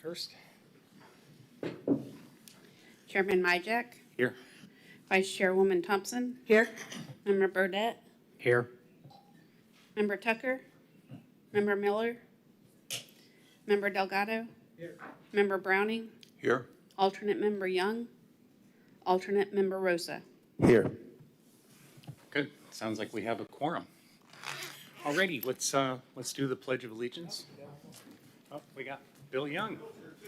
first. Chairman Majak, Here. Vice Chairwoman Thompson, Here. Member Burdette, Here. Member Tucker, Member Miller, Member Delgado, Member Browning, Here. Alternate Member Young, Alternate Member Rosa. Here. Good. Sounds like we have a quorum. Alrighty, let's do the Pledge of Allegiance. Oh, we got Bill Young.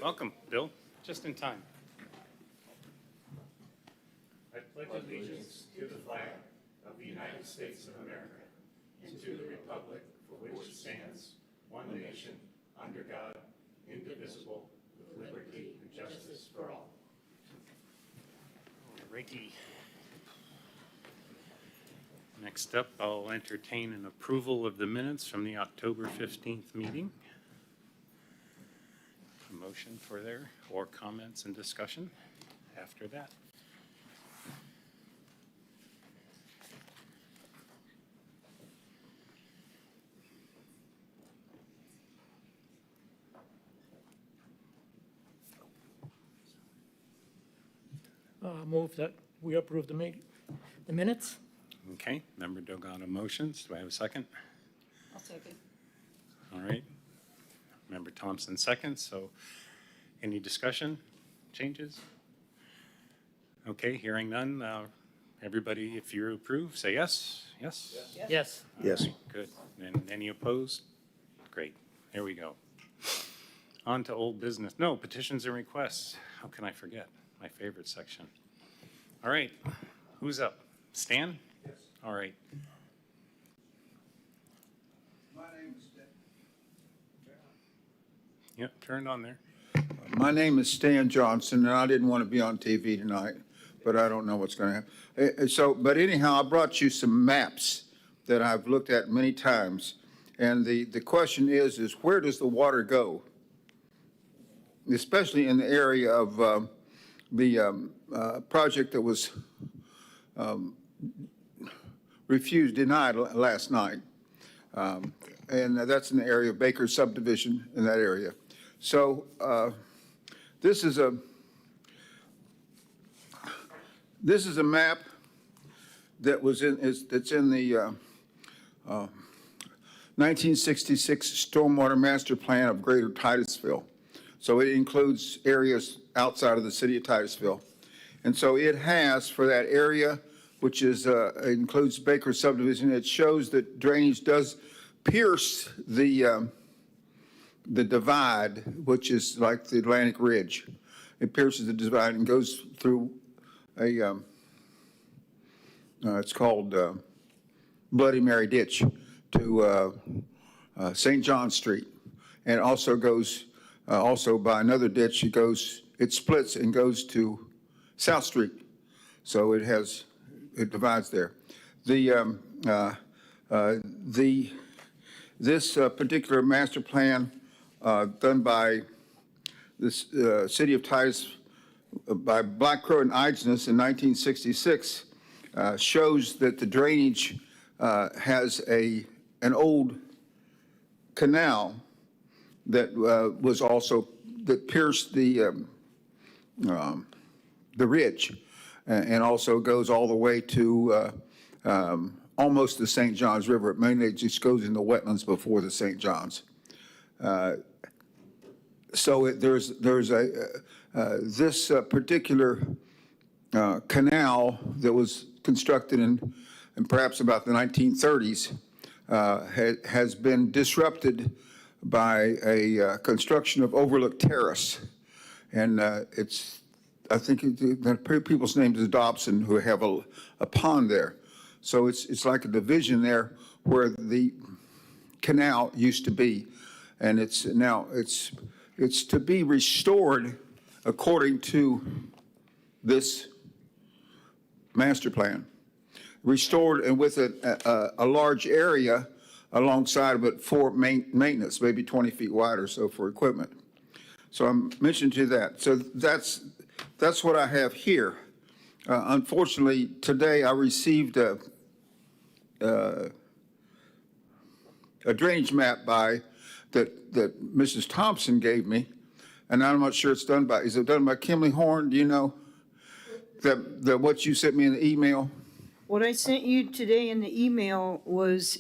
Welcome, Bill. Just in time. I pledge allegiance to the flag of the United States of America and to the republic for which it stands, one nation, under God, indivisible, with liberty and justice for all. Alrighty. Next up, I'll entertain an approval of the minutes from the October 15th meeting. A motion for there, or comments and discussion after that. Move that we approve the minutes. Okay, Member Delgado motions. Do I have a second? I'll second. All right. Member Thompson seconds. So any discussion, changes? Okay, hearing none. Everybody, if you approve, say yes. Yes? Yes. Yes. All right, good. And any opposed? Great. There we go. On to old business. No, petitions and requests. How can I forget? My favorite section. All right. Who's up? Stan? Yes. All right. My name is Stan. Yep, turned on there. My name is Stan Johnson, and I didn't want to be on TV tonight, but I don't know what's going to happen. But anyhow, I brought you some maps that I've looked at many times, and the question is where does the water go? Especially in the area of the project that was denied last night. And that's in the area of Baker subdivision in that area. So this is a map that was that's in the 1966 Stormwater Master Plan of Greater Titusville. So it includes areas outside of the city of Titusville. And so it has, for that area, which is includes Baker subdivision, it shows that drainage does pierce the divide, which is like the Atlantic Ridge. It pierces the divide and goes through a, it's called Bloody Mary Ditch to St. John Street. And it also goes, also by another ditch, it splits and goes to South Street. So it divides there. This particular master plan done by this city of Titus, by Black Crow and Eidsness in 1966, shows that the drainage has an old canal that was also, that pierced the ridge and also goes all the way to almost the St. Johns River. It mainly just goes in the wetlands before the St. Johns. So there's this particular canal that was constructed in perhaps about the 1930s has been disrupted by a construction of Overlook Terrace. And I think the people's name is Dobson, who have a pond there. So it's like a division there where the canal used to be. And it's to be restored according to this master plan. Restored and with a large area alongside of it for maintenance, maybe 20 feet wide or so for equipment. So I'm mentioning to that. So that's what I have here. Unfortunately, today I received a drainage map that Mrs. Thompson gave me, and I'm not sure it's done by, is it done by Kimley Horn? Do you know? That what you sent me in the email? What I sent you today in the email was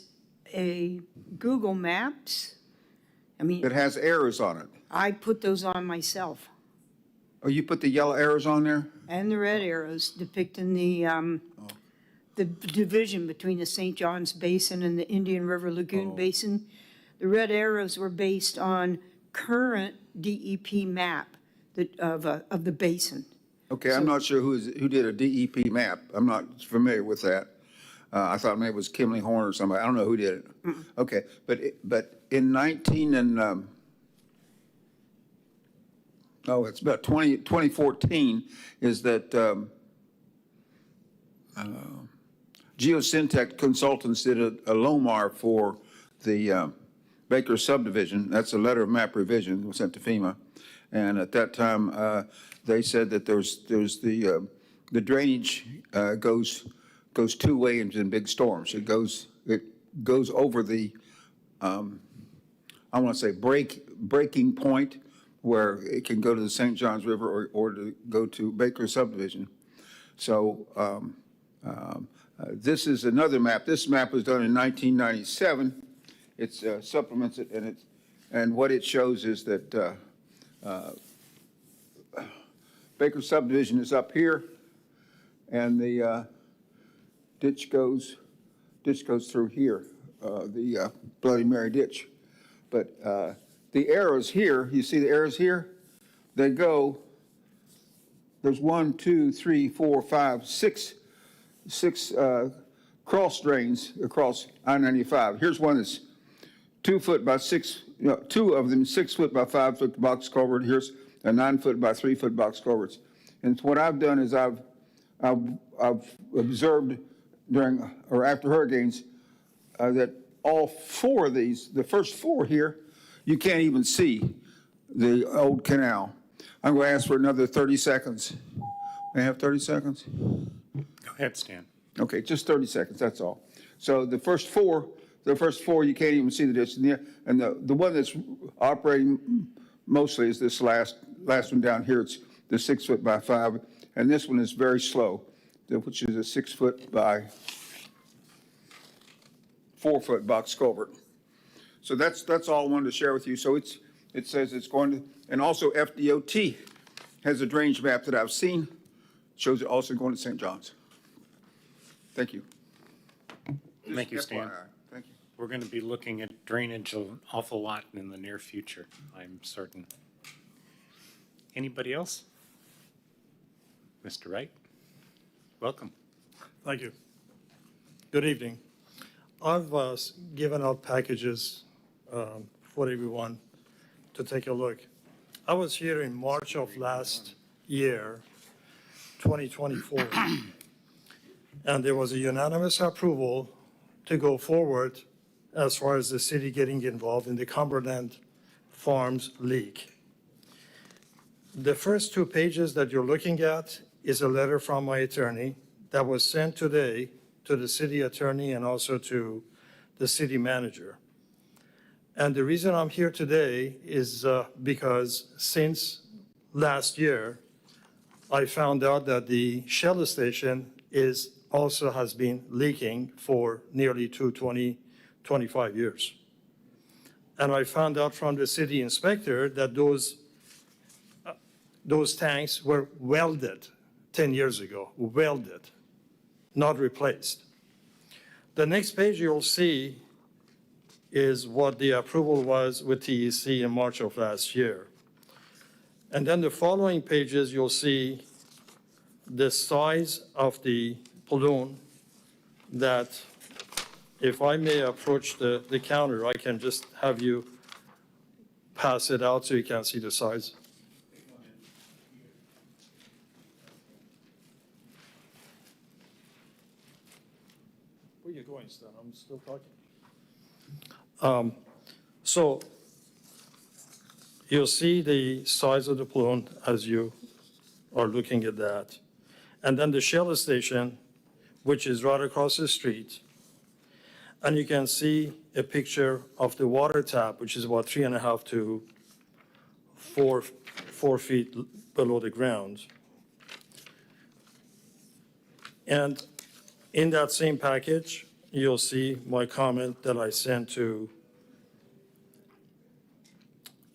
a Google Maps. I mean, It has arrows on it. I put those on myself, Oh, you put the yellow arrows on there? and the red arrows depicting the division between the St. John's Basin and the Indian River Lagoon Basin. The red arrows were based on current DEP map of the basin. Okay, I'm not sure who did a DEP map. I'm not familiar with that. I thought maybe it was Kimley Horn or somebody. I don't know who did it. Okay, but in 2014 is that Geosyntec Consultants did a LOMAR for the Baker subdivision. That's a letter of map revision was sent to FEMA. And at that time, they said that there's the drainage goes two-way in big storms. It goes over the, I want to say breaking point where it can go to the St. Johns River or to go to Baker subdivision. So this is another map. This map was done in 1997. It supplements it, and what it shows is that Baker subdivision is up here, and the ditch goes through here, the Bloody Mary ditch. But the arrows here, you see the arrows here? They go, there's 1, 2, 3, 4, 5, 6 cross drains across I-95. Here's one that's 2 foot by 6, two of them 6 foot by 5 foot box culvert. Here's a 9 foot by 3 foot box culverts. And what I've done is I've observed during or after hurricanes that all 4 of these, the first 4 here, you can't even see the old canal. I'm going to ask for another 30 seconds. May I have 30 seconds? Go ahead, Stan. Okay, just 30 seconds, that's all. So the first four, you can't even see the ditch. And the one that's operating mostly is this last one down here. It's the 6 foot by 5. And this one is very slow, which is a 6 foot by 4 foot box culvert. So that's all I wanted to share with you. So it says it's going to, and also FDOT has a drainage map that I've seen, shows it also going to St. John's. Thank you. Thank you, Stan. FYI. Thank you. We're going to be looking at drainage an awful lot in the near future, I'm certain. Anybody else? Mr. Wright, welcome. Thank you. Good evening. I've given out packages for everyone to take a look. I was here in March of last year, 2024, and there was a unanimous approval to go forward as far as the city getting involved in the Cumberland Farms leak. The first 2 pages that you're looking at is a letter from my attorney that was sent today to the city attorney and also to the city manager. And the reason I'm here today is because since last year, I found out that the Shell station also has been leaking for nearly 25 years. And I found out from the city inspector that those tanks were welded 10 years ago, welded, not replaced. The next page you'll see is what the approval was with TEC in March of last year. And then the following pages, you'll see the size of the balloon that, if I may approach the counter, I can just have you pass it out so you can see the size. Where are you going, Stan? I'm still talking. So you'll see the size of the balloon as you are looking at that. And then the Shell station, which is right across the street. And you can see a picture of the water tap, which is about 3.5 to 4 4 feet below the ground. And in that same package, you'll see my comment that I sent to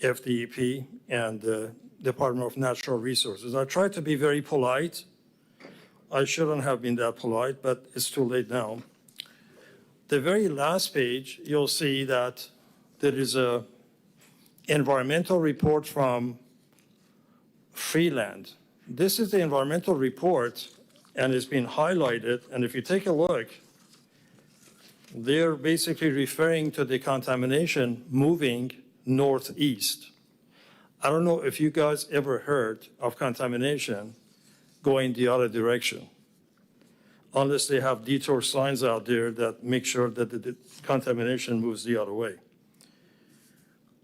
FDEP and the Department of Natural Resources. I tried to be very polite. I shouldn't have been that polite, but it's too late now. The very last page, you'll see that there is a environmental report from Freeland. This is the environmental report, and it's been highlighted. And if you take a look, they're basically referring to the contamination moving northeast. I don't know if you guys ever heard of contamination going the other direction, unless they have detour signs out there that make sure that the contamination moves the other way.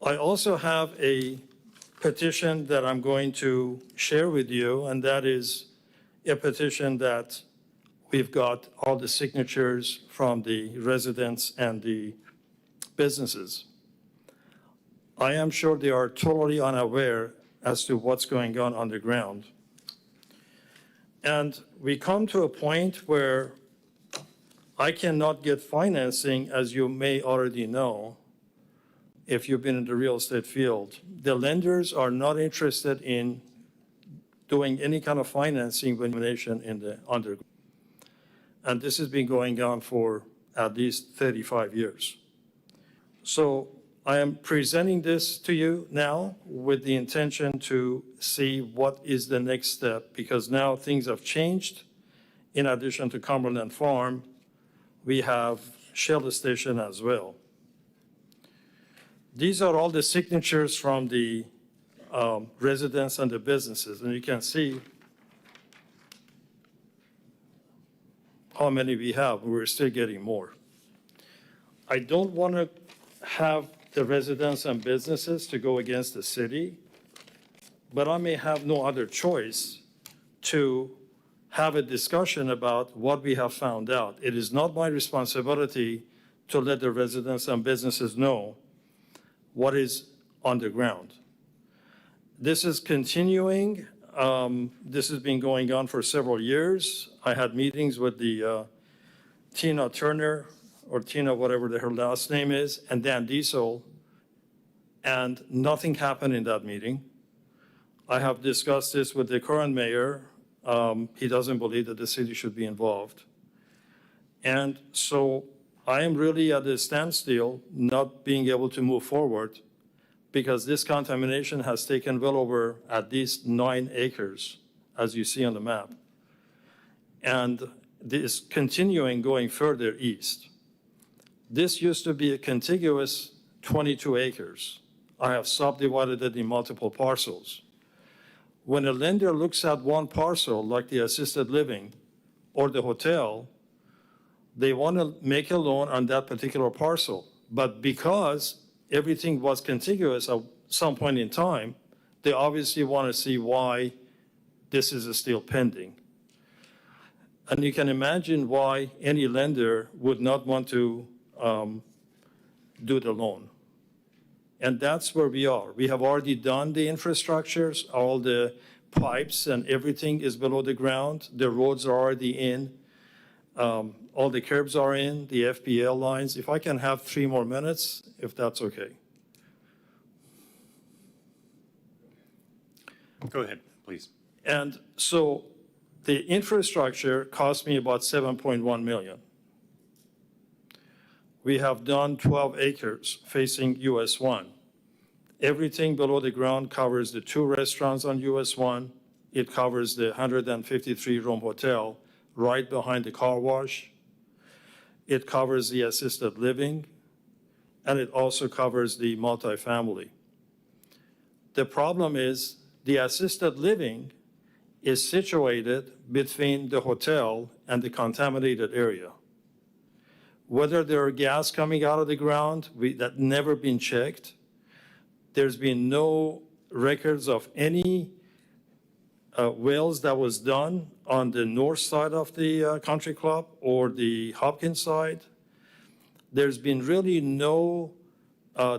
I also have a petition that I'm going to share with you, and that is a petition that we've got all the signatures from the residents and the businesses. I am sure they are totally unaware as to what's going on underground. And we come to a point where I cannot get financing, as you may already know, if you've been in the real estate field. The lenders are not interested in doing any kind of financing when in the underground. And this has been going on for at least 35 years. So I am presenting this to you now with the intention to see what is the next step, because now things have changed. In addition to Cumberland Farm, we have Shell Station as well. These are all the signatures from the residents and the businesses, and you can see how many we have. We're still getting more. I don't want to have the residents and businesses to go against the city, but I may have no other choice to have a discussion about what we have found out. It is not my responsibility to let the residents and businesses know what is underground. This is continuing. This has been going on for several years. I had meetings with the Tina Turner, or Tina, whatever her last name is, and Dan Diesel, and nothing happened in that meeting. I have discussed this with the current mayor. He doesn't believe that the city should be involved. And so I am really at a standstill, not being able to move forward, because this contamination has taken well over at least 9 acres, as you see on the map. And this continuing going further east. This used to be a contiguous 22 acres. I have subdivided it in multiple parcels. When a lender looks at one parcel, like the assisted living or the hotel, they want to make a loan on that particular parcel. But because everything was contiguous at some point in time, they obviously want to see why this is still pending. And you can imagine why any lender would not want to do the loan. And that's where we are. We have already done the infrastructures, all the pipes and everything is below the ground. The roads are already in. All the curbs are in, the FPL lines. If I can have 3 more minutes, if that's okay. Go ahead, please. And so the infrastructure cost me about $7.1 million. We have done 12 acres facing US 1. Everything below the ground covers the 2 restaurants on US 1. It covers the 153-room hotel right behind the car wash. It covers the assisted living, and it also covers the multifamily. The problem is the assisted living is situated between the hotel and the contaminated area. Whether there are gas coming out of the ground, that never been checked. There's been no records of any wells that was done on the north side of the country club or the Hopkins side. There's been really no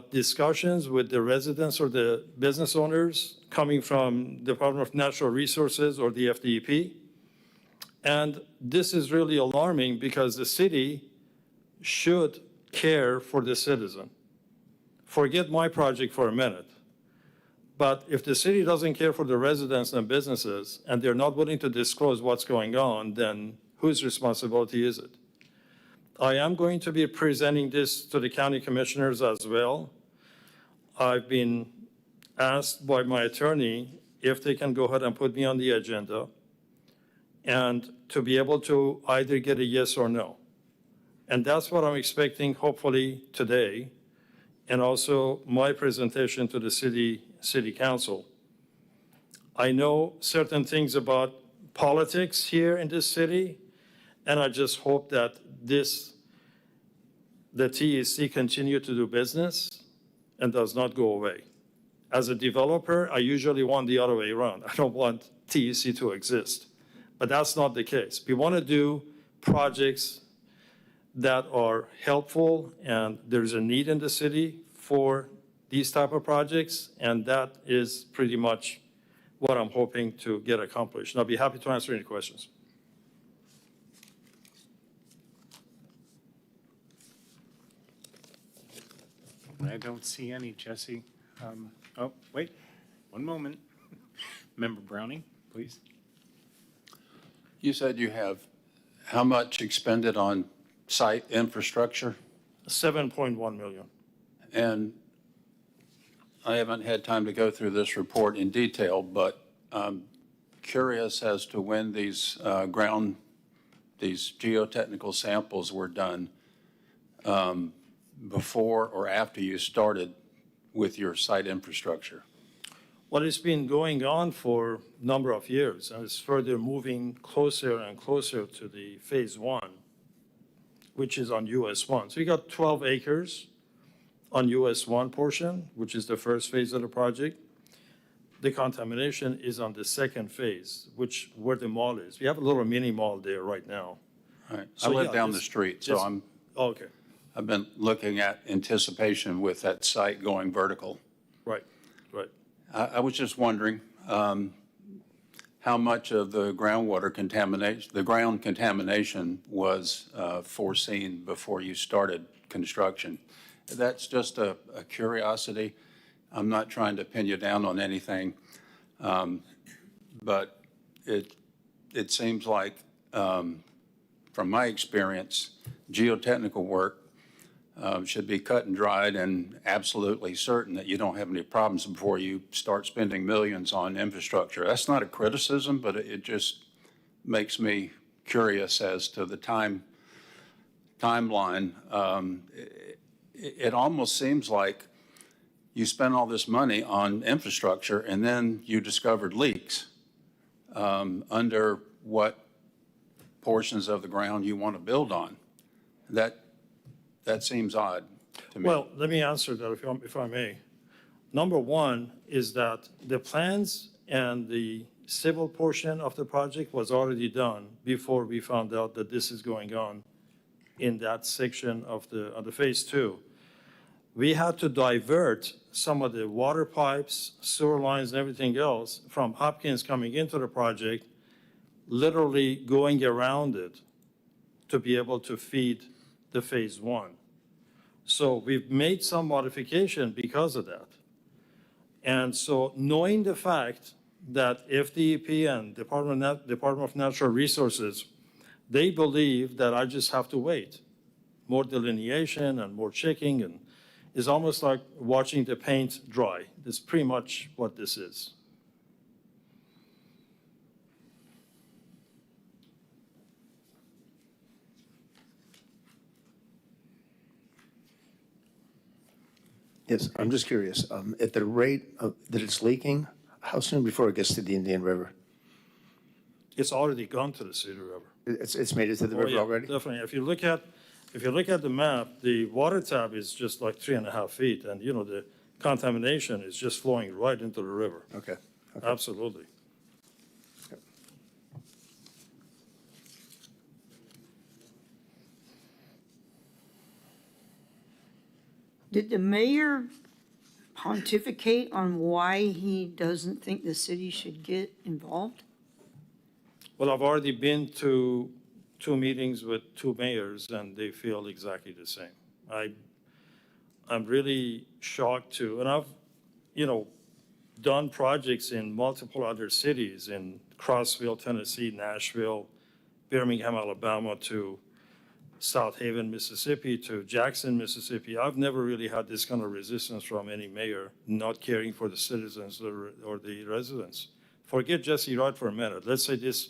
discussions with the residents or the business owners coming from Department of Natural Resources or the FDEP. And this is really alarming because the city should care for the citizen. Forget my project for a minute. But if the city doesn't care for the residents and businesses, and they're not willing to disclose what's going on, then whose responsibility is it? I am going to be presenting this to the county commissioners as well. I've been asked by my attorney if they can go ahead and put me on the agenda and to be able to either get a yes or no. And that's what I'm expecting, hopefully today, and also my presentation to the city council. I know certain things about politics here in this city, and I just hope that the TEC continue to do business and does not go away. As a developer, I usually want the other way around. I don't want TEC to exist, but that's not the case. We want to do projects that are helpful, and there's a need in the city for these type of projects, and that is pretty much what I'm hoping to get accomplished. And I'll be happy to answer any questions. I don't see any, Jesse. Oh, wait, one moment. Member Browning, please. You said you have how much expended on site infrastructure? 7.1 million. And I haven't had time to go through this report in detail, but I'm curious as to when these geotechnical samples were done, before or after you started with your site infrastructure. Well, it's been going on for a number of years, and it's further moving closer and closer to the phase one, which is on US 1. So we got 12 acres on US 1 portion, which is the first phase of the project. The contamination is on the second phase, where the mall is. We have a little mini mall there right now. All right. So, I live yeah, down the street, so Okay, I've been looking at anticipation with that site going vertical. right. I was just wondering how much of the groundwater contamination, the ground contamination was foreseen before you started construction. That's just a curiosity. I'm not trying to pin you down on anything, but it seems like, from my experience, geotechnical work should be cut and dried and absolutely certain that you don't have any problems before you start spending millions on infrastructure. That's not a criticism, but it just makes me curious as to the timeline. It almost seems like you spent all this money on infrastructure and then you discovered leaks under what portions of the ground you want to build on. That seems odd to me. Well, let me answer that if I may. Number one is that the plans and the civil portion of the project was already done before we found out that this is going on in that section of the phase two. We had to divert some of the water pipes, sewer lines, and everything else from Hopkins coming into the project, literally going around it to be able to feed the phase one. So we've made some modification because of that. And so knowing the fact that FDEP and Department of Natural Resources, they believe that I just have to wait. More delineation and more checking, and it's almost like watching the paint dry. That's pretty much what this is. Yes, I'm just curious, at the rate that it's leaking, how soon before it gets to the Indian River? It's already gone to the Cedar River. It's made it to the Oh, river yeah, already? definitely. If you look at the map, the water tab is just like 3.5 feet, and the contamination is just flowing right into the river. Okay. Absolutely. Did the mayor pontificate on why he doesn't think the city should get involved? Well, I've already been to 2 meetings with 2 mayors, and they feel exactly the same. I'm really shocked too, and I've, done projects in multiple other cities, in Crossville, Tennessee, Nashville, Birmingham, Alabama, to South Haven, Mississippi, to Jackson, Mississippi. I've never really had this kind of resistance from any mayor not caring for the citizens or the residents. Forget Jesse Wright for a minute. Let's say this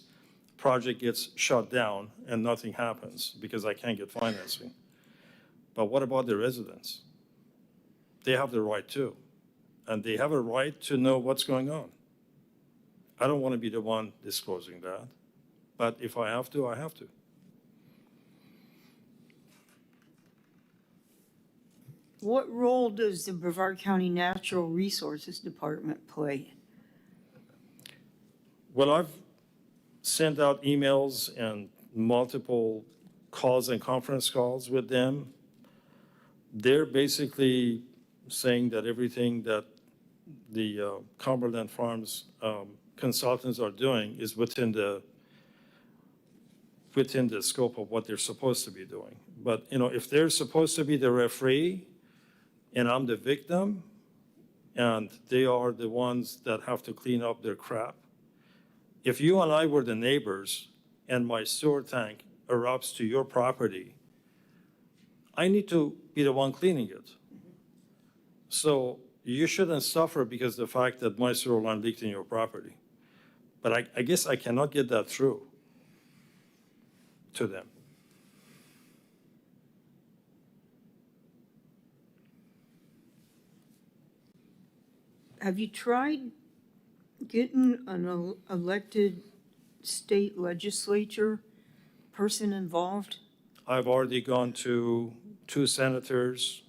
project gets shut down and nothing happens because I can't get financing. But what about the residents? They have the right too. And they have a right to know what's going on. I don't want to be the one disclosing that. But if I have to, I have to. What role does the Brevard County Natural Resources Department play? Well, I've sent out emails and multiple calls and conference calls with them. They're basically saying that everything that the Cumberland Farms consultants are doing is within the scope of what they're supposed to be doing. But, if they're supposed to be the referee and I'm the victim, and they are the ones that have to clean up their crap, if you and I were the neighbors and my sewer tank erupts to your property, I need to be the one cleaning it. So you shouldn't suffer because of the fact that my sewer line leaked in your property. But I guess I cannot get that through to them. Have you tried getting an elected state legislature person involved? I've already gone to 2 senators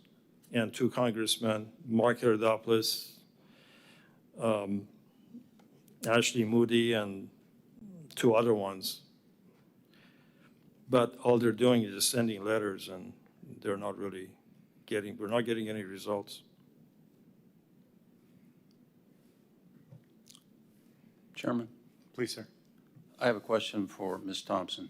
and 2 congressmen, Mark Herodopoulos, Ashley Moody, and 2 other ones. But all they're doing is just sending letters, and we're not getting any results. Chairman, Please, sir. I have a question for Ms. Thompson.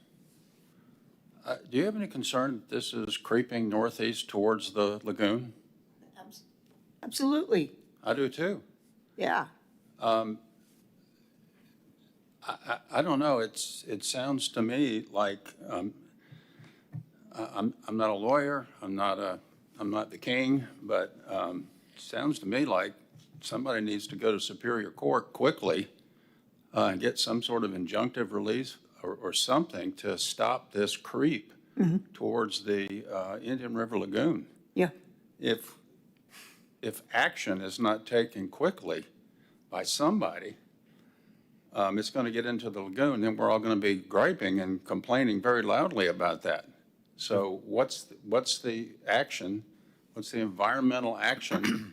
Do you have any concern that this is creeping northeast towards the lagoon? Absolutely, I do too. yeah. I don't know. It sounds to me like I'm not a lawyer. I'm not the king, but it sounds to me like somebody needs to go to Superior Court quickly and get some sort of injunctive release or something to stop this creep towards the Indian River Lagoon. Yeah. If action is not taken quickly by somebody, it's going to get into the lagoon, then we're all going to be griping and complaining very loudly about that. So what's the action? What's the environmental action?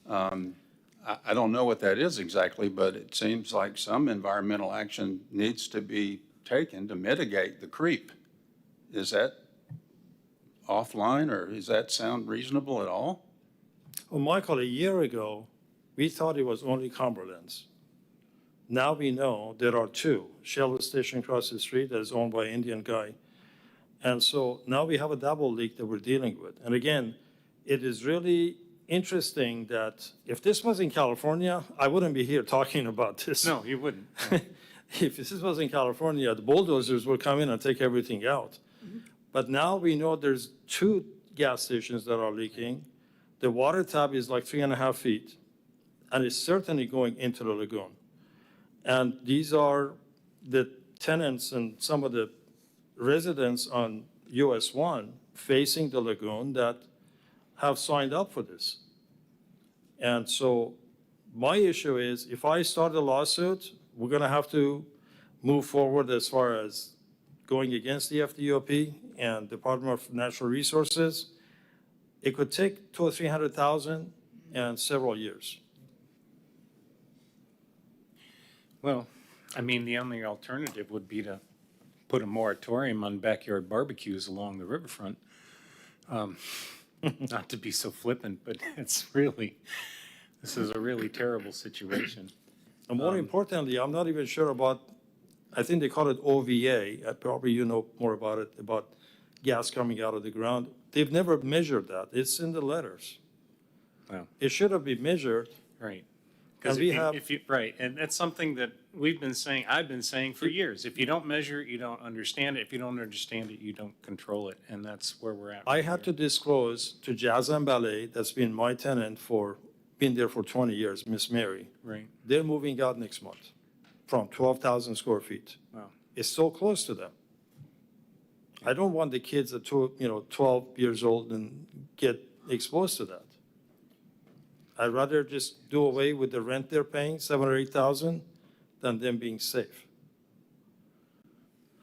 I don't know what that is exactly, but it seems like some environmental action needs to be taken to mitigate the creep. Is that offline, or does that sound reasonable at all? Well, Michael, a year ago, we thought it was only Cumberland's. Now we know there are 2. Shell station across the street that is owned by an Indian guy. And so now we have a double leak that we're dealing with. And again, it is really interesting that if this was in California, I wouldn't be here talking about this. No, you wouldn't. If this was in California, the bulldozers would come in and take everything out. But now we know there's 2 gas stations that are leaking. The water tap is like 3.5 feet, and it's certainly going into the lagoon. And these are the tenants and some of the residents on US 1 facing the lagoon that have signed up for this. And so my issue is, if I start a lawsuit, we're going to have to move forward as far as going against the FDOP and Department of Natural Resources. It could take $200,000 or $300,000 and several years. Well, I mean, the only alternative would be to put a moratorium on backyard barbecues along the riverfront. Not to be so flippant, but this is a really terrible situation. And more importantly, I'm not even sure about, I think they call it OVA, probably you know more about it, about gas coming out of the ground. They've never measured that. It's in the letters. Wow. It should have been measured. Right. And Because we have, right, and that's something that I've been saying for years. If you don't measure it, you don't understand it. If you don't understand it, you don't control it, and that's where we're at. I right had to here. disclose to Jazz and Ballet, that's been my tenant been there for 20 years, Miss Mary. Right, They're moving out next month from 12,000 square feet. wow. It's so close to them. I don't want the kids at 12 years old and get exposed to that. I'd rather just do away with the rent they're paying, $7,000 or $8,000, than them being safe.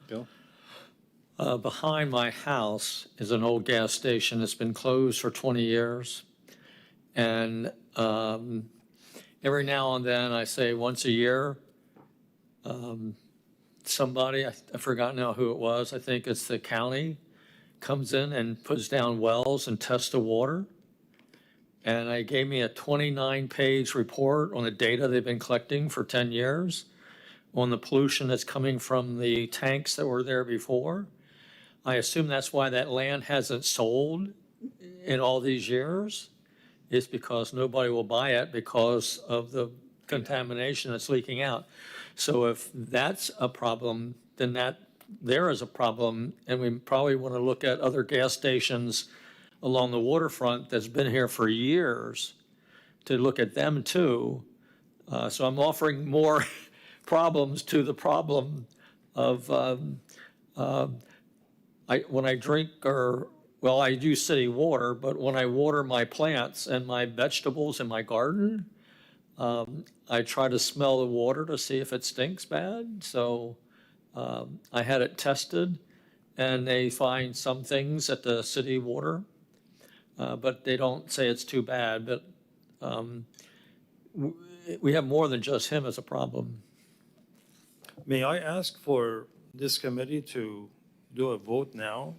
Bill? Behind my house is an old gas station that's been closed for 20 years. And every now and then, I say once a year, somebody, I forgot now who it was, I think it's the county, comes in and puts down wells and tests the water. And they gave me a 29-page report on the data they've been collecting for 10 years on the pollution that's coming from the tanks that were there before. I assume that's why that land hasn't sold in all these years, is because nobody will buy it because of the contamination that's leaking out. So if that's a problem, then there is a problem, and we probably want to look at other gas stations along the waterfront that's been here for years to look at them too. So I'm offering more problems to the problem of when I drink I use city water, but when I water my plants and my vegetables in my garden, I try to smell the water to see if it stinks bad. So I had it tested, and they find some things at the city water, but they don't say it's too bad. But we have more than just him as a problem. May I ask for this committee to do a vote now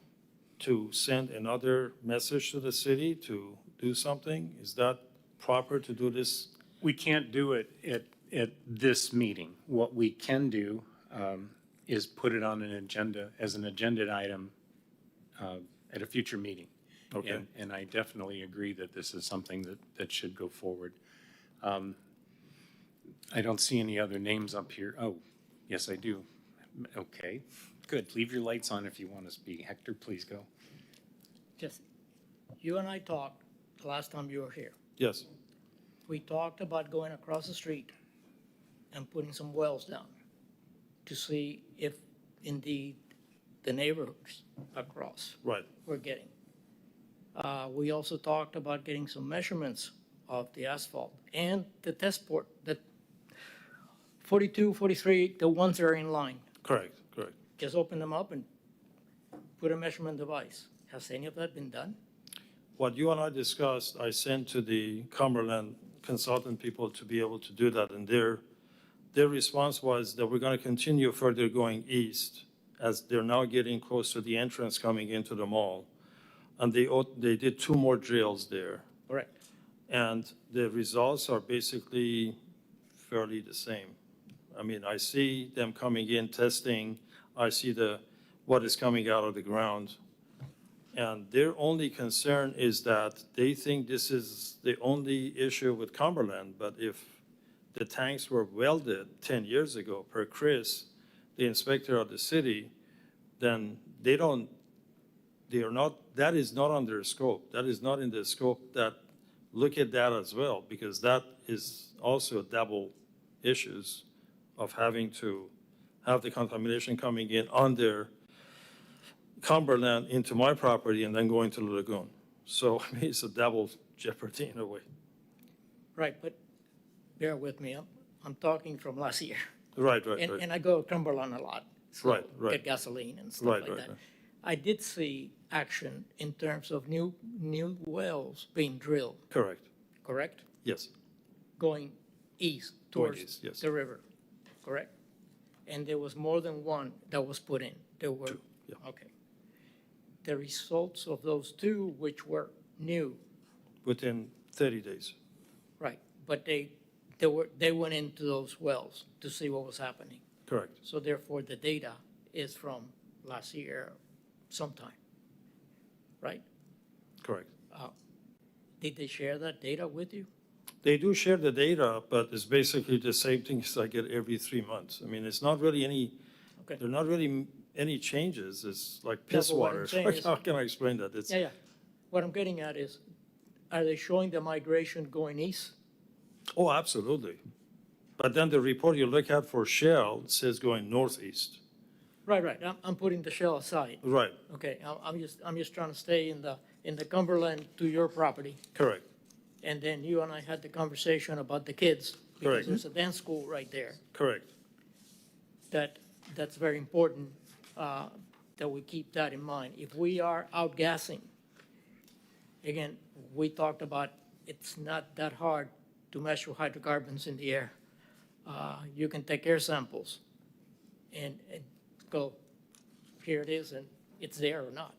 to send another message to the city to do something? Is that proper to do this? We can't do it at this meeting. What we can do is put it on an agenda, as an agenda item at a future meeting. Okay. And I definitely agree that this is something that should go forward. I don't see any other names up here. Oh, yes, I do. Okay, good. Leave your lights on if you want to speak. Hector, please go. Jesse, you and I talked the last time you were here. Yes. We talked about going across the street and putting some wells down to see if indeed the neighborhoods across Right. were getting. We also talked about getting some measurements of the asphalt and the test port, the 42, 43, the ones that are in line. Correct. Just open them up and put a measurement device. Has any of that been done? What you and I discussed, I sent to the Cumberland consultant people to be able to do that, and their response was that we're going to continue further going east as they're now getting close to the entrance coming into the mall. And they did 2 more drills there. Correct. And the results are basically fairly the same. I mean, I see them coming in, testing. I see what is coming out of the ground. And their only concern is that they think this is the only issue with Cumberland. But if the tanks were welded 10 years ago per Chris, the inspector of the city, then that is not under scope. That is not in the scope that look at that as well, because that is also double issues of having to have the contamination coming in under Cumberland into my property and then going to the lagoon. So I mean, it's a double jeopardy in a way. Right, but bear with me. I'm talking from last year. Right. And I go to Cumberland a lot. So Right. Get gasoline and stuff Right. like that. I did see action in terms of new wells being drilled, Correct. correct? Yes. Going east towards east, yes. the river, correct? And there was more than one that was put in. There were, Two, yeah. okay. The results of those 2, which were knew, Within 30 days. right, but they went into those wells to see what was happening. Correct. So therefore, the data is from last year sometime, right? Correct. Did they share that data with you? They do share the data, but it's basically the same things I get every 3 months. I mean, it's not really any, Okay. there are not really any changes. It's like No, piss but what I'm water. saying is- How can I explain that? It's, Yeah, yeah. What I'm getting at is, are they showing the migration going east? oh, absolutely. But then the report you look at for Shell says going northeast. Right, right. I'm putting the Shell aside. Right, Okay, I'm just trying to stay in the Cumberland to your property. correct. And then you and I had the conversation about the kids. Because Correct. there's a dance school right there. Correct. That's very important, that we keep that in mind. If we are outgassing, again, we talked about it's not that hard to measure hydrocarbons in the air. You can take air samples and go, here it is, and it's there or not.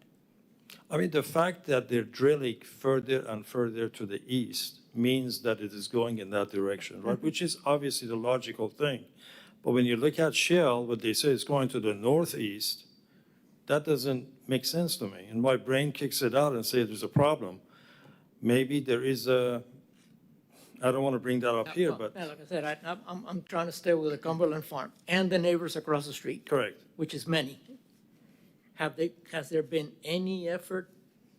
I mean, the fact that they're drilling further and further to the east means that it is going in that direction, right? Which is obviously the logical thing. But when you look at Shell, what they say is going to the northeast, that doesn't make sense to me. And my brain kicks it out and says there's a problem. Maybe there is a, I don't want to bring that up here, but Yeah, like I said, I'm trying to stay with the Cumberland Farm and the neighbors across the street, correct. which is many. Has there been any effort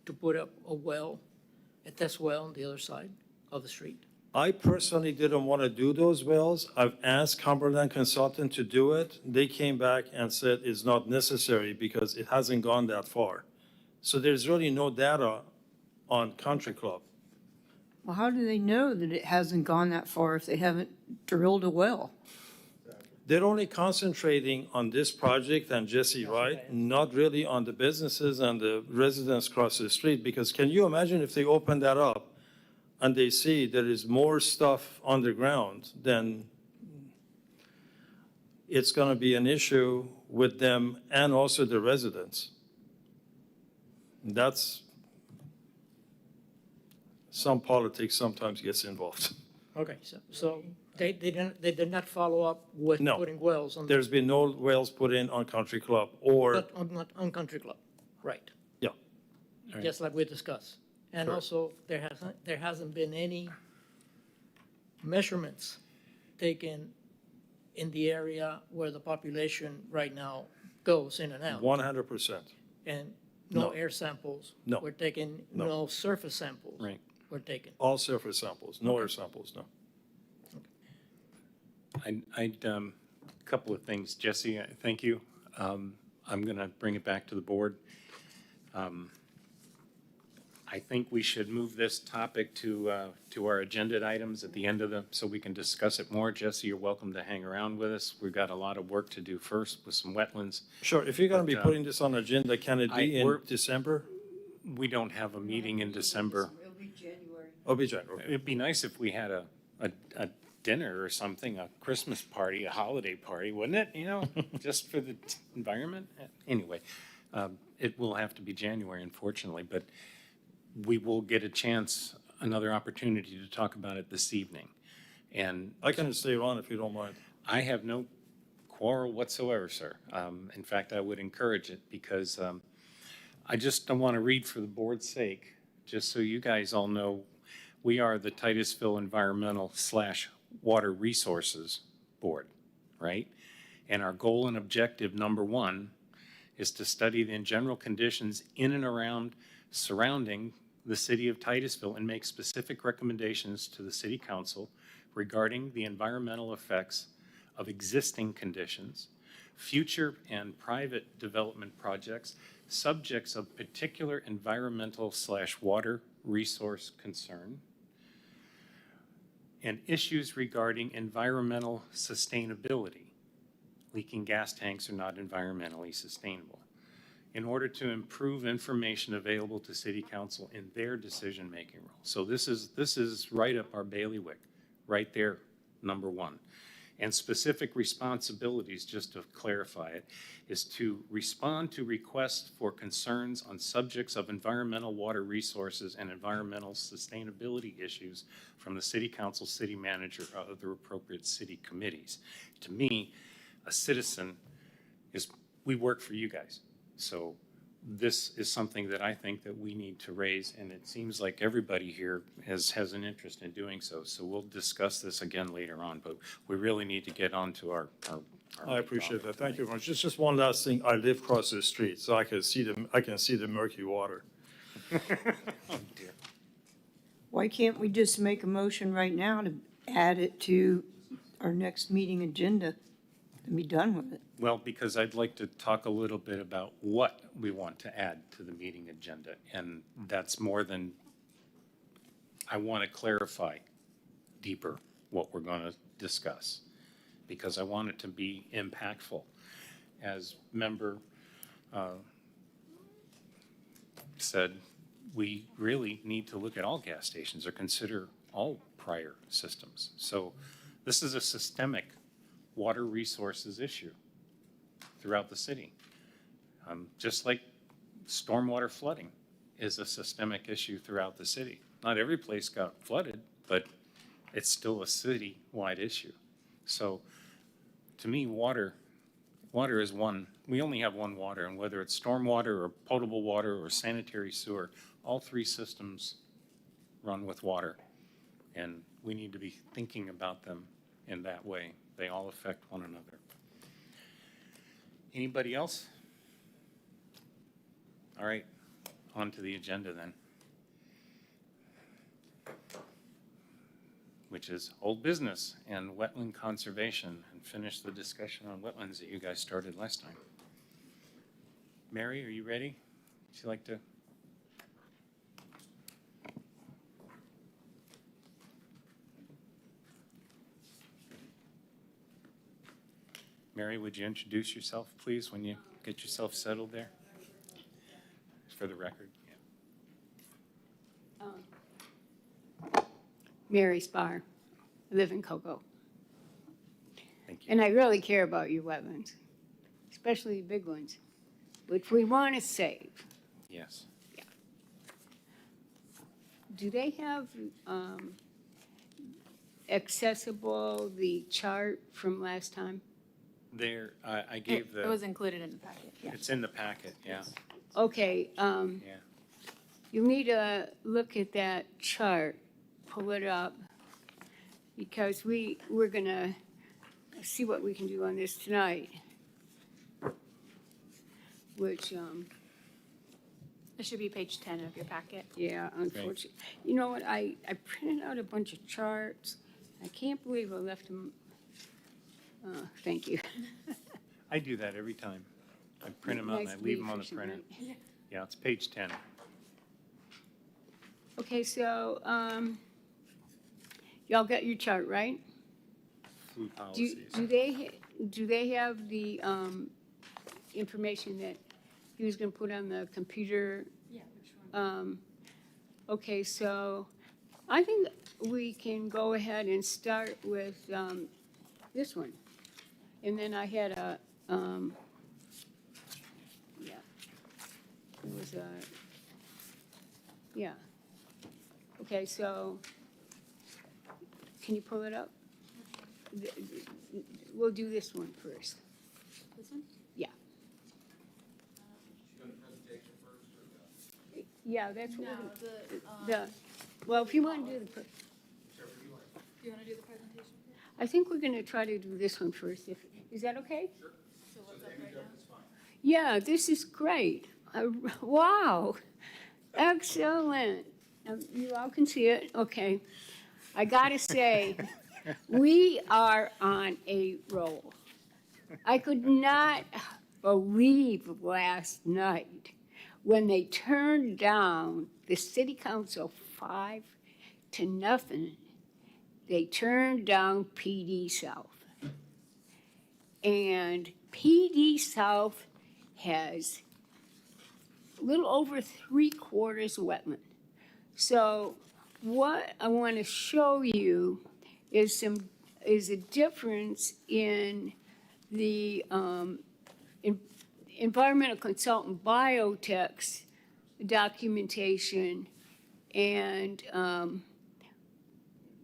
to put up a test well on the other side of the street? I personally didn't want to do those wells. I've asked Cumberland Consultant to do it. They came back and said it's not necessary because it hasn't gone that far. So there's really no data on Country Club. Well, how do they know that it hasn't gone that far if they haven't drilled a well? They're only concentrating on this project and Jesse Wright, not really on the businesses and the residents across the street. Because can you imagine if they open that up and they see there is more stuff underground, then it's going to be an issue with them and also the residents. That's, some politics sometimes gets involved. Okay, so they did not follow up with No. putting wells on, There's been no wells put in on Country Club or, not on Country Club, right? yeah. Just like we discussed. And Correct. also, there hasn't been any measurements taken in the area where the population right now goes in and out. 100%. And no No. air samples. No. Were taken, No. no surface samples. Right. Were taken. All surface samples, no air samples, no. Couple of things, Jesse, thank you. I'm going to bring it back to the board. I think we should move this topic to our agenda items at the end of the, so we can discuss it more. Jesse, you're welcome to hang around with us. We've got a lot of work to do first with some wetlands. Sure, if you're going to be But, putting this on agenda, can it be in we're- December? We don't have a meeting in December. It'll be January. Oh, be January. It'd be nice if we had a dinner or something, a Christmas party, a holiday party, wouldn't it? You know, just for the environment. Anyway, it will have to be January, unfortunately, but we will get a chance, another opportunity to talk about it this evening. And I can stay on if you don't mind. I have no quarrel whatsoever, sir. In fact, I would encourage it because I just don't want to read for the board's sake, just so you guys all know, we are the Titusville Environmental / Water Resources Board, right? And our goal and objective, number one, is to study the general conditions in and around surrounding the city of Titusville and make specific recommendations to the city council regarding the environmental effects of existing conditions, future and private development projects, subjects of particular environmental / water resource concern, and issues regarding environmental sustainability. Leaking gas tanks are not environmentally sustainable. In order to improve information available to City Council in their decision-making role. So this is right up our bailiwick, right there, number one. And specific responsibilities, just to clarify it, is to respond to requests for concerns on subjects of environmental water resources and environmental sustainability issues from the city council, city manager, or other appropriate city committees. To me, a citizen is, we work for you guys. So this is something that I think that we need to raise, and it seems like everybody here has an interest in doing so. So we'll discuss this again later on, but we really need to get on to our I appreciate that. Thank you very much. Just one last thing. I live across the street, so I can see the murky water. Oh, dear. Why can't we just make a motion right now to add it to our next meeting agenda and be done with it? Well, because I'd like to talk a little bit about what we want to add to the meeting agenda, and that's more than, I want to clarify deeper what we're going to discuss, because I want it to be impactful. As member said, we really need to look at all gas stations or consider all prior systems. So this is a systemic water resources issue throughout the city. Just like stormwater flooding is a systemic issue throughout the city. Not every place got flooded, but it's still a city-wide issue. So to me, water is one, we only have one water, and whether it's stormwater or potable water or sanitary sewer, all three systems run with water. And we need to be thinking about them in that way. They all affect one another. Anybody else? All right, on to the agenda then, which is old business and wetland conservation, and finish the discussion on wetlands that you guys started last time. Mary, are you ready? Would you like to? Mary, would you introduce yourself, please, when you get yourself settled there? For the record. Yeah. Mary Spar, I live in Cocoa. Thank you. And I really care about your wetlands, especially the big ones, which we want to save. Yes. Do they have accessible the chart from last time? There, I gave It was the, included in the packet. it's in the packet, yeah. Okay, Yeah. you need to look at that chart, pull it up, because we're gonna see what we can do on this tonight. Which, It should be page 10 of your packet. yeah, unfortunately, you know what, I printed out a bunch of charts. I can't believe I left them. Thank you. I do that every time. I print them out and I Nice leave them on the efficient, printer. right? Yeah, it's page 10. Okay, so, y'all got your chart, right? Food Do, policies. do they have the, information that he was gonna put on the computer? Yeah, which one? Okay, so I think we can go ahead and start with, this one. And then I had a, yeah. It was a, yeah. Okay, so, can you pull it up? We'll do this one first. This one? Yeah. Yeah, that's what No, we're, the, well, if you want to do the, do you want to do the presentation? I think we're gonna try to do this one first. Is that okay? Sure. So what's up right now? Yeah, this is great. Wow, excellent. You all can see it, okay. I gotta say, we are on a roll. I could not believe last night when they turned down the city council 5-0. They turned down PD South. And PD South has a little over 3/4 wetland. So what I want to show you is some is a difference in the environmental consultant biotech's documentation and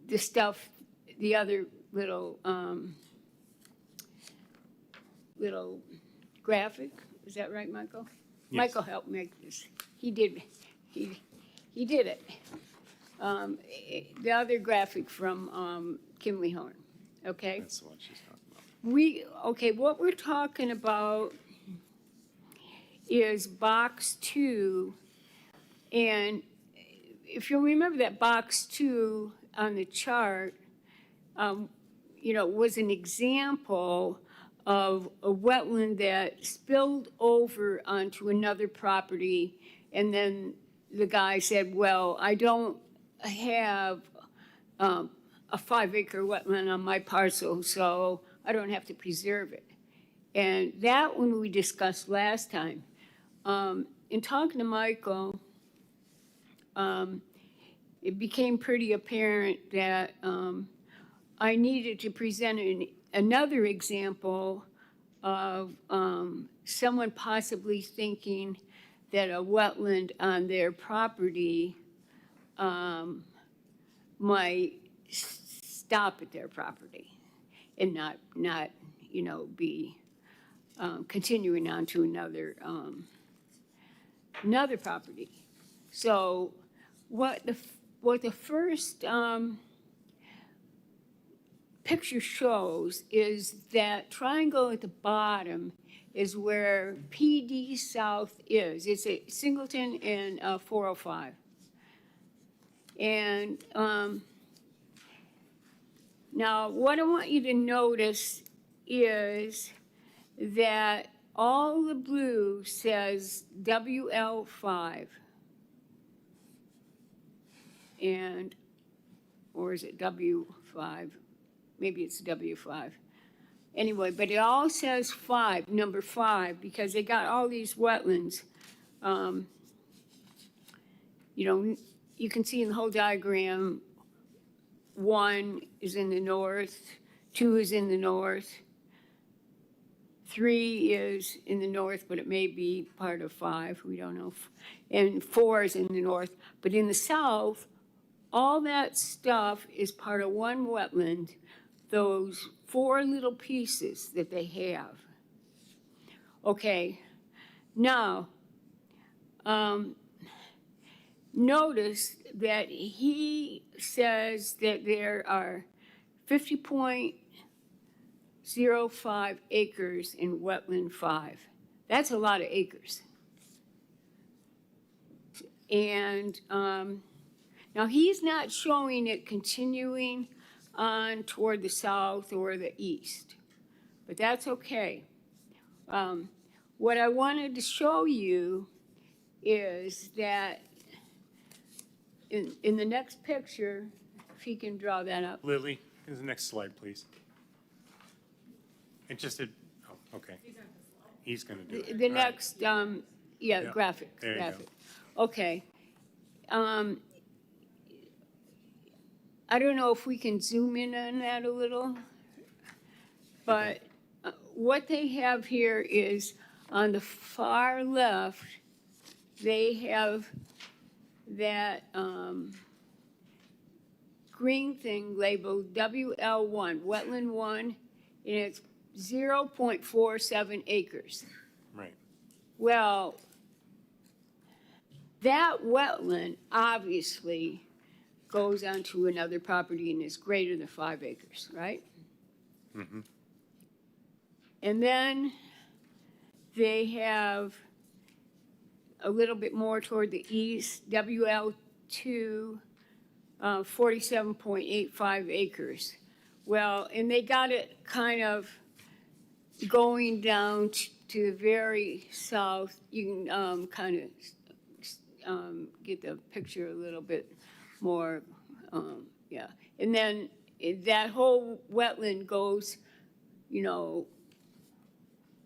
the stuff, the other little little graphic. Is that right, Michael? Yes. Michael helped make this. He did it. The other graphic from Kimley Horn, okay? That's the one she's talking about. What we're talking about is box 2, and if you'll remember that box 2 on the chart, was an example of a wetland that spilled over onto another property, and then the guy said, well, I don't have a 5-acre wetland on my parcel, so I don't have to preserve it. And that one we discussed last time. In talking to Michael, it became pretty apparent that I needed to present another example of someone possibly thinking that a wetland on their property might stop at their property and not be continuing on to another property. So what the first picture shows is that triangle at the bottom is where PD South is. It's at Singleton and 405. And now what I want you to notice is that all the blue says WL5. Or is it W5? Maybe it's W5. Anyway, but it all says 5, number 5, because they got all these wetlands. You can see in the whole diagram, 1 is in the north, 2 is in the north, 3 is in the north, but it may be part of 5, we don't know, and 4 is in the north. But in the south, all that stuff is part of one wetland, those 4 little pieces that they have. Okay, now, notice that he says that there are 50.05 acres in wetland 5. That's a lot of acres. And now he's not showing it continuing on toward the south or the east, but that's okay. What I wanted to show you is that in the next picture, if he can draw that up. Lily, the next slide, please. It just did, oh, okay. He's going to do it. The All right. next, graphic. There you graphic. go. Okay. I don't know if we can zoom in on that a little, but what they have here is on the far left, they have that green thing labeled WL1, wetland 1, and it's 0.47 acres. Right. Well, that wetland obviously goes onto another property and is greater than 5 acres, right? Mm-hmm. And then they have a little bit more toward the east, WL2, 47.85 acres. Well, and they got it kind of going down to the very south. You can kind of get the picture a little bit more, yeah. And then that whole wetland goes,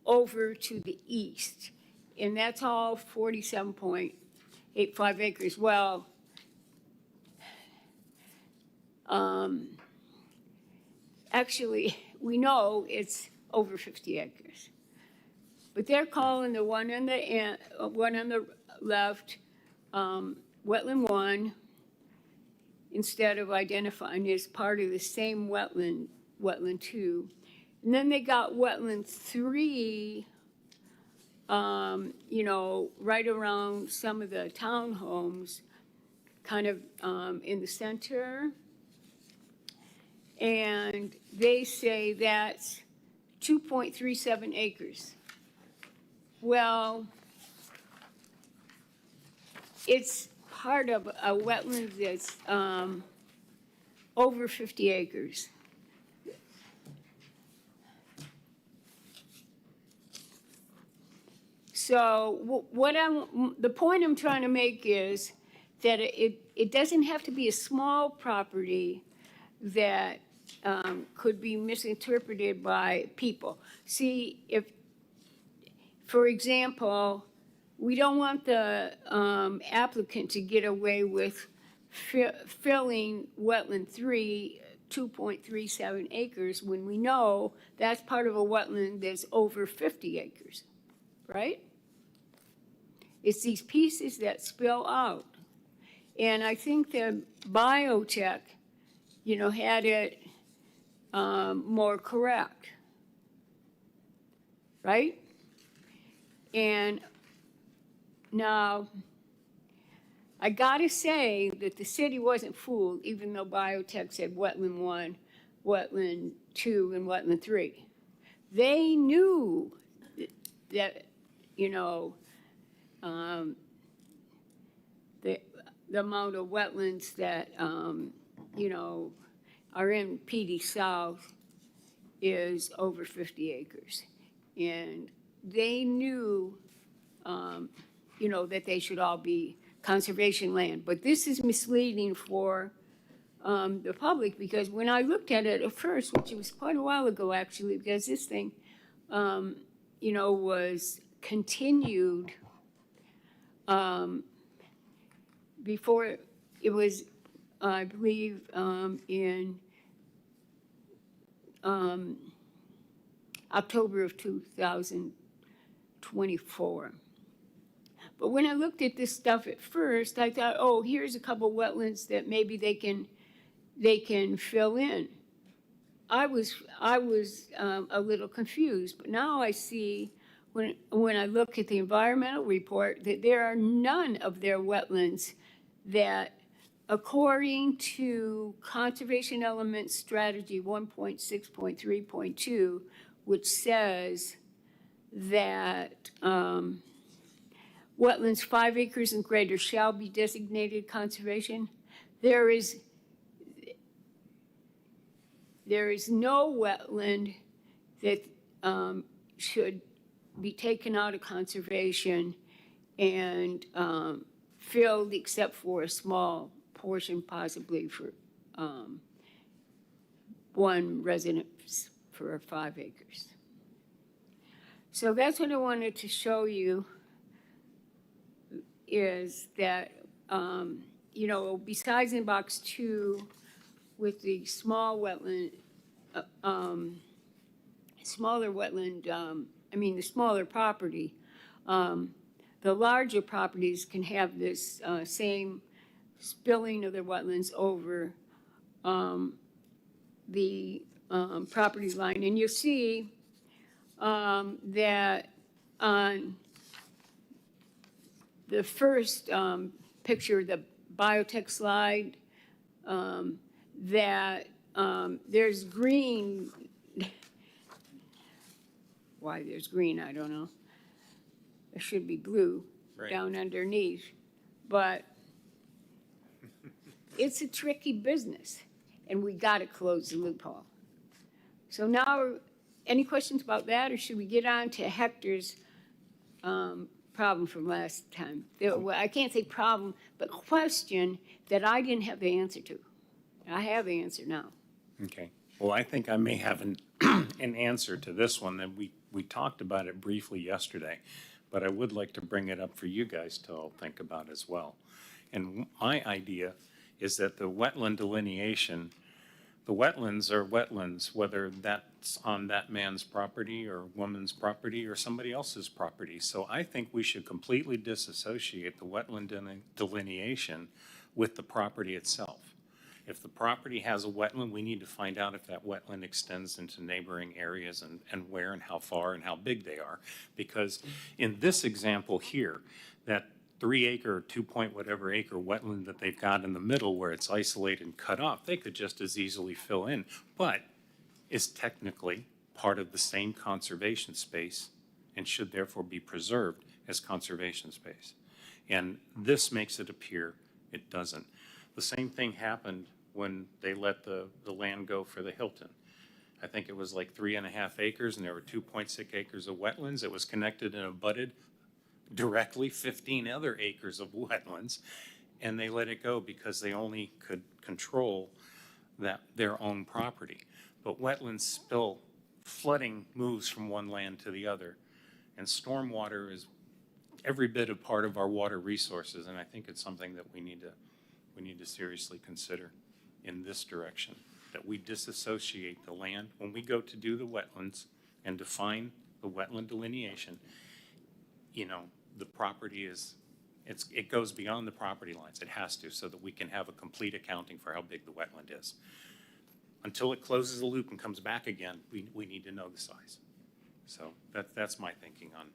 over to the east. And that's all 47.85 acres. Well, actually, we know it's over 50 acres. But they're calling the one on the left, wetland 1, instead of identifying it as part of the same wetland 2. And then they got wetland 3, right around some of the townhomes, kind of in the center. And they say that's 2.37 acres. Well, it's part of a wetland that's over 50 acres. So the point I'm trying to make is that it doesn't have to be a small property that could be misinterpreted by people. See, if, for example, we don't want the applicant to get away with filling wetland 3, 2.37 acres, when we know that's part of a wetland that's over 50 acres, right? It's these pieces that spill out. And I think the biotech, had it more correct, right? And now, I gotta say that the city wasn't fooled, even though biotech said wetland 1, wetland 2, and wetland 3. They knew that, the amount of wetlands that, are in PD South is over 50 acres. And they knew, that they should all be conservation land. But this is misleading for the public, because when I looked at it at first, which was quite a while ago actually, because this thing, was continued before it was, I believe, in October of 2024. But when I looked at this stuff at first, I thought, oh, here's a couple wetlands that maybe they can fill in. I was a little confused, but now I see when I look at the environmental report that there are none of their wetlands that, according to Conservation Element Strategy 1.6.3.2, which says that wetlands 5 acres and greater shall be designated conservation, there is no wetland that should be taken out of conservation and filled except for a small portion, possibly for one residence for 5 acres. So that's what I wanted to show you, is that, besides in box 2 with the small wetland, the smaller property, the larger properties can have this same spilling of their wetlands over the property line. And you'll see that on the first picture, the biotech slide, that there's green. Why there's green, I don't know. There should be blue down underneath. But it's a tricky business, and we got to close the loophole. So now, any questions about that, or should we get on to Hector's problem from last time? Well, I can't say problem, but question that I didn't have the answer to. I have the answer now. Okay. Well, I think I may have an answer to this one, and we talked about it briefly yesterday, but I would like to bring it up for you guys to all think about as well. And my idea is that the wetland delineation The wetlands are wetlands, whether that's on that man's property or woman's property or somebody else's property. So I think we should completely disassociate the wetland delineation with the property itself. If the property has a wetland, we need to find out if that wetland extends into neighboring areas and where and how far and how big they are. Because in this example here, that 3 acre, 2 point whatever acre wetland that they've got in the middle where it's isolated and cut off, they could just as easily fill in, but is technically part of the same conservation space and should therefore be preserved as conservation space. And this makes it appear it doesn't. The same thing happened when they let the land go for the Hilton. I think it was like 3.5 acres and there were 2.6 acres of wetlands. It was connected and abutted directly 15 other acres of wetlands, and they let it go because they only could control their own property. But wetlands spill, flooding moves from one land to the other, and stormwater is every bit a part of our water resources, and I think it's something that we need to seriously consider in this direction, that we disassociate the land when we go to do the wetlands and define the wetland delineation. You know, the property it goes beyond the property lines. It has to, so that we can have a complete accounting for how big the wetland is. Until it closes the loop and comes back again, we need to know the size. So that's my thinking on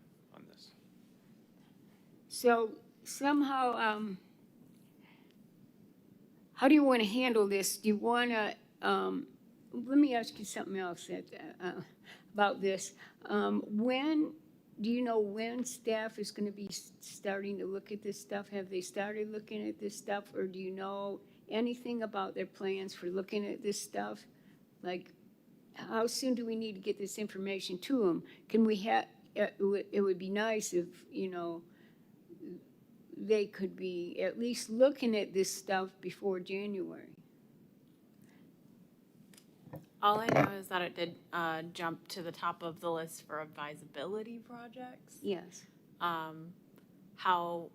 this. So somehow, how do you want to handle this? Do you want to, let me ask you something else about this. Do you know when staff is going to be starting to look at this stuff? Have they started looking at this stuff, or do you know anything about their plans for looking at this stuff? Like, how soon do we need to get this information to them? Can we have, it would be nice if, you know, they could be at least looking at this stuff before January. All I know is that it did jump to the top of the list for advisability projects. Yes. How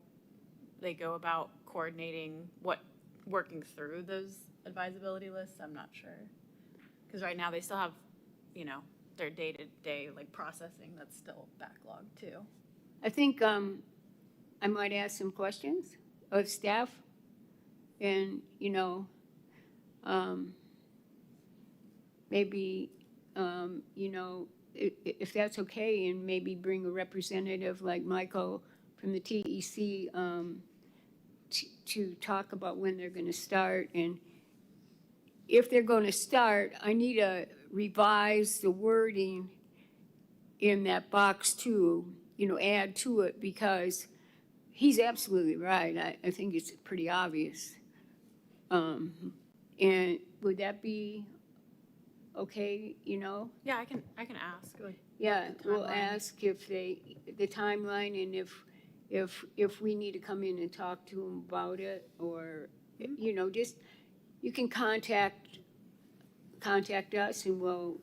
they go about coordinating working through those advisability lists, I'm not sure. Because right now they still have, you know, their day-to-day like processing that's still backlogged too. I think I might ask some questions of staff and, you know, maybe, you know, if that's okay, and maybe bring a representative like Michael from the TEC to talk about when they're going to start. And if they're going to start, I need to revise the wording in that box too, you know, add to it, because he's absolutely right. I think it's pretty obvious. And would that be okay, you know? Yeah, I can ask. Like, Yeah, we'll timeline. ask if the timeline, and if we need to come in and talk to them about it, or, you know, just, you can contact us and we'll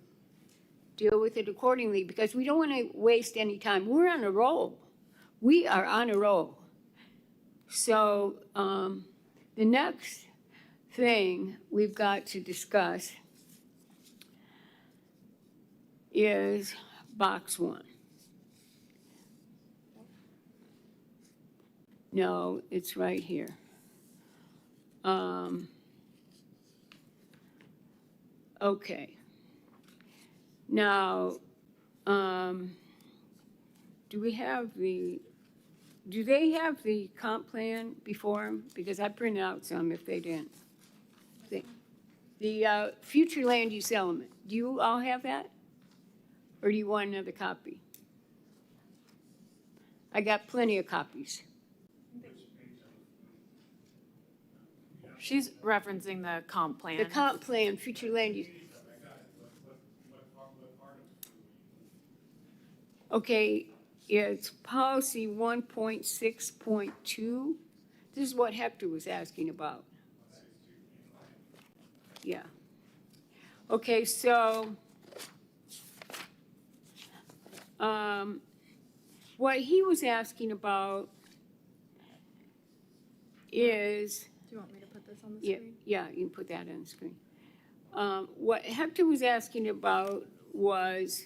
deal with it accordingly, because we don't want to waste any time. We're on a roll. We are on a roll. So the next thing we've got to discuss is box 1. No, it's right here. Okay. Now, do they have the comp plan before them? Because I printed out some if they didn't. The future land use element, do you all have that? Or do you want another copy? I got plenty of copies. She's referencing the comp plan. The comp plan, future land use. Okay, it's policy 1.6.2. This is what Hector was asking about. Yeah. Okay, so what he was asking about is, Do you want me to put this on the yeah, screen? yeah, you can put that on the screen. What Hector was asking about was,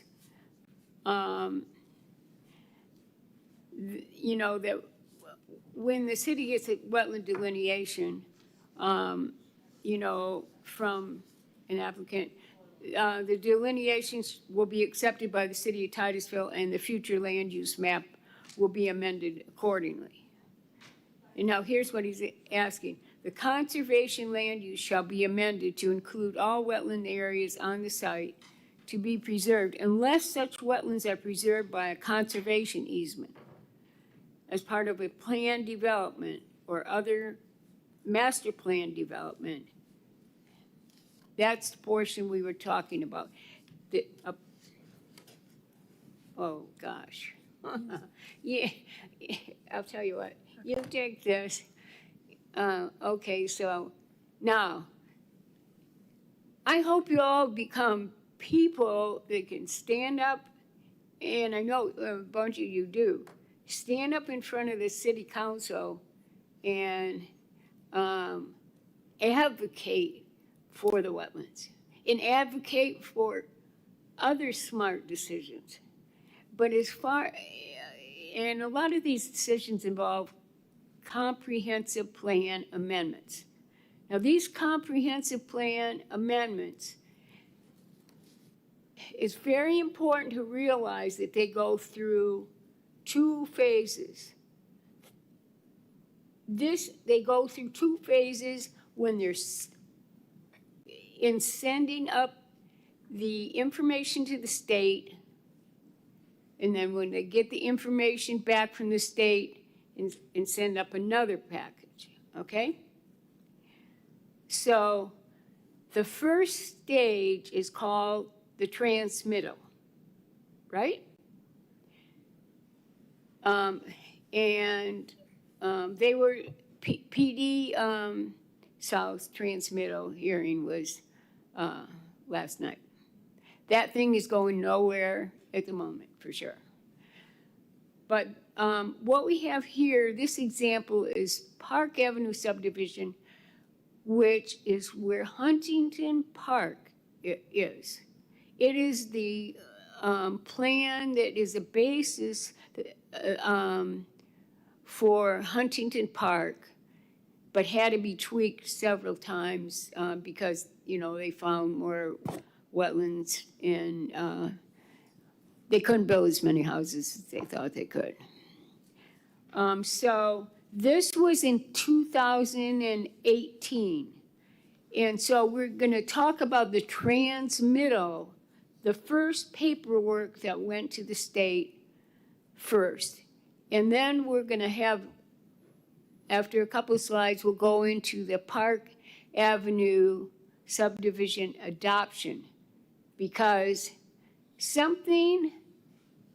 you know, that when the city gets a wetland delineation, you know, from an applicant, the delineations will be accepted by the city of Titusville and the future land use map will be amended accordingly. And now here's what he's asking. The conservation land use shall be amended to include all wetland areas on the site to be preserved unless such wetlands are preserved by a conservation easement as part of a planned development or other master plan development. That's the portion we were talking about. Oh, gosh. Yeah, I'll tell you what. You take this. Okay, so now, I hope you all become people that can stand up, and I know a bunch of you do, stand up in front of the city council and advocate for the wetlands and advocate for other smart decisions. But and a lot of these decisions involve comprehensive plan amendments. Now, these comprehensive plan amendments, it's very important to realize that they go through 2 phases. They go through 2 phases when they're in sending up the information to the state, and then when they get the information back from the state and send up another package, okay? So the first stage is called the transmittal, right? They were, PD South transmittal hearing was last night. That thing is going nowhere at the moment, for sure. But what we have here, this example is Park Avenue subdivision, which is where Huntington Park is. It is the plan that is a basis for Huntington Park, but had to be tweaked several times because, you know, they found more wetlands and they couldn't build as many houses as they thought they could. So this was in 2018. And so we're going to talk about the transmittal, the first paperwork that went to the state first. And then we're going to have, after a couple of slides, we'll go into the Park Avenue subdivision adoption, because something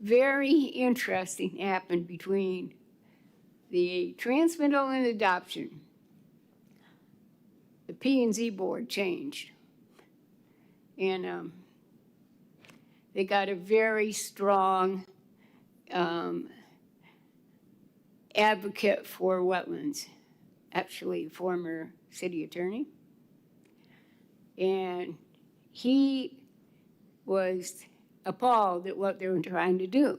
very interesting happened between the transmittal and adoption. The P&Z board changed, and they got a very strong advocate for wetlands, actually a former city attorney, and he was appalled at what they were trying to do.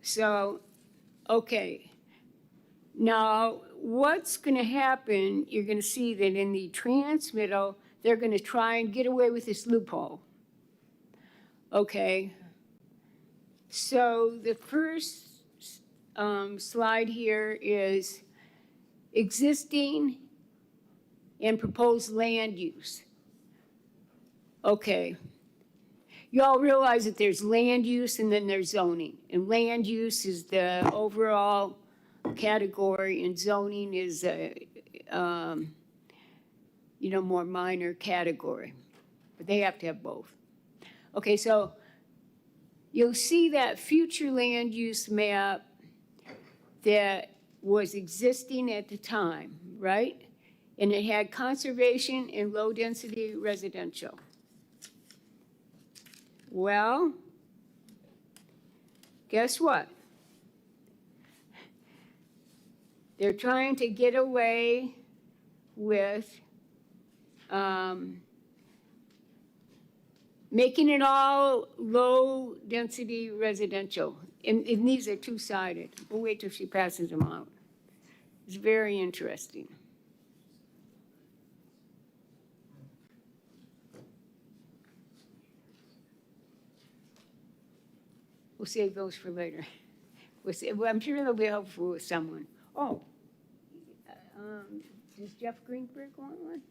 So, okay, now what's going to happen, you're going to see that in the transmittal, they're going to try and get away with this loophole. Okay, so the first slide here is existing and proposed land use. Okay. You all realize that there's land use and then there's zoning. And land use is the overall category and zoning is a, more minor category. But they have to have both. Okay, so you'll see that future land use map that was existing at the time, right? And it had conservation and low-density residential. Well, guess what? They're trying to get away with Making it all low-density residential. And these are two-sided. We'll wait till she passes them out. It's very interesting. We'll save those for later. Well, I'm sure they'll be helpful with someone. Oh, does Jeff Greenberg want one?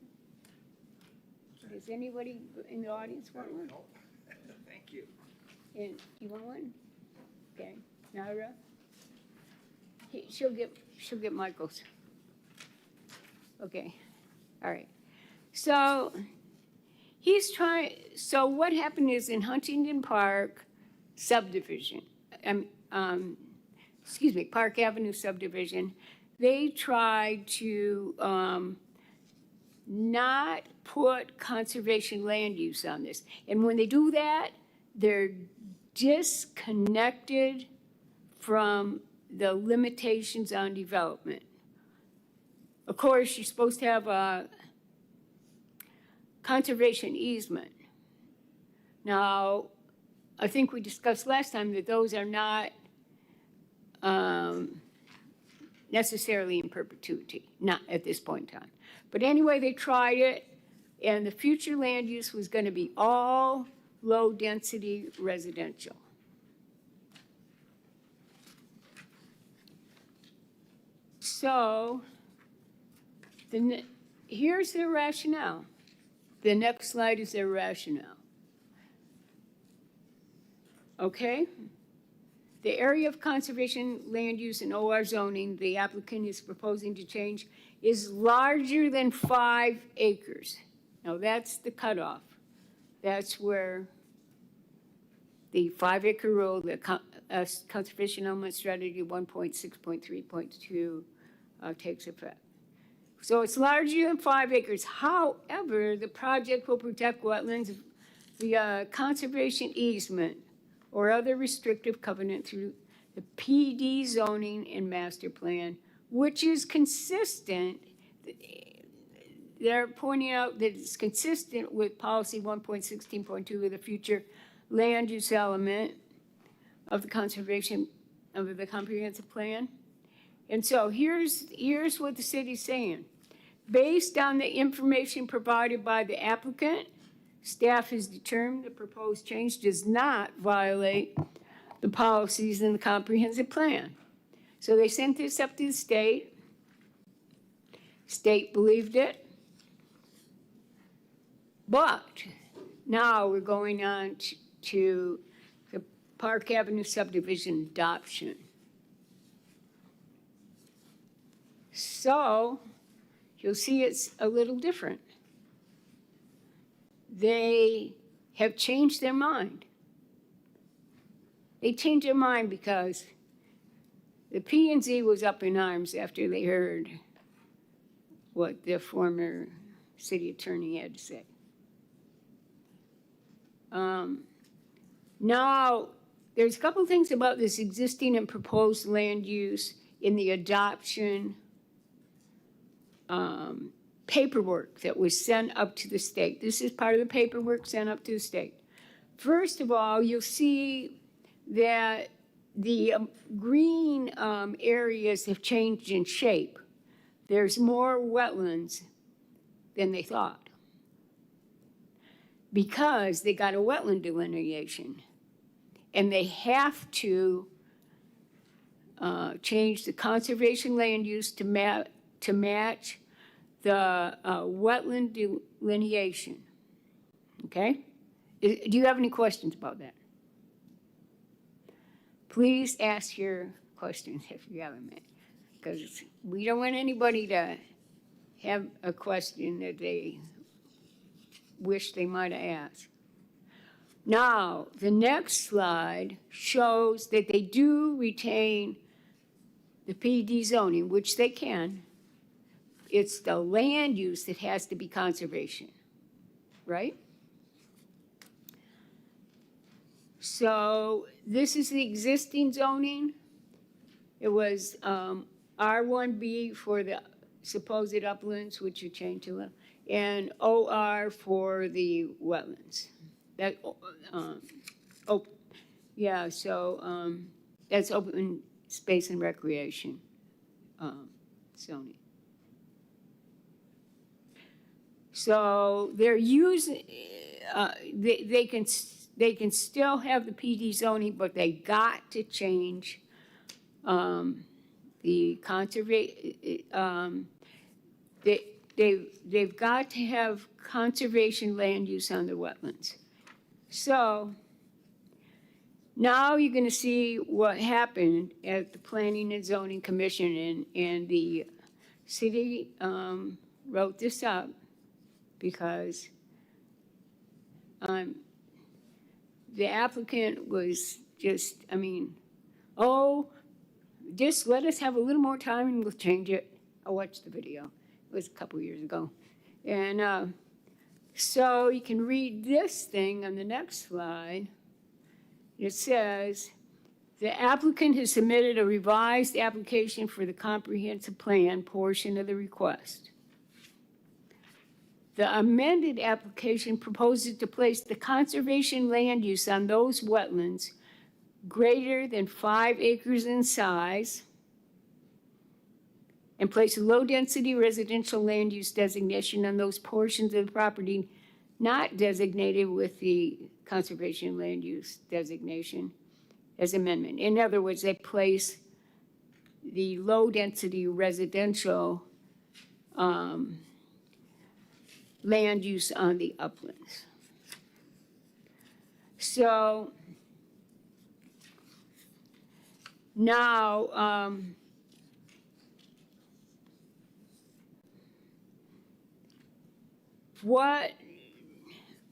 Does anybody in the audience want one? Thank you. And you want one? Okay, Naira? She'll get Michael's. Okay, all right. So so what happened is in Huntington Park subdivision, Park Avenue subdivision, they tried to not put conservation land use on this. And when they do that, they're disconnected from the limitations on development. Of course, you're supposed to have a conservation easement. Now, I think we discussed last time that those are not necessarily in perpetuity, not at this point in time. But anyway, they tried it, and the future land use was going to be all low-density residential. So here's their rationale. The next slide is their rationale. Okay? The area of conservation land use and OR zoning the applicant is proposing to change is larger than 5 acres. Now, that's the cutoff. That's where the 5-acre rule, the Conservation Element Strategy 1.6.3.2 takes effect. So it's larger than 5 acres. However, the project will protect wetlands via conservation easement or other restrictive covenant through the PD zoning and master plan, which is consistent. They're pointing out that it's consistent with policy 1.16.2 of the future land use element of the conservation of the comprehensive plan. And so here's what the city's saying. Based on the information provided by the applicant, staff has determined the proposed change does not violate the policies in the comprehensive plan. So they sent this up to the state. State believed it. But now we're going on to the Park Avenue subdivision adoption. So you'll see it's a little different. They have changed their mind. They changed their mind because the P&Z was up in arms after they heard what the former city attorney had to say. Now, there's a couple things about this existing and proposed land use in the adoption paperwork that was sent up to the state. This is part of the paperwork sent up to the state. First of all, you'll see that the green areas have changed in shape. There's more wetlands than they thought because they got a wetland delineation, and they have to change the conservation land use to match the wetland delineation. Okay? Do you have any questions about that? Please ask your questions if you have them, because we don't want anybody to have a question that they wish they might have asked. Now, the next slide shows that they do retain the PD zoning, which they can. It's the land use that has to be conservation, right? So this is the existing zoning. It was R1B for the supposed uplands, which you changed to, and OR for the wetlands. That, oh, yeah, so, that's open space and recreation, zoning. So they're using, they can still have the PD zoning, but they got to change, the they've got to have conservation land use on the wetlands. So now you're gonna see what happened at the Planning and Zoning Commission, and the city wrote this up because the applicant was just, I mean, oh, just let us have a little more time and we'll change it. I watched the video. It was a couple years ago. And so you can read this thing on the next slide. It says, the applicant has submitted a revised application for the comprehensive plan portion of the request. The amended application proposes to place the conservation land use on those wetlands greater than 5 acres in size and place a low-density residential land use designation on those portions of the property not designated with the conservation land use designation as amendment. In other words, they place the low-density residential land use on the uplands. So now, what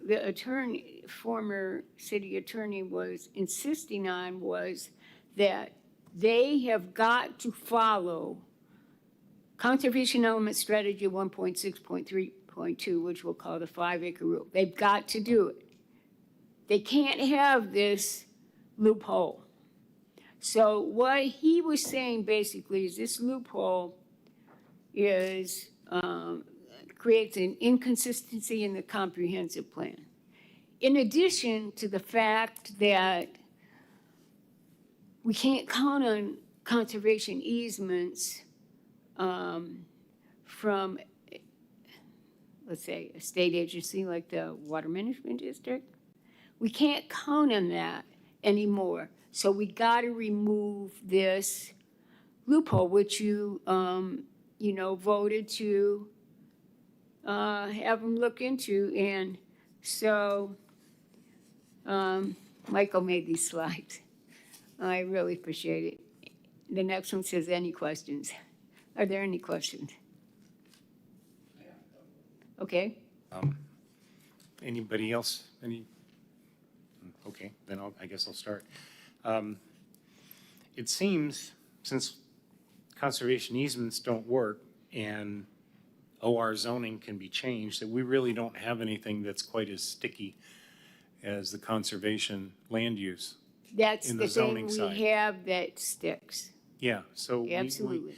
the attorney, former city attorney, was insisting on was that they have got to follow Conservation Element Strategy 1.6.3.2, which we'll call the 5-acre rule. They've got to do it. They can't have this loophole. So what he was saying basically is this loophole is creates an inconsistency in the comprehensive plan. In addition to the fact that we can't count on conservation easements from, let's say, a state agency like the Water Management District. We can't count on that anymore. So we got to remove this loophole, which you voted to have them look into. And so Michael made these slides. I really appreciate it. The next one says, any questions? Are there any questions? Okay. Anybody else? Okay, then I guess I'll start. It seems, since conservation easements don't work and OR zoning can be changed, that we really don't have anything that's quite as sticky as the conservation land use. That's in the the zoning thing side. we have that sticks. Yeah, so Absolutely.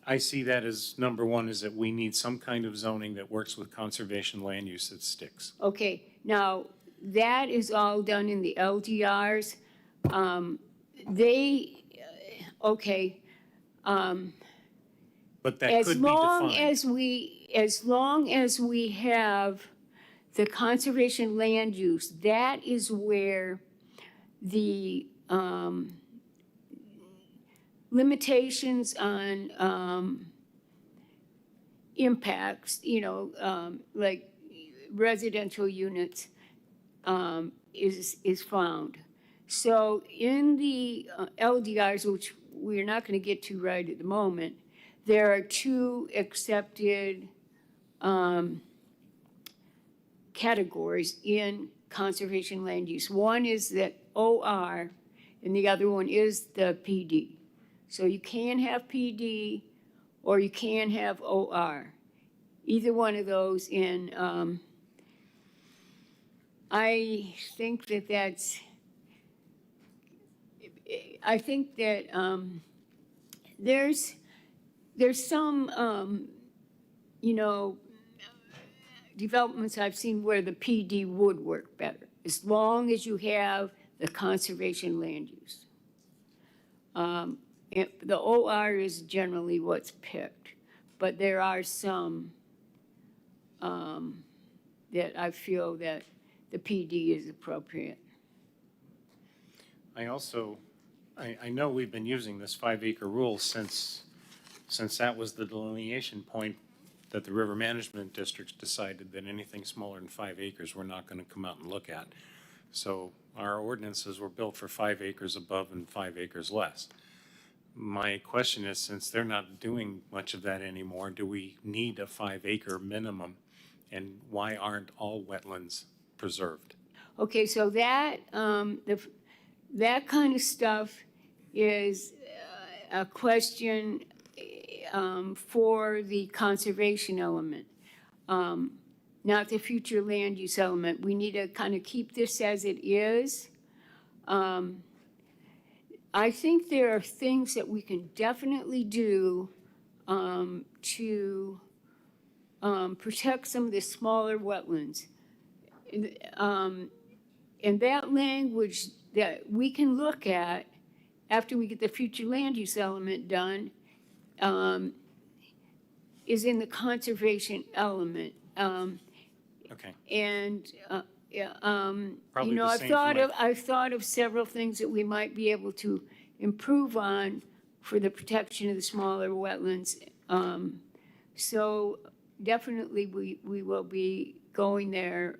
I see that as number one, is that we need some kind of zoning that works with conservation land use that sticks. Okay, now, that is all done in the LDRs. But that As could be long defined. as long as we have the conservation land use, that is where the limitations on impacts, like residential units, is found. So in the LDRs, which we're not going to get to right at the moment, there are two accepted categories in conservation land use. One is the OR, and the other one is the PD. So you can have PD or you can have OR. Either one of those in, I think that's, I think that there's some, developments I've seen where the PD would work better, as long as you have the conservation land use. The OR is generally what's picked, but there are some that I feel that the PD is appropriate. I also, I know we've been using this 5-acre rule since that was the delineation point that the river management districts decided that anything smaller than 5 acres, we're not going to come out and look at. So our ordinances were built for 5 acres above and 5 acres less. My question is, since they're not doing much of that anymore, do we need a 5-acre minimum? And why aren't all wetlands preserved? Okay, so that, that kind of stuff is a question for the conservation element, not the future land use element. We need to kind of keep this as it is. I think there are things that we can definitely do to protect some of the smaller wetlands. And that language that we can look at after we get the future land use element done is in the conservation element. Okay. And yeah, Probably you know, the I've same for I've thought of several things that we might be able to improve on for the protection of the smaller wetlands. So definitely we will be going there.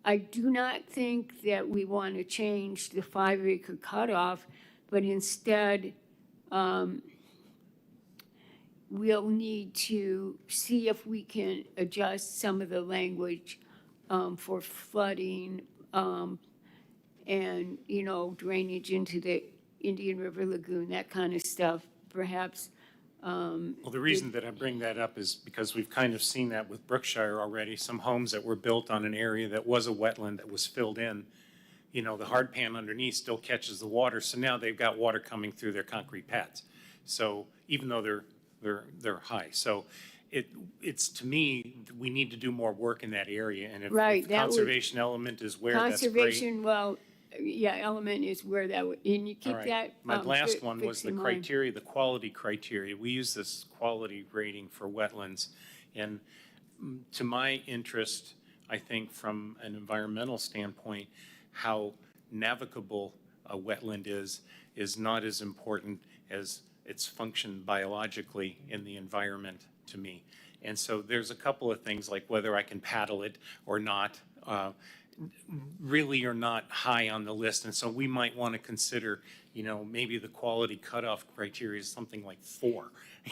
I do not think that we want to change the 5-acre cutoff, but instead we'll need to see if we can adjust some of the language for flooding and, you know, drainage into the Indian River Lagoon, that kind of stuff, perhaps. Well, the reason that I bring that up is because we've kind of seen that with Brookshire already, some homes that were built on an area that was a wetland that was filled in. You know, the hard pan underneath still catches the water, so now they've got water coming through their concrete pads. So even though they're high, so it's to me, we need to do more work in that area, and if Right, the that would- conservation element is where, that's great. Conservation, well, yeah, element is where that would, and you All keep right. that. My last fi- one was fixed the in mind. criteria, the quality criteria. We use this quality rating for wetlands. And to my interest, I think from an environmental standpoint, how navigable a wetland is not as important as its function biologically in the environment to me. And so there's a couple of things like whether I can paddle it or not, really are not high on the list. And so we might want to consider, you know, maybe the quality cutoff criteria is something like 4,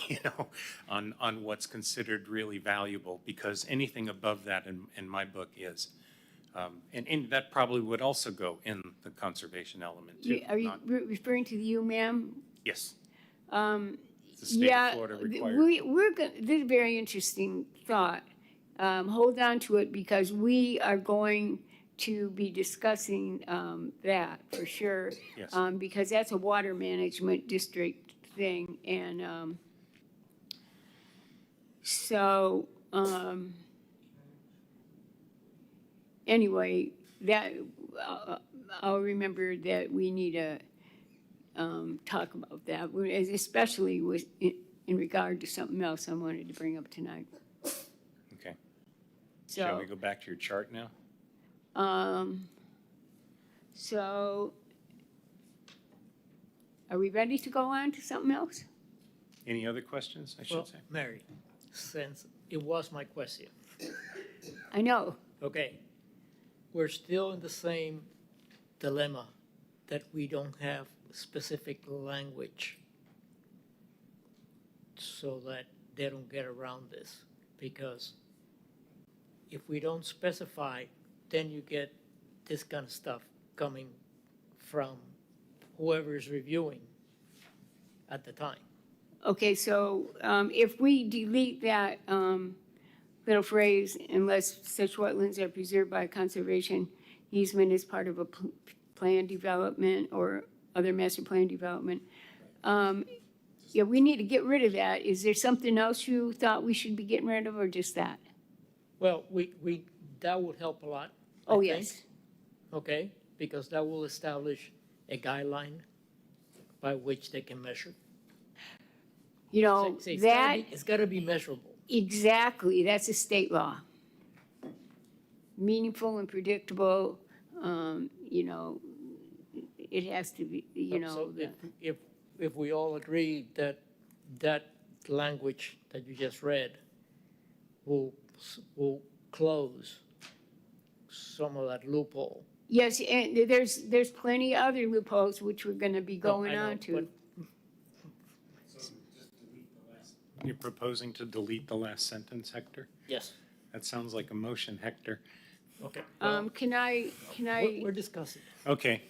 you know, on what's considered really valuable, because anything above that in my book is. And that probably would also go in the conservation element too. Are you not- referring to you, ma'am? Yes. The state of Yeah, Florida requires. we're going, this is a very interesting thought. Hold on to it because we are going to be discussing that for sure. Yes. Because that's a water management district thing. And so anyway, that I'll remember that we need to talk about that, especially in regard to something else I wanted to bring up tonight. Okay. Shall So, we go back to your chart now? so are we ready to go on to something else? Any other questions, I Well, should say? Mary, since it was my question, I know. okay, we're still in the same dilemma that we don't have specific language so that they don't get around this. Because if we don't specify, then you get this kind of stuff coming from whoever is reviewing at the time. Okay, so if we delete that little phrase, unless such wetlands are preserved by conservation easement as part of a plan development or other master plan development, yeah, we need to get rid of that. Is there something else you thought we should be getting rid of, or just that? Well, that would help a lot. I Oh, think, yes. Okay, because that will establish a guideline by which they can measure. You know, Say that, it's gotta be measurable. exactly, that's a state law. Meaningful and predictable, you know, it has to be, you know, So if we all agree that that language that you just read will close some of that loophole. yes, and there's plenty of other loopholes which we're gonna be No, going I know, on to. but You're proposing to delete the last sentence, Hector? Yes, That sounds like a motion, Hector. okay. Can I, We're discussing. Okay,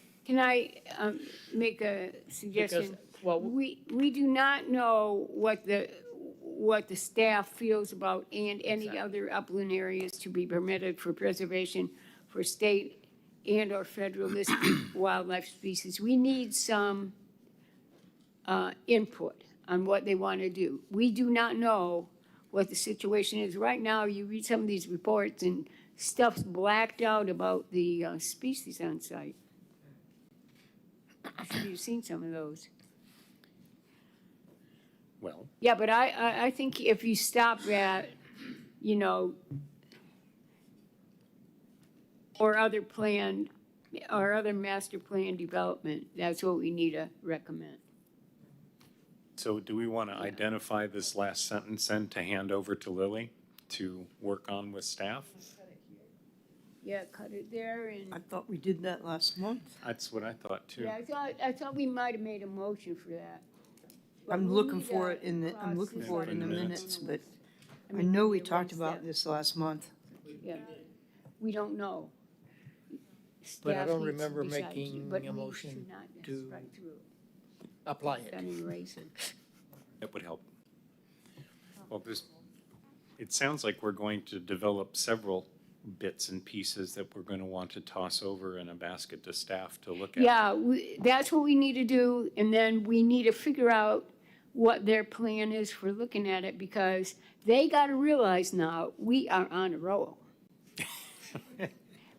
make a suggestion? well, We do not know what the staff feels about and any other upland areas to be permitted for preservation for state and or federal listed wildlife species. We need some input on what they want to do. We do not know what the situation is. Right now, you read some of these reports and stuff's blacked out about the species on site. I'm sure you've seen some of those. well, Yeah, but I think if you stop at, you know, or other master plan development, that's what we need to recommend. so do we want to identify this last sentence then to hand over to Lily to work on with staff? Yeah, cut it there and, I thought we did that last month. That's what I thought too. yeah, I thought we might have made a motion for that. But I'm we looking need for to it in the, I'm looking cross for it in the this minutes, but I mean, know we maybe a talked one about step. this last month. Yeah, we don't know. But I Staff don't needs to remember decide, making but a we motion should not just to strike through. apply it. Done and erasing. That would help. Well, it sounds like we're going to develop several bits and pieces that we're going to want to toss over in a basket to staff to look at. Yeah, that's what we need to do, and then we need to figure out what their plan is for looking at it, because they gotta realize now, we are on a roll.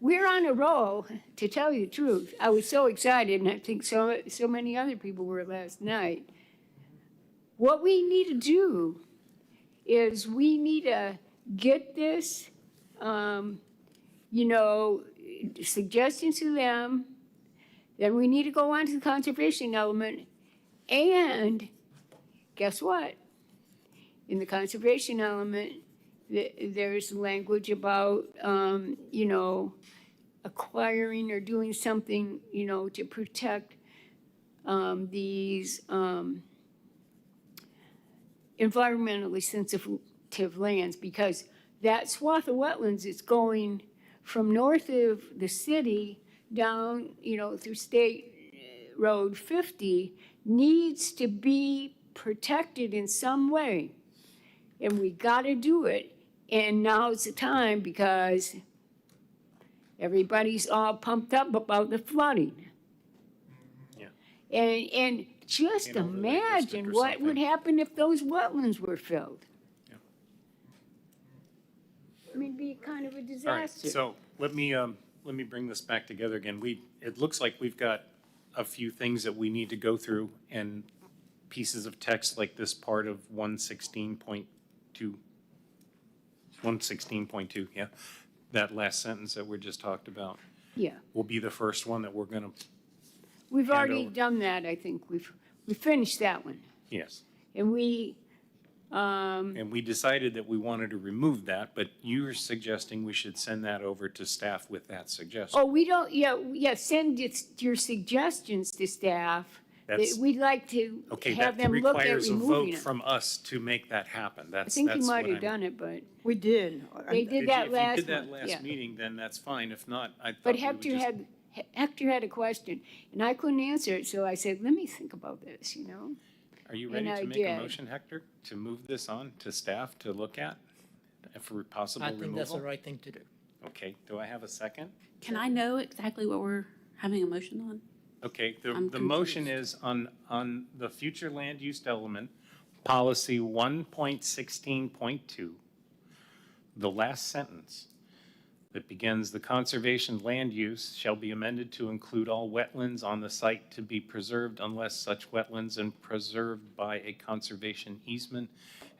We're on a roll, to tell you the truth. I was so excited, and I think so many other people were last night. What we need to do is we need to get this, you know, suggestions to them. Then we need to go on to the conservation element. And guess what? In the conservation element, there's language about, you know, acquiring or doing something, you know, to protect these environmentally sensitive lands, because that swath of wetlands is going from north of the city down, you know, through State Road 50, needs to be protected in some way. And we gotta do it. And now's the time, because everybody's all pumped up about the flooding. Yeah. And just An overlay district imagine or what would something. happen if those wetlands were filled. Yeah. I mean, it'd be kind of a All right, disaster. so let me bring this back together again. It looks like we've got a few things that we need to go through, and pieces of text like this part of 116.2, yeah, that last sentence that we just talked about Yeah, will be the first one that we're gonna, we've Hand already over. done that, I think. We finished that one. yes. And we, And we decided that we wanted to remove that, but you're suggesting we should send that over to staff with that suggestion. oh, we don't, yeah, send your suggestions to staff. That's- We'd like to Okay, have that them look at requires a removing vote it. from us to make that happen. I That's think you what might have I'm- done it, but We did. they did that last If you did that month, last yeah. meeting, then that's fine. If not, I thought But we would just. Hector had a question, and I couldn't answer it, so I said, let me think about this, you know? Are you and ready I to make a did. motion, Hector, to move this on to staff to look at for possible I removal? think that's the right thing to do. Okay, do I have a second? Can I know exactly what we're having a motion on? Okay, I'm the motion confused. is on the future land use element, policy 1.16.2. the last sentence that begins, "The conservation land use shall be amended to include all wetlands on the site to be preserved unless such wetlands are preserved by a conservation easement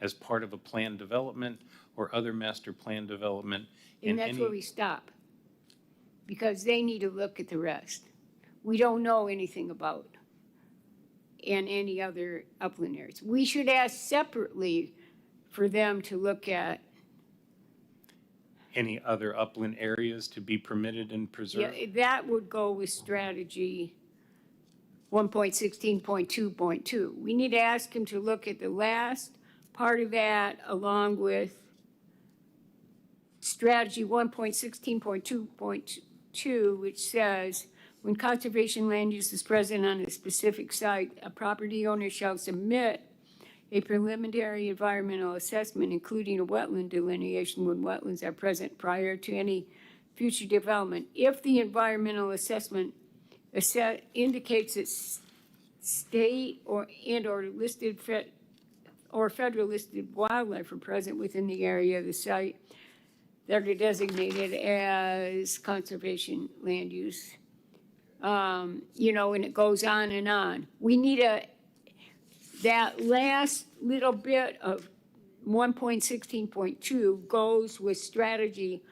as part of a planned development or other master plan development." And that's where we stop. Because they need to look at the rest. We don't know anything about in any other upland areas. We should ask separately for them to look at, Any other upland areas to be permitted and preserved? yeah, that would go with strategy 1.16.2.2. We need to ask him to look at the last part of that along with strategy 1.16.2.2, which says, when conservation land use is present on a specific site, a property owner shall submit a preliminary environmental assessment, including a wetland delineation when wetlands are present prior to any future development. If the environmental assessment indicates that state or listed or federal listed wildlife are present within the area of the site that are designated as conservation land use, and it goes on and on. We need that last little bit of 1.16.2 goes with strategy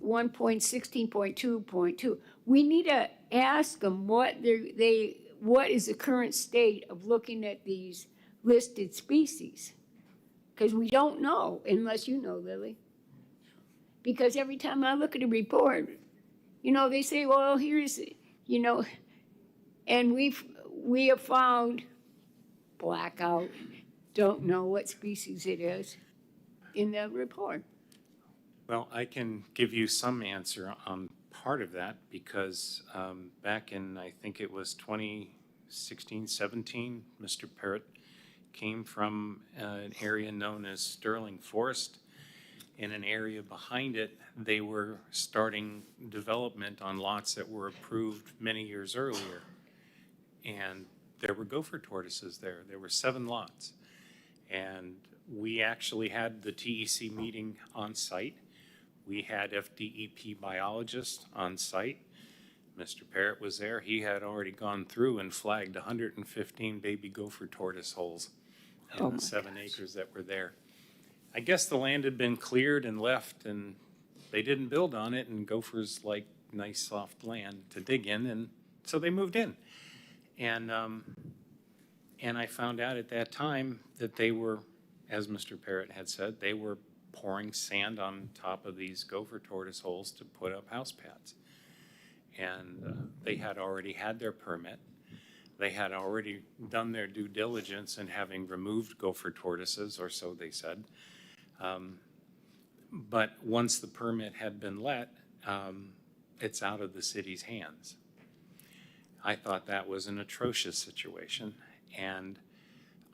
1.16.2.2. We need to ask them what is the current state of looking at these listed species, because we don't know unless you know, Lily. Because every time I look at a report, they say, well, here's, and we have found blackout, don't know what species it is in the report. Well, I can give you some answer on part of that because back in, I think it was 2016, 17, Mr. Parrott came from an area known as Sterling Forest. In an area behind it, they were starting development on lots that were approved many years earlier. And there were gopher tortoises there. There were 7 lots. And we actually had the TEC meeting on site. We had FDEP biologists on site. Mr. Parrott was there. He had already gone through and flagged 115 baby gopher tortoise holes in the 7 acres that were there. I guess the land had been cleared and left, and they didn't build on it, and gophers like nice soft land to dig in, and so they moved in. And I found out at that time that they were, as Mr. Parrott had said, they were pouring sand on top of these gopher tortoise holes to put up house pads. And they had already had their permit. They had already done their due diligence in having removed gopher tortoises, or so they said. But once the permit had been let, it's out of the city's hands. I thought that was an atrocious situation, and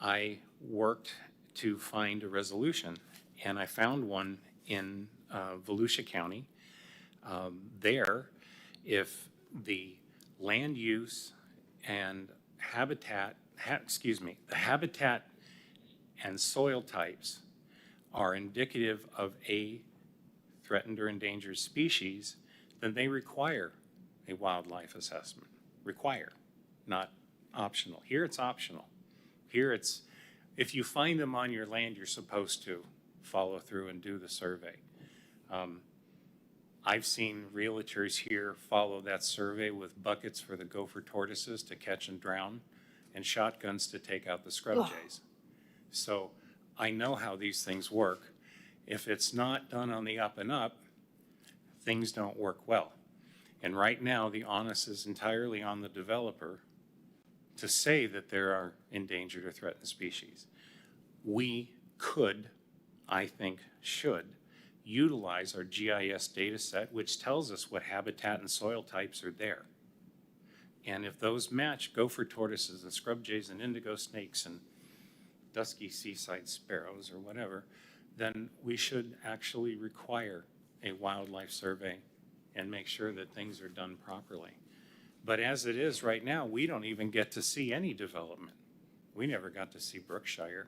I worked to find a resolution, and I found one in Volusia County. There, if the land use and habitat, the habitat and soil types are indicative of a threatened or endangered species, then they require a wildlife assessment. Require, not optional. Here it's optional. Here it's, if you find them on your land, you're supposed to follow through and do the survey. I've seen realtors here follow that survey with buckets for the gopher tortoises to catch and drown and shotguns to take out the scrub jays. So I know how these things work. If it's not done on the up and up, things don't work well. And right now, the onus is entirely on the developer to say that there are endangered or threatened species. We could, I think, should utilize our GIS data set, which tells us what habitat and soil types are there. And if those match gopher tortoises and scrub jays and indigo snakes and dusky seaside sparrows or whatever, then we should actually require a wildlife survey and make sure that things are done properly. But as it is right now, we don't even get to see any development. We never got to see Brookshire.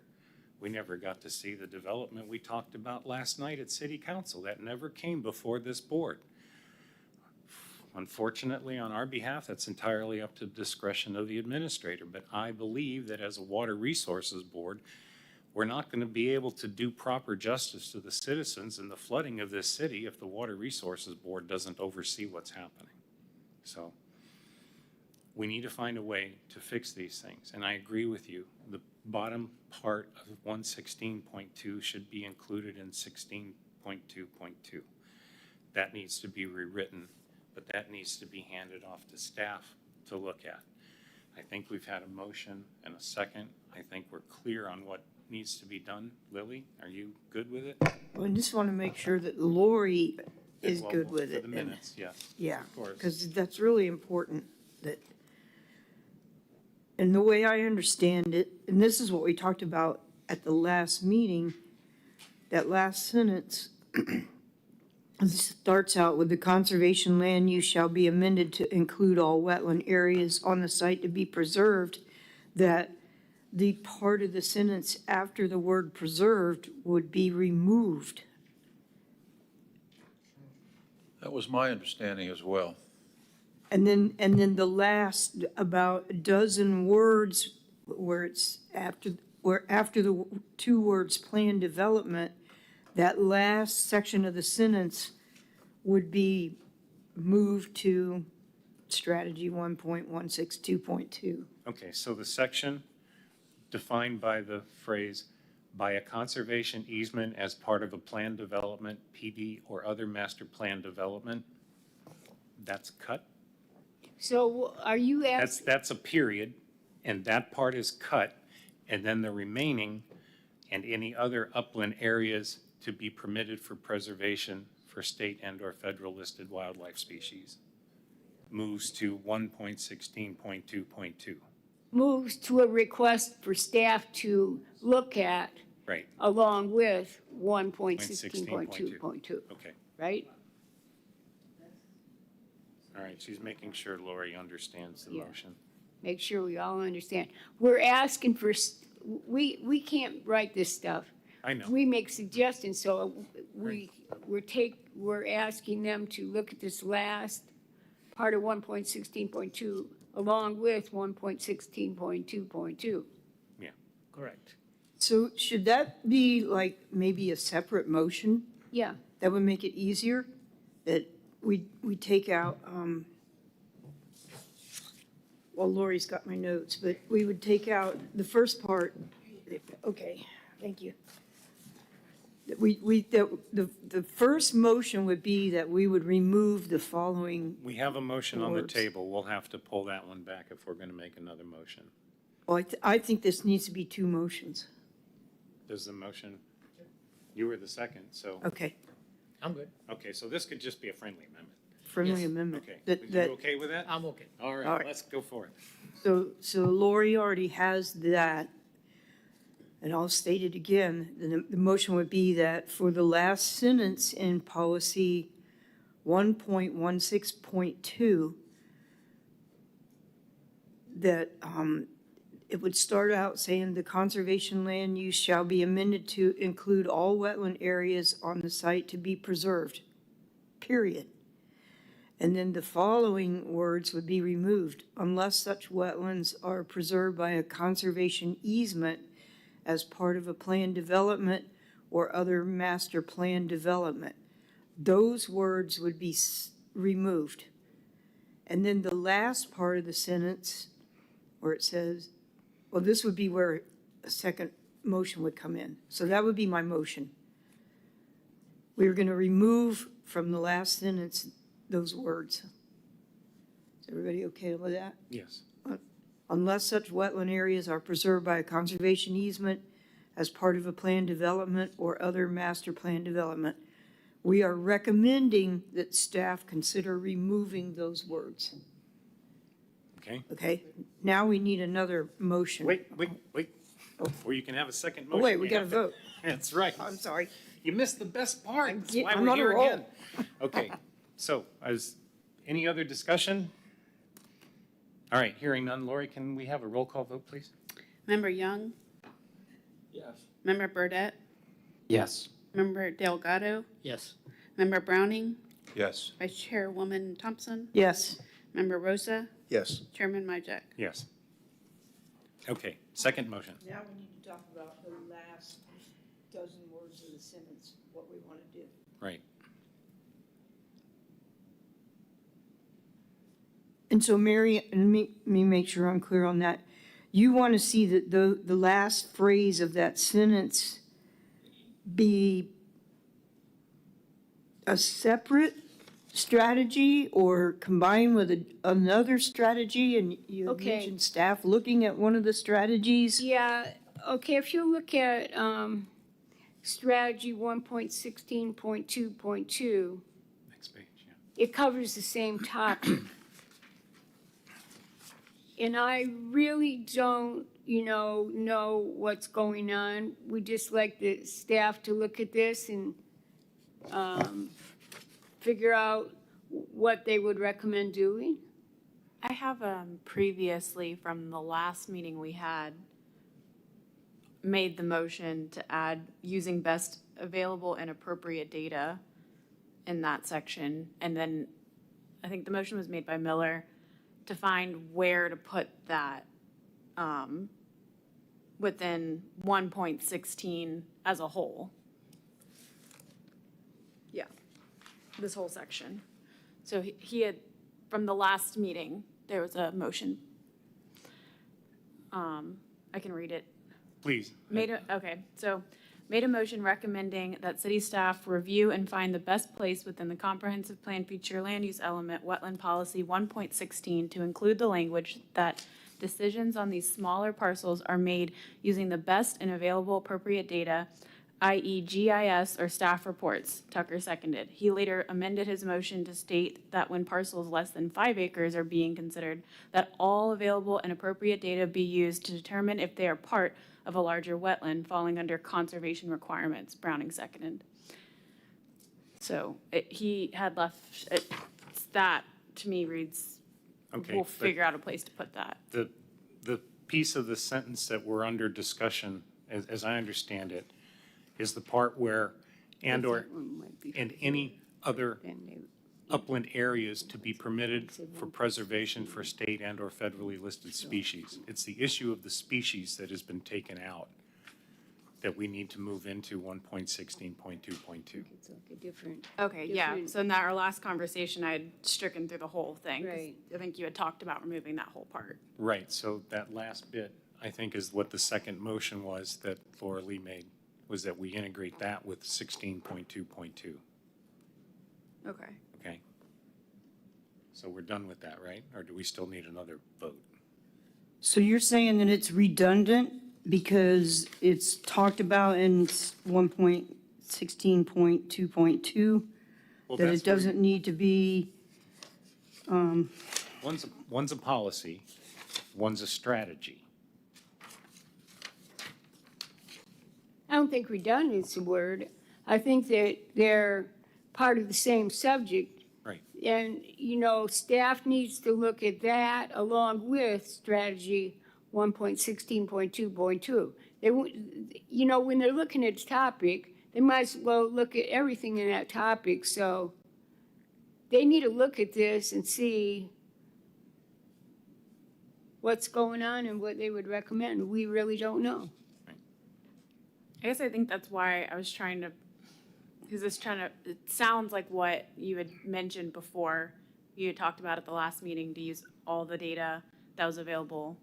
We never got to see the development we talked about last night at City Council. That never came before this board. Unfortunately, on our behalf, that's entirely up to the discretion of the administrator. But I believe that as a Water Resources Board, we're not going to be able to do proper justice to the citizens and the flooding of this city if the Water Resources Board doesn't oversee what's happening. So we need to find a way to fix these things. And I agree with you. The bottom part of 116.2 should be included in 16.2.2. That needs to be rewritten, but that needs to be handed off to staff to look at. I think we've had a motion and a second. I think we're clear on what needs to be done. Lily, are you good with it? Well, I just want to make sure that Lori is Well, good with for it. the and- minutes, yes. Yeah, Of course. because that's really important that, and the way I understand it, and this is what we talked about at the last meeting, that last sentence starts out with the conservation land use shall be amended to include all wetland areas on the site to be preserved, that the part of the sentence after the word preserved would be removed. That was my understanding as well. And then the last about a dozen words where it's after the two words plan development, that last section of the sentence would be moved to strategy 1.162.2. Okay, so the section defined by the phrase, by a conservation easement as part of a plan development, PD, or other master plan development, that's cut? So are you asking? That's a period, and that part is cut, and then the remaining and any other upland areas to be permitted for preservation for state and/or federal listed wildlife species moves to 1.16.2.2. Moves to a request for staff to look at Right, along with 1.16.2.2, okay. right? All right, she's making sure Lori understands the Yeah. motion. Make sure we all understand. We're asking for, we can't write this stuff. I know. We make suggestions, so we're asking them to look at this last part of 1.16.2 along with 1.16.2.2. Correct. So should that be like maybe a separate motion? Yeah, That would make it easier, that we take out, well, Lori's got my notes, but we would take out the first part, okay, thank you. That the first motion would be that we would remove the following, We have a motion on the Words. table. We'll have to pull that one back if we're going to make another motion. well, I think this needs to be two motions. Does the motion, you were the second, so, Okay, I'm good. okay, so this could just be a friendly amendment. friendly Yes. amendment. Okay, That- you that- okay with that? I'm okay. All All right, right. let's go for it. So Lori already has that, and I'll state it again. The motion would be that for the last sentence in policy 1.16.2, that it would start out saying the conservation land use shall be amended to include all wetland areas on the site to be preserved, period. And then the following words would be removed, unless such wetlands are preserved by a conservation easement as part of a planned development or other master plan development. Those words would be removed. And then the last part of the sentence where it says, well, this would be where a second motion would come in. So that would be my motion. We're going to remove from the last sentence those words. Is everybody okay with that? Yes. Unless such wetland areas are preserved by a conservation easement as part of a planned development or other master plan development. We are recommending that staff consider removing those words. Okay. Okay? Now we need another motion. Wait. Before you can have a second Oh, motion. wait, we you got to have to- vote. That's right. I'm sorry. You missed the best part. That's why I'm we're on a here roll. again. Okay, so any other discussion? All right, hearing none. Lori, can we have a roll call vote, please? Member Young, Yes. Member Burdette, Yes. Member Delgado, Yes. Member Browning, Yes. Vice Chairwoman Thompson, Yes. Member Rosa, Yes. Chairman Majek. Yes. Okay, second motion. Now we need to talk about the last dozen words of the sentence, what we want to do. Right. And so Mary, let me make sure I'm clear on that. You want to see that the last phrase of that sentence be a separate strategy or combined with another strategy? And you Okay. mentioned staff looking at one of the strategies. Yeah, okay, if you look at, strategy 1.16.2.2, Next page, yeah. it covers the same topic. And I really don't, know what's going on. We just like the staff to look at this and, figure out what they would recommend doing. I have previously, from the last meeting we had, made the motion to add using best available and appropriate data in that section. And then I think the motion was made by Miller to find where to put that within 1.16 as a whole. Yeah, this whole section. So he had, from the last meeting, there was a motion. I can read it. Please. Made a motion recommending that city staff review and find the best place within the comprehensive plan future land use element wetland policy 1.16 to include the language that decisions on these smaller parcels are made using the best and available appropriate data, i.e. GIS or staff reports. Tucker seconded. He later amended his motion to state that when parcels less than 5 acres are being considered, that all available and appropriate data be used to determine if they are part of a larger wetland falling under conservation requirements. Browning seconded. So he had left, that to me reads, Okay, we'll but figure out a place to put that. the piece of the sentence that we're under discussion, as I understand it, is the part where and/or and any other upland areas to be permitted for preservation for state and/or federally listed species. It's the issue of the species that has been taken out that we need to move into 1.16.2.2. It's like a different. Okay, yeah, different- so in that our last conversation, I had stricken through the whole thing. 'Cause Right. I think you had talked about removing that whole part. Right, so that last bit, I think, is what the second motion was that Laura Lee made, was that we integrate that with 16.2.2, Okay. okay? So we're done with that, right? Or do we still need another vote? So you're saying that it's redundant because it's talked about in 1.16.2.2, Well, that that's it doesn't need to be, One's a policy, one's a strategy. I don't think redundant's the word. I think that they're part of the same subject. Right. And, staff needs to look at that along with strategy 1.16.2.2. When they're looking at a topic, they might as well look at everything in that topic. So they need to look at this and see what's going on and what they would recommend. We really don't know. I guess I think that's why I was trying to, because it sounds like what you had mentioned before. You had talked about at the last meeting to use all the data that was available,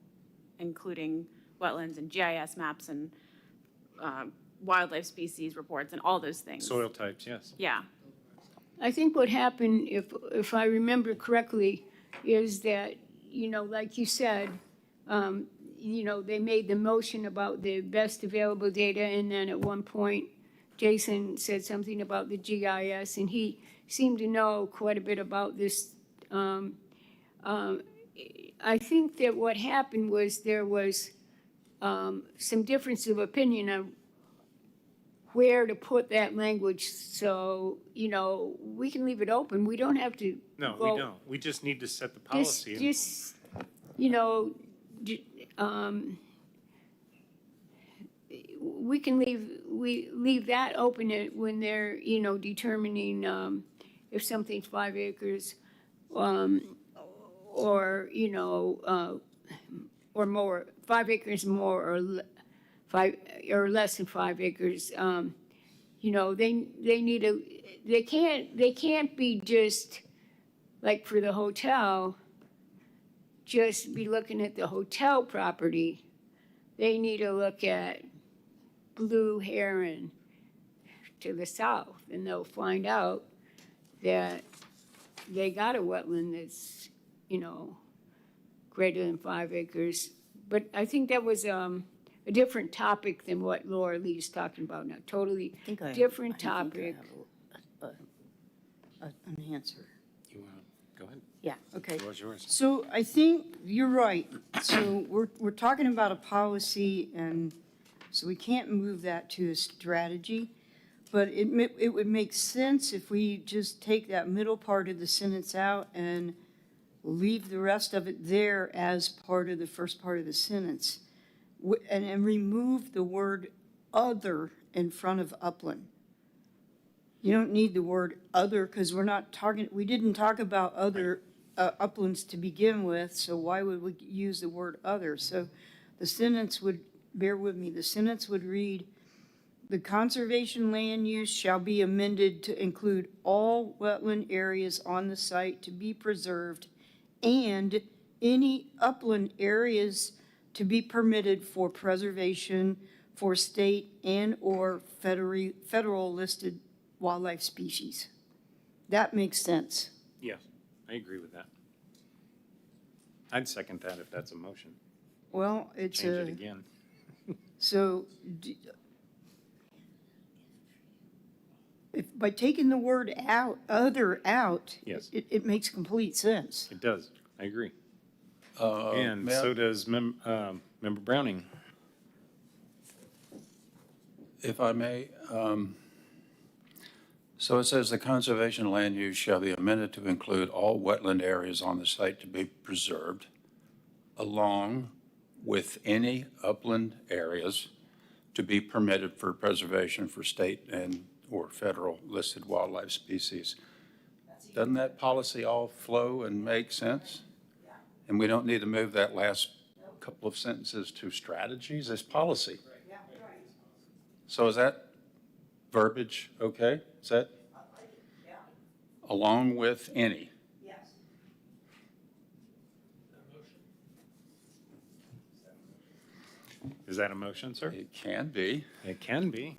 including wetlands and GIS maps and wildlife species reports and all those things. Soil types, yes. Yeah. I think what happened, if I remember correctly, is that, like you said, they made the motion about the best available data, and then at one point, Jason said something about the GIS, and he seemed to know quite a bit about this. I think that what happened was there was some difference of opinion on where to put that language. So, we can leave it open. We don't have to. No, go- we don't. We just need to set the policy. and- we can leave that open when they're, you know, determining, if something's 5 acres, or, you know, or more, 5 acres more, or 5, or less than 5 acres, you know, they need they can't be just, like for the hotel, just be looking at the hotel property. They need to look at Blue Heron to the south, and they'll find out that they got a wetland that's, you know, greater than 5 acres. But I think that was a different topic than what Laura Lee's talking about now. Totally different topic. An answer. You want to go ahead? Yeah, okay. The floor's yours. So I think you're right. So we're talking about a policy, and so we can't move that to a strategy. But it would make sense if we just take that middle part of the sentence out and leave the rest of it there as part of the first part of the sentence. And remove the word other in front of upland. You don't need the word other, because we didn't talk about other uplands to begin with, so why would we use the word other? So the sentence would, bear with me, the sentence would read, the conservation land use shall be amended to include all wetland areas on the site to be preserved and any upland areas to be permitted for preservation for state and/or federal listed wildlife species. That makes sense. Yes, I agree with that. I'd second that if that's a motion. Well, it's Change it again. so if by taking the word other out, Yes. it makes complete sense. It does, I agree. And so does Member Browning. If I may, so it says the conservation land use shall be amended to include all wetland areas on the site to be preserved, along with any upland areas to be permitted for preservation for state and/or federal listed wildlife species. Doesn't that policy all flow and make sense? And we don't need to move that last couple of sentences to strategies as policy. So is that verbiage okay? Is that? Along with any? Yes. Is that a motion, sir? It can be. It can be.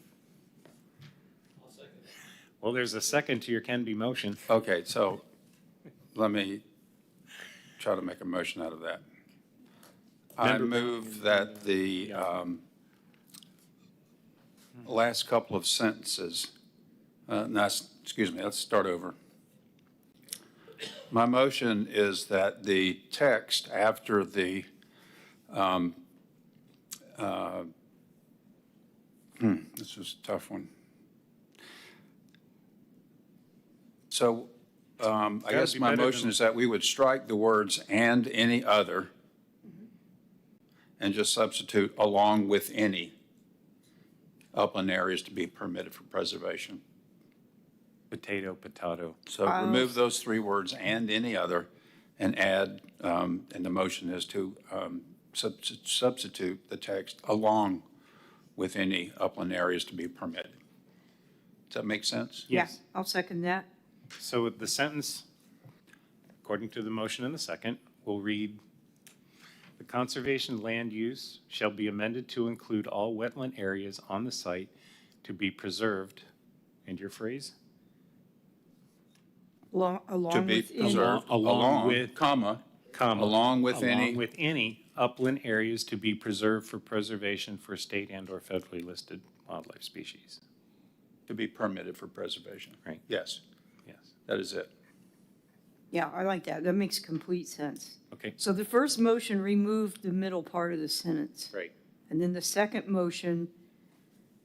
Well, there's a second to your can be motion. Okay, so let me try to make a motion out of that. I move that the last couple of sentences, excuse me, let's start over. My motion is that the text after the this was a tough one. So I guess my motion is that we would strike the words "and any other" and just substitute "along with any upland areas to be permitted for preservation." Potato, potato. So remove those three words "and any other" and add, and the motion is to substitute the text "along with any upland areas to be permitted." Does that make sense? Yes. Yeah, I'll second that. So the sentence, according to the motion in the second, will read, "The conservation land use shall be amended to include all wetland areas on the site to be preserved," and your phrase? Along To be with any. preserved, Along with- comma, along with any. Along with any upland areas to be preserved for preservation for state and/or federally listed wildlife species. To be permitted for preservation. Right. Yes, Yes. that is it. Yeah, I like that. That makes complete sense. Okay, So the first motion removed the middle part of the sentence. great. And then the second motion,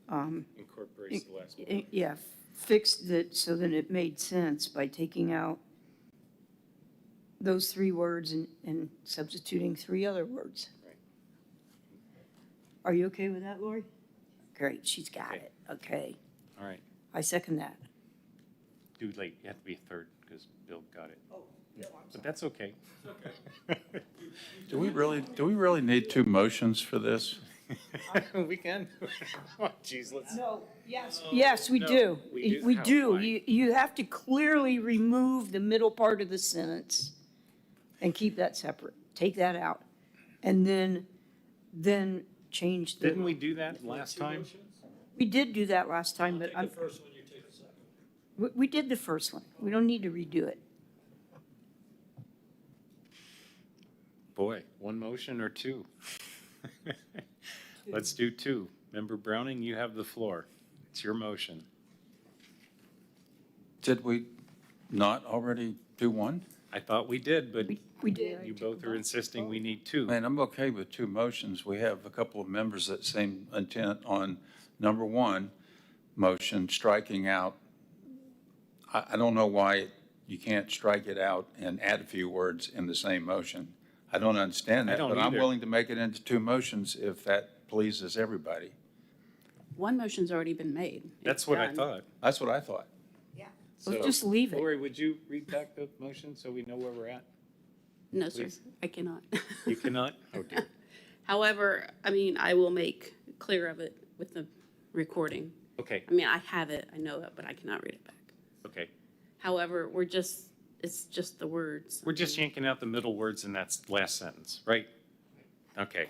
Incorporates the last one. yeah, fixed it so that it made sense by taking out those three words and substituting three other words. Right. Are you okay with that, Lori? Great, she's got Okay. it. Okay. All right. I second that. Too late. You have to be third because Bill got it. But that's okay. Do we really need two motions for this? We can. Oh, geez, let's. No, yes, we no, do. we do? We How? do. Why? You have to clearly remove the middle part of the sentence and keep that separate. Take that out. And then change the. Didn't we do that last time? We did do that last time, but I'm. first one, you take the second. We did the first one. We don't need to redo it. Boy, one motion or two? Let's do two. Member Browning, you have the floor. It's your motion. Did we not already do one? I thought we did, but We did. you both are insisting we need two. Man, I'm okay with two motions. We have a couple of members that seem intent on number one motion, striking out. I don't know why you can't strike it out and add a few words in the same motion. I don't understand I that, don't but I'm either. willing to make it into two motions if that pleases everybody. One motion's already been made. That's It's what I done. thought. That's what I thought. Let's So, just leave it. Lori, would you read back the motion so we know where we're at? No, sir, Please. I cannot. You cannot? Oh, dear. However, I mean, I will make clear of it with the recording. Okay, I mean, I have it, I know it, but I cannot read it back. okay. However, it's just the words. We're just yanking out the middle words in that last sentence, right? Okay.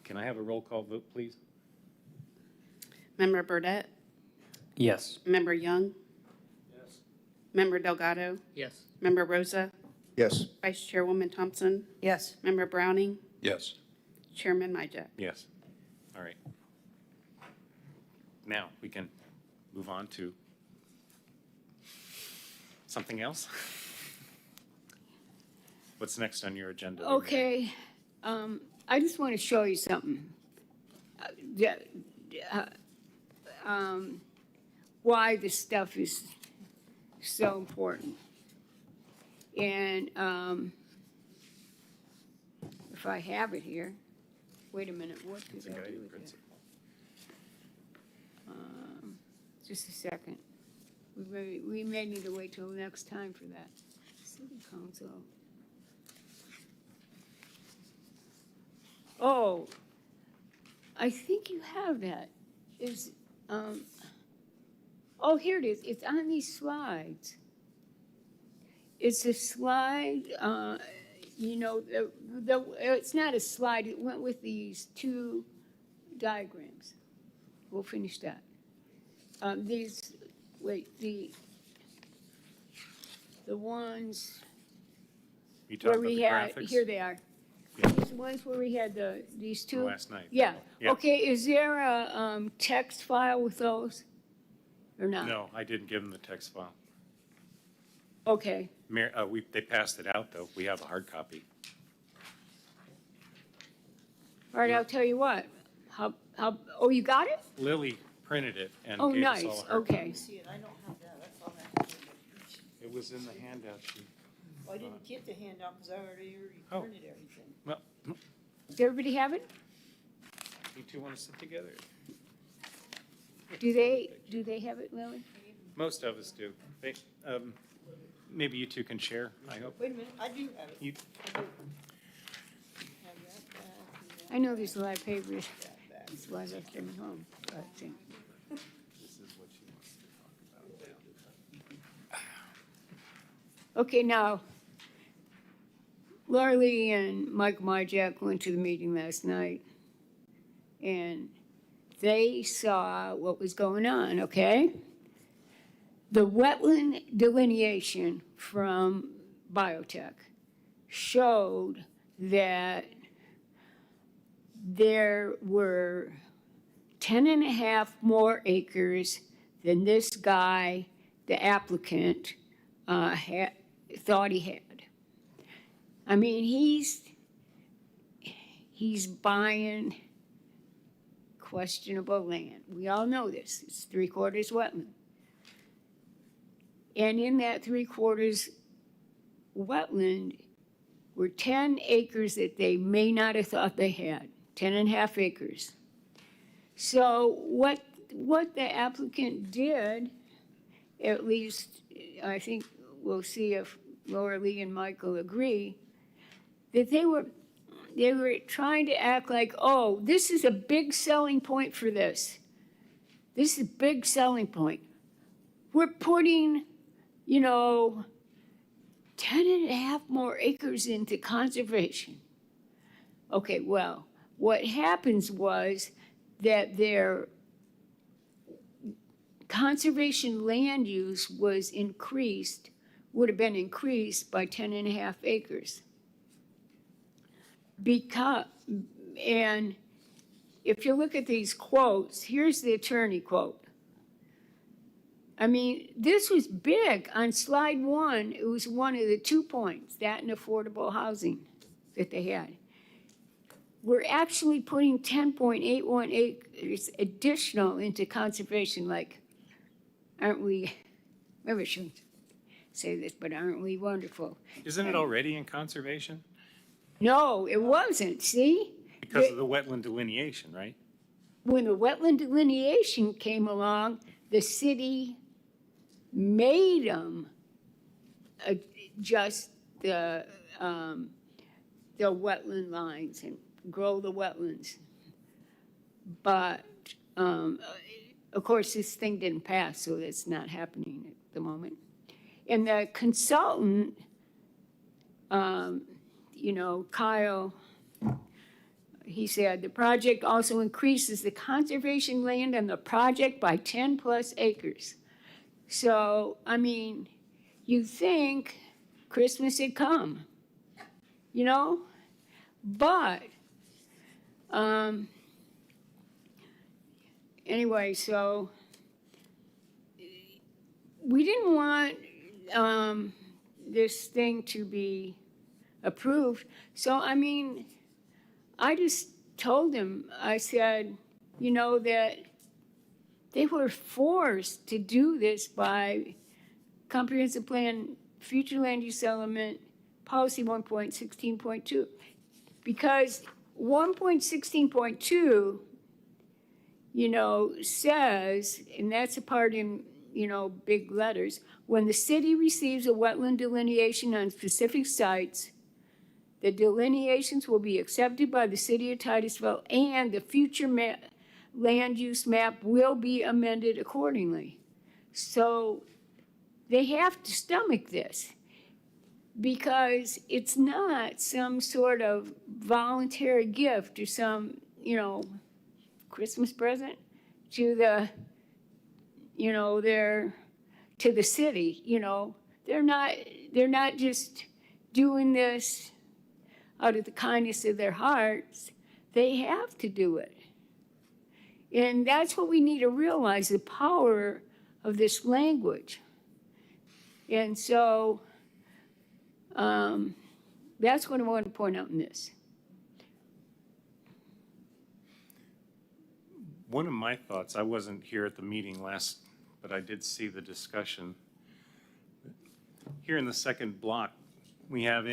Can I have a roll call vote, please? Member Burdette, Yes. Member Young, Yes. Member Delgado, Yes. Member Rosa, Yes. Vice Chairwoman Thompson, Yes. Member Browning, Yes. Chairman Majek. Yes. All right. Now, we can move on to something else? What's next on your agenda? Lori? Okay, I just want to show you something. Why this stuff is so important. And if I have it here, wait a minute, what It's did a I guiding do with it? principle. Just a second. We may need to wait till next time for that. City Council. Oh, I think you have that. Oh, here it is. It's on these slides. It's a slide, it's not a slide. It went with these two diagrams. We'll finish that. The ones You talked where about we the had, graphics? here they are. Yeah. These ones where we had these two. Last night. Yeah, Yeah. okay, is there a text file with those? Or not? No, I didn't give them the text file. Okay, They passed it out, though. We have a hard copy. all right, I'll tell you what. Oh, you got it? Lily printed it and Oh, gave us nice, all a hard okay. See it, I don't have that, that's all I have. It was in the handout sheet. I didn't get the handout because I already Oh. printed everything. Well, Does everybody have it? you two want to sit together? Do they have it, Lily? Most of us do. Maybe you two can share, I hope. Wait a minute, I do have it. You, I know there's a lot of papers. That's why I left them at home. But, this is what she wants to talk about now. okay, now, Laura Lee and Mike Majak went to the meeting last night, and they saw what was going on, okay? The wetland delineation from biotech showed that there were 10 and a half more acres than this guy, the applicant, thought he had. I mean, he's buying questionable land. We all know this. It's 3/4 wetland. And in that 3/4 wetland were 10 acres that they may not have thought they had, 10 and a half acres. So what the applicant did, at least I think we'll see if Laura Lee and Michael agree, that they were trying to act like, oh, this is a big selling point for this. This is a big selling point. We're putting, 10 and a half more acres into conservation. Okay, well, what happens was that their conservation land use was increased, would have been increased by 10 and a half acres. And if you look at these quotes, here's the attorney quote. I mean, this was big. On slide 1, it was one of the 2 points, that and affordable housing that they had. We're actually putting 10.81 acres additional into conservation, like, aren't we, maybe I shouldn't say this, but aren't we wonderful? Isn't it already in conservation? No, it wasn't, see? Because of the wetland delineation, right? When the wetland delineation came along, the city made them adjust the wetland lines and grow the wetlands. But, of course, this thing didn't pass, so that's not happening at the moment. And the consultant, Kyle, he said, the project also increases the conservation land on the project by 10 plus acres. So, I mean, you think Christmas had come, But, anyway, so we didn't want this thing to be approved. So, I mean, I just told him, I said, that they were forced to do this by Comprehensive Plan, Future Land Use Element, Policy 1.16.2. Because 1.16.2, says, and that's a part in, big letters, when the city receives a wetland delineation on specific sites, the delineations will be accepted by the city of Titusville and the future land use map will be amended accordingly. So they have to stomach this because it's not some sort of voluntary gift or some, Christmas present to the, to the city, They're not just doing this out of the kindness of their hearts. They have to do it. And that's what we need to realize, the power of this language. And so that's what I want to point out in this. One of my thoughts, I wasn't here at the meeting last, but I did see the discussion. Here in the second block, we have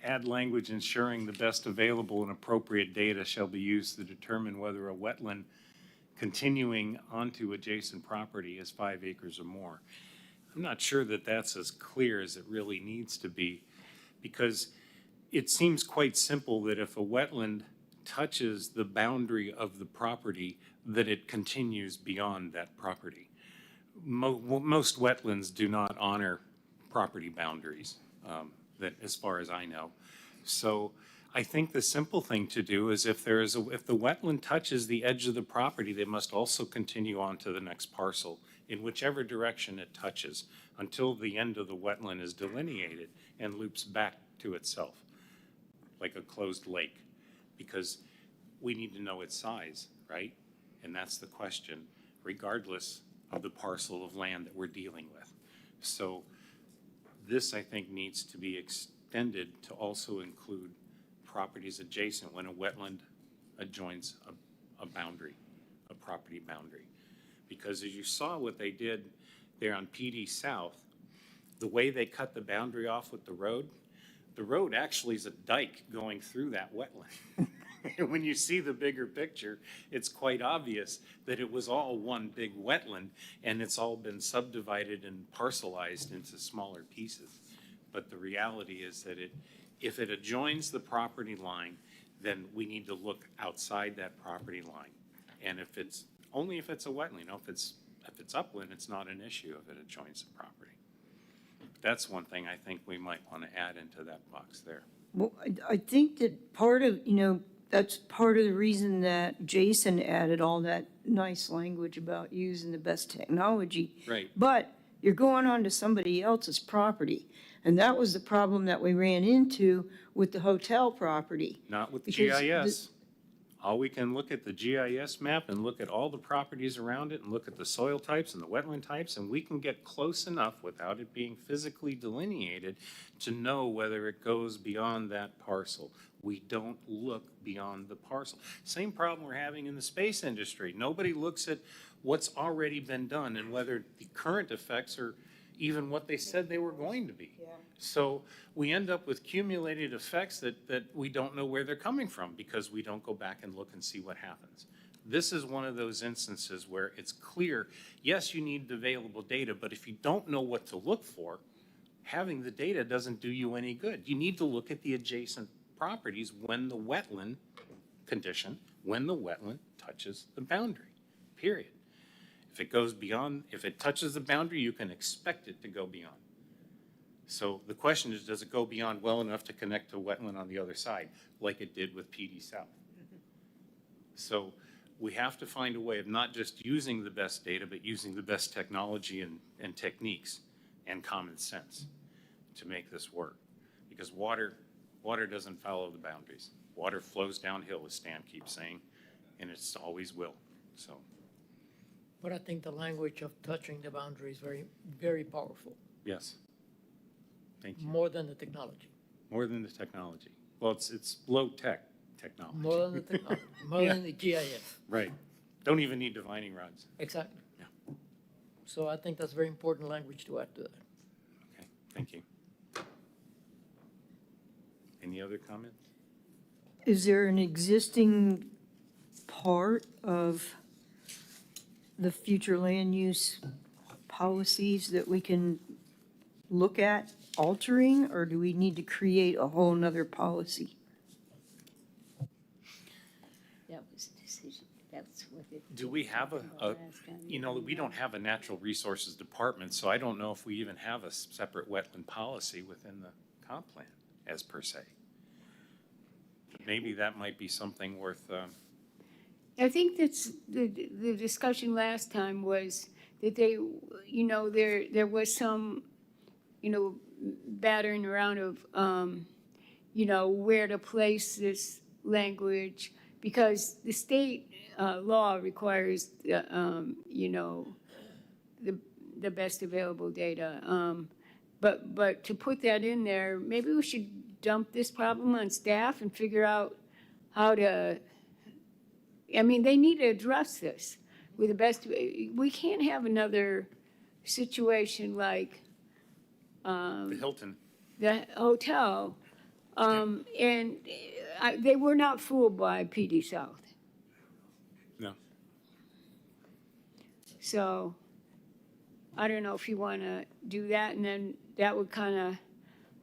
add language ensuring the best available and appropriate data shall be used to determine whether a wetland continuing onto adjacent property is 5 acres or more. I'm not sure that that's as clear as it really needs to be, because it seems quite simple that if a wetland touches the boundary of the property, that it continues beyond that property. Most wetlands do not honor property boundaries, that as far as I know. So I think the simple thing to do is if the wetland touches the edge of the property, they must also continue on to the next parcel in whichever direction it touches until the end of the wetland is delineated and loops back to itself like a closed lake, because we need to know its size, right? And that's the question, regardless of the parcel of land that we're dealing with. So this, I think, needs to be extended to also include properties adjacent when a wetland adjoins a boundary, a property boundary. Because as you saw what they did there on PD South, the way they cut the boundary off with the road actually is a dike going through that wetland. When you see the bigger picture, it's quite obvious that it was all one big wetland, and it's all been subdivided and parcelized into smaller pieces. But the reality is that if it adjoins the property line, then we need to look outside that property line. And only if it's a wetland, if it's upland, it's not an issue if it adjoins the property. That's one thing I think we might want to add into that box there. Well, I think that part of, that's part of the reason that Jason added all that nice language about using the best technology. Right. But you're going on to somebody else's property. And that was the problem that we ran into with the hotel property. Not with Because GIS. All we can look at the GIS map and look at all the properties around it and look at the soil types and the wetland types, and we can get close enough without it being physically delineated to know whether it goes beyond that parcel. We don't look beyond the parcel. Same problem we're having in the space industry. Nobody looks at what's already been done and whether the current effects are even what they said they were going to be. So we end up with cumulated effects that we don't know where they're coming from because we don't go back and look and see what happens. This is one of those instances where it's clear, yes, you need the available data, but if you don't know what to look for, having the data doesn't do you any good. You need to look at the adjacent properties when the wetland condition, when the wetland touches the boundary, period. If it goes beyond, if it touches the boundary, you can expect it to go beyond. So the question is, does it go beyond well enough to connect to wetland on the other side, like it did with PD South? So we have to find a way of not just using the best data, but using the best technology and techniques and common sense to make this work. Because water doesn't follow the boundaries. Water flows downhill, as Stan keeps saying, and it's always will, so. But I think the language of touching the boundary is very, very powerful, Yes. Thank you. more than the technology. More than the technology. Well, it's low-tech technology. More than the technology, more than the GIS. Right. Don't even need divining rods. Exactly. Yeah. So I think that's very important language to add to that. Okay, thank you. Any other comments? Is there an existing part of the future land use policies that we can look at altering, or do we need to create a whole nother policy? That was a decision, that's what it. Do we have we don't have a natural resources department, so I don't know if we even have a separate wetland policy within the comp plan as per se. But maybe that might be something worth, I think that's, the discussion last time was that they, there was some, battering around of, where to place this language, because the state law requires, the best available data. But to put that in there, maybe we should dump this problem on staff and figure out how to, they need to address this with the best. We can't have another situation like the Hilton. the hotel. And they were not fooled by PD South. No. So I don't know if you want to do that, and then that would kind of,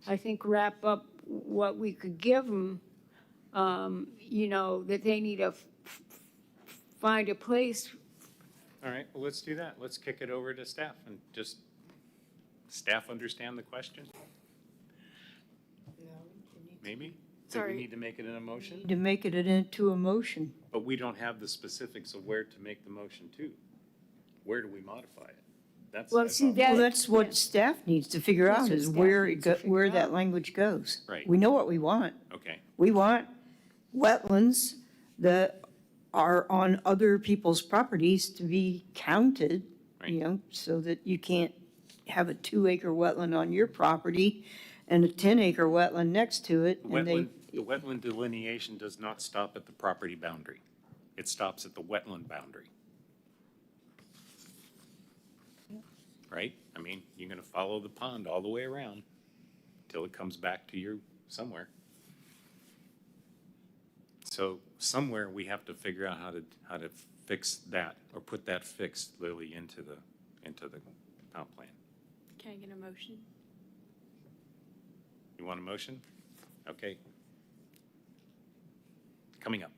I think, wrap up what we could give them, that they need to find a place. All right, well, let's do that. Let's kick it over to staff and just, staff understand the question? Maybe? Do we Sorry. need to make it an emotion? To make it into a motion. But we don't have the specifics of where to make the motion to. Where do we modify it? That's. Well, that's see, all. that- Well, that's what yeah. staff needs to figure That's out, what is staff where needs to where figure that out. language goes. Right. We know what we want. Okay, We want wetlands that are on other people's properties to be counted, Right. so that you can't have a 2-acre wetland on your property and a 10-acre wetland next to it. And they, the wetland delineation does not stop at the property boundary. It stops at the wetland boundary. Right? You're gonna follow the pond all the way around till it comes back to you somewhere. So somewhere we have to figure out how to fix that, or put that fix, Lily, into the comp plan. Can I get a motion? You want a motion? Okay. Coming up.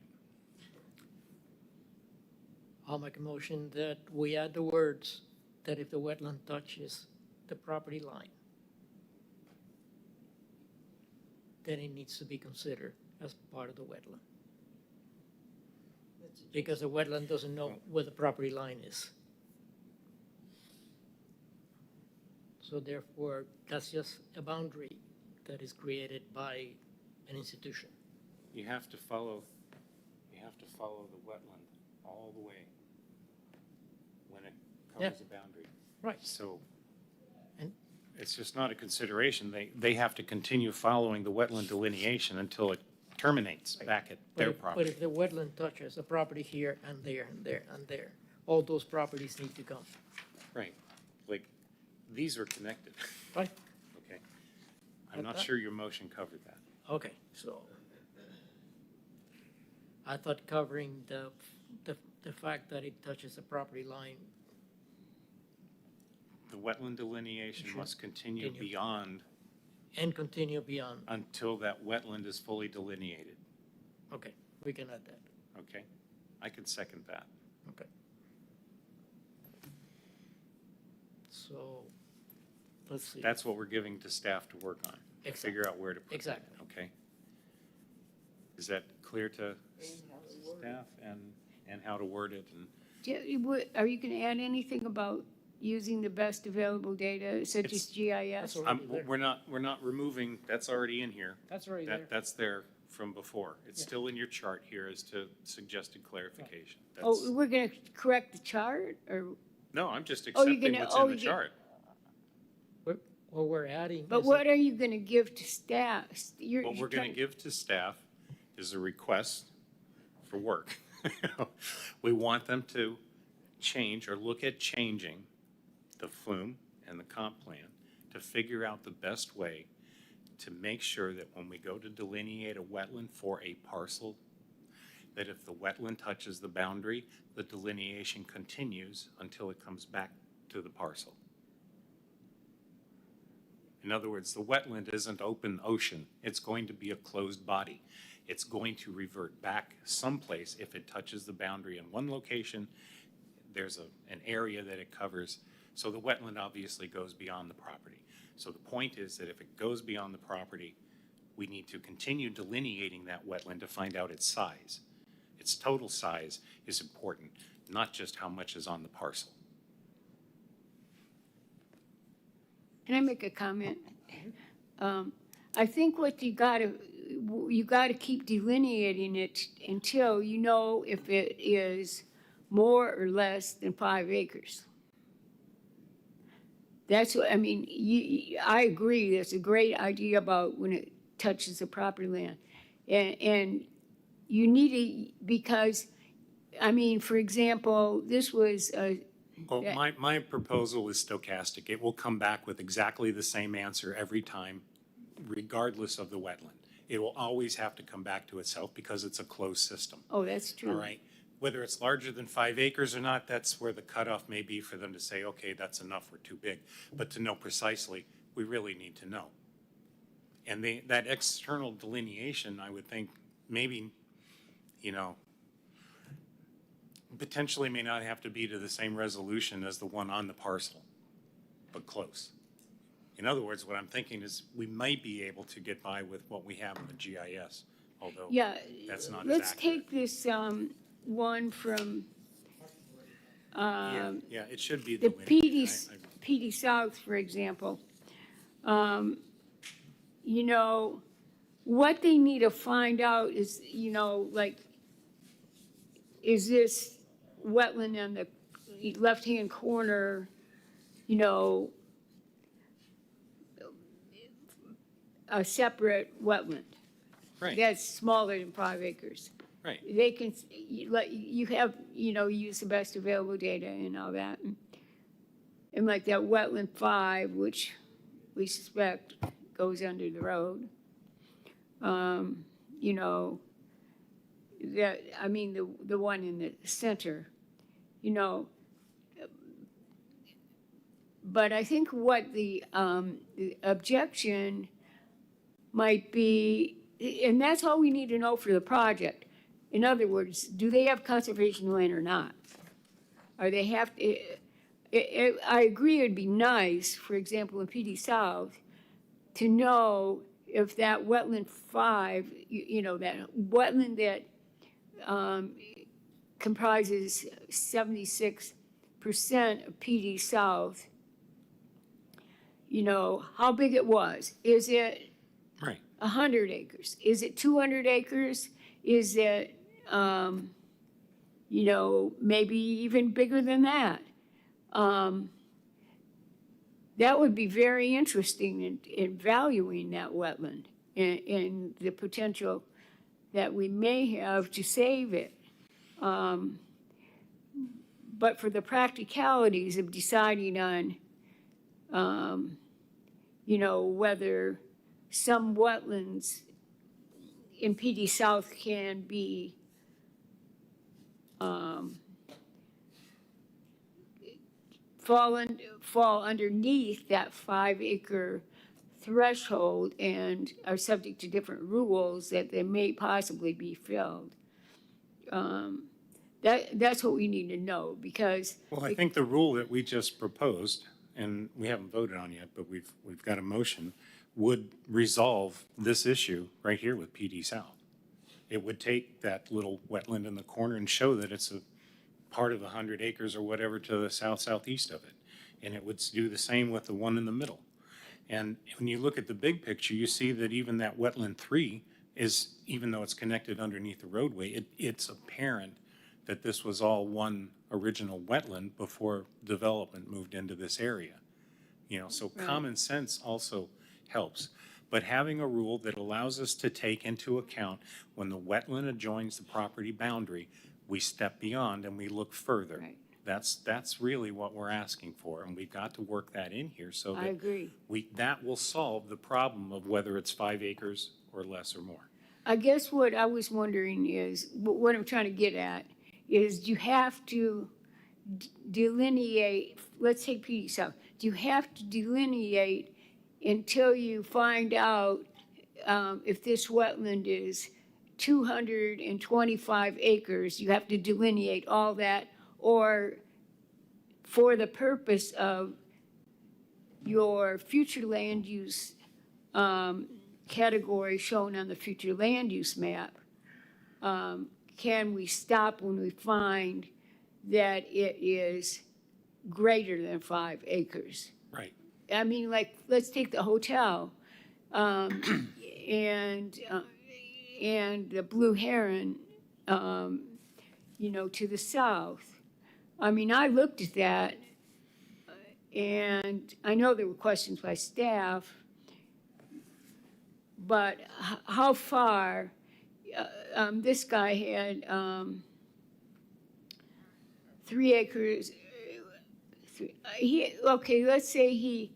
I'll make a motion that we add the words that if the wetland touches the property line, then it needs to be considered as part of the wetland. Because the wetland doesn't know where the property line is. So therefore, that's just a boundary that is created by an institution. You have to follow the wetland all the way when it covers a boundary. Right. So And- it's just not a consideration. They have to continue following the wetland delineation until it terminates back at their But property. if the wetland touches a property here and there and there and there, all those properties need to come. Right. Like, these are connected. Right. Okay. I'm not sure your motion covered that. Okay, so I thought covering the fact that it touches the property line, The wetland delineation Sure. must continue Continue. beyond and continue beyond. until that wetland is fully delineated. Okay, we can add that. Okay? I can second that. Okay. So, let's see. That's what we're giving to staff to work on, to Exactly. figure out where to put it. Exactly. Okay? Is that clear to staff and how to word it? And Are you gonna add anything about using the best available data such as It's- GIS? already there. we're not removing, that's already in here. That's already there. That's there from before. It's Yeah. still in your chart here as to suggested clarification. Oh, That's- we're gonna correct the chart, or, No, I'm just Oh, you're accepting gonna- what's oh, in the you're chart. What we're adding. but is what are you gonna give to staff? What we're gonna give to staff is a request for work. We want them to change or look at changing the flume and the comp plan to figure out the best way to make sure that when we go to delineate a wetland for a parcel, that if the wetland touches the boundary, the delineation continues until it comes back to the parcel. In other words, the wetland isn't open ocean. It's going to be a closed body. It's going to revert back someplace if it touches the boundary in one location. There's an area that it covers. So the wetland obviously goes beyond the property. So the point is that if it goes beyond the property, we need to continue delineating that wetland to find out its size. Its total size is important, not just how much is on the parcel. Can I make a comment? I think what you gotta keep delineating it until you know if it is more or less than 5 acres. That's what, I mean, I agree, that's a great idea about when it touches the property land. And you need to, because, I mean, for example, this was Well, my proposal is stochastic. It will come back with exactly the same answer every time, regardless of the wetland. It will always have to come back to itself because it's a closed system. oh, that's true. All right? Whether it's larger than 5 acres or not, that's where the cutoff may be for them to say, okay, that's enough, we're too big. But to know precisely, we really need to know. And that external delineation, I would think, maybe, potentially may not have to be to the same resolution as the one on the parcel, but close. In other words, what I'm thinking is we might be able to get by with what we have in the GIS, although Yeah, that's not as let's accurate. take this one from Yeah, it should be the delineated. PD South, for example. What they need to find out is, like, is this wetland in the left-hand corner, a separate wetland? Right, That's smaller than 5 acres. right. They can, use the best available data and all that. And like that wetland 5, which we suspect goes under the road, I mean, the one in the center, you know. But I think what the objection might be, and that's all we need to know for the project. In other words, do they have conservation land or not? Or they have, I agree it'd be nice, for example, in PD South, to know if that wetland 5, you know, that wetland that comprises 76% of PD South, you know, how big it was. Is it Right. 100 acres? Is it 200 acres? Is it, you know, maybe even bigger than that? That would be very interesting in valuing that wetland and the potential that we may have to save it. But for the practicalities of deciding on, you know, whether some wetlands in PD South can be fall underneath that 5-acre threshold and are subject to different rules that they may possibly be filled. That's what we need to know, because Well, I think the rule that we just proposed, and we haven't voted on yet, but we've got a motion, would resolve this issue right here with PD South. It would take that little wetland in the corner and show that it's a part of the 100 acres or whatever to the southeast of it. And it would do the same with the one in the middle. And when you look at the big picture, you see that even that wetland 3 is, even though it's connected underneath the roadway, it's apparent that this was all one original wetland before development moved into this area. You know, so common sense also helps. But having a rule that allows us to take into account when the wetland adjoins the property boundary, we step beyond and we look further. Right. That's really what we're asking for, and we've got to work that in here so I that agree. that will solve the problem of whether it's 5 acres or less or more. I guess what I was wondering is, what I'm trying to get at is, you have to delineate, let's take PD South, do you have to delineate until you find out if this wetland is 225 acres, you have to delineate all that, or for the purpose of your future land use category shown on the future land use map, can we stop when we find that it is greater than 5 acres? Right. I mean, like, let's take the hotel and the Blue Heron, you know, to the south. I mean, I looked at that, and I know there were questions by staff, but how far, this guy had 3 acres. Okay, let's say he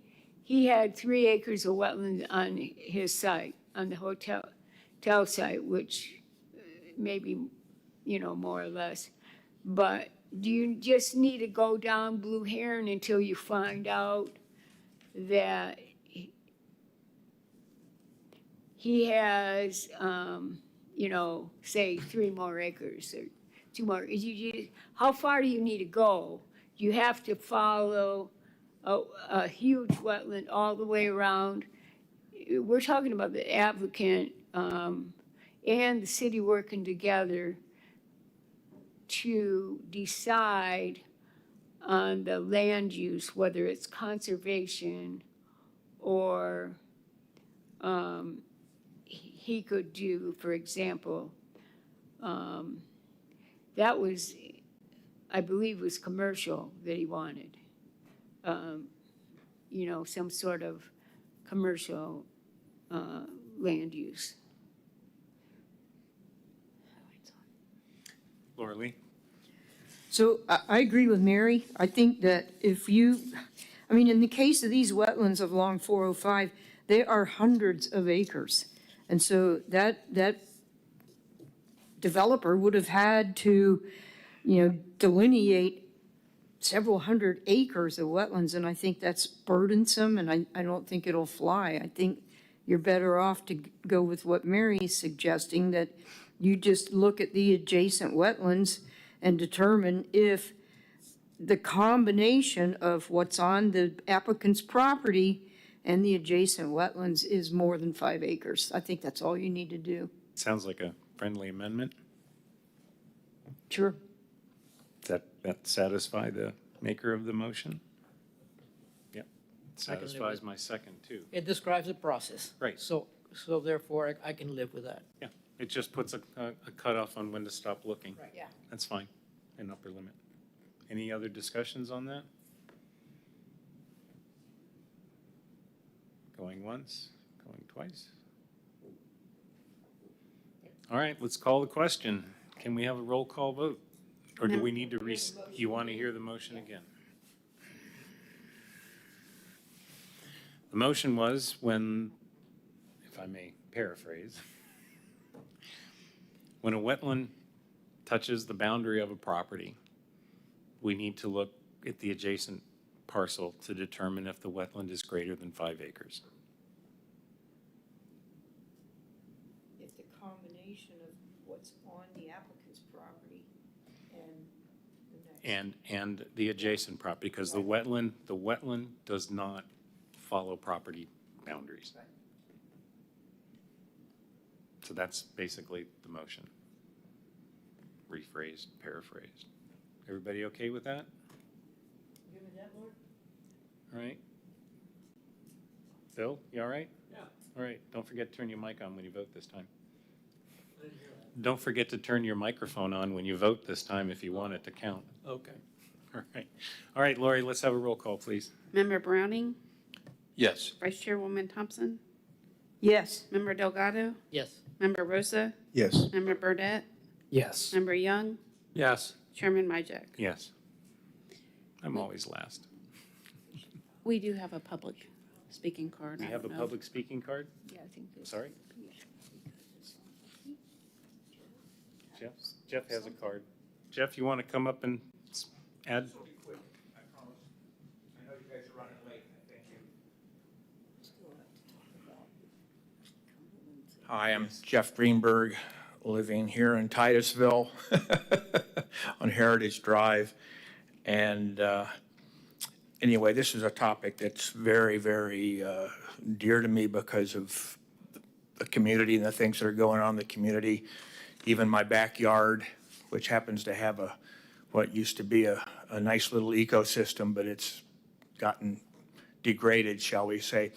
had 3 acres of wetland on his site, on the hotel site, which maybe, you know, more or less. But do you just need to go down Blue Heron until you find out that he has, you know, say 3 more acres or 2 more? How far do you need to go? You have to follow a huge wetland all the way around. We're talking about the applicant and the city working together to decide on the land use, whether it's conservation or he could do, for example, that was, I believe, was commercial that he wanted. You know, some sort of commercial land use. Laura Lee? So I agree with Mary. I think that I mean, in the case of these wetlands of along 405, they are hundreds of acres. And so that developer would have had to, delineate several hundred acres of wetlands, and I think that's burdensome, and I don't think it'll fly. I think you're better off to go with what Mary's suggesting, that you just look at the adjacent wetlands and determine if the combination of what's on the applicant's property and the adjacent wetlands is more than 5 acres. I think that's all you need to do. Sounds like a friendly amendment. Sure. Does that satisfy the maker of the motion? Yep. I can live Satisfies with- my second, too. It describes the process. Right. So therefore, I can live with that. Yeah, it just puts a cutoff on when to stop looking. Right. Yeah. That's fine, an upper limit. Any other discussions on that? Going once, going twice? All right, let's call the question. Can we have a roll call vote? Or do we need to you want to hear the motion again? The motion was when, if I may paraphrase, when a wetland touches the boundary of a property, we need to look at the adjacent parcel to determine if the wetland is greater than 5 acres. If the combination of what's on the applicant's property and the next. And the adjacent property, because the wetland does not follow property boundaries. So that's basically the motion. Rephrased, paraphrased. Everybody okay with that? Give me that, Lord? All right. Bill, you all right? Yeah. All right, don't forget to turn your mic on when you vote this time. Don't forget to turn your microphone on when you vote this time if you want it to count. Okay. All right. All right, Lori, let's have a roll call, please. Member Browning, Yes. Vice Chairwoman Thompson, Yes. Member Delgado, Yes. Member Rosa, Yes. Member Burdette, Yes. Member Young, Yes. Chairman Majek. Yes. I'm always last. We do have a public speaking card. We I have a don't know. public speaking card? Yeah, I think this. Sorry? Jeff has a card. Jeff, you want to come up and add? Hi, I'm Jeff Greenberg, living here in Titusville on Heritage Drive. And anyway, this is a topic that's very, very dear to me because of the community and the things that are going on in the community. Even my backyard, which happens to have what used to be a nice little ecosystem, but it's gotten degraded, shall we say.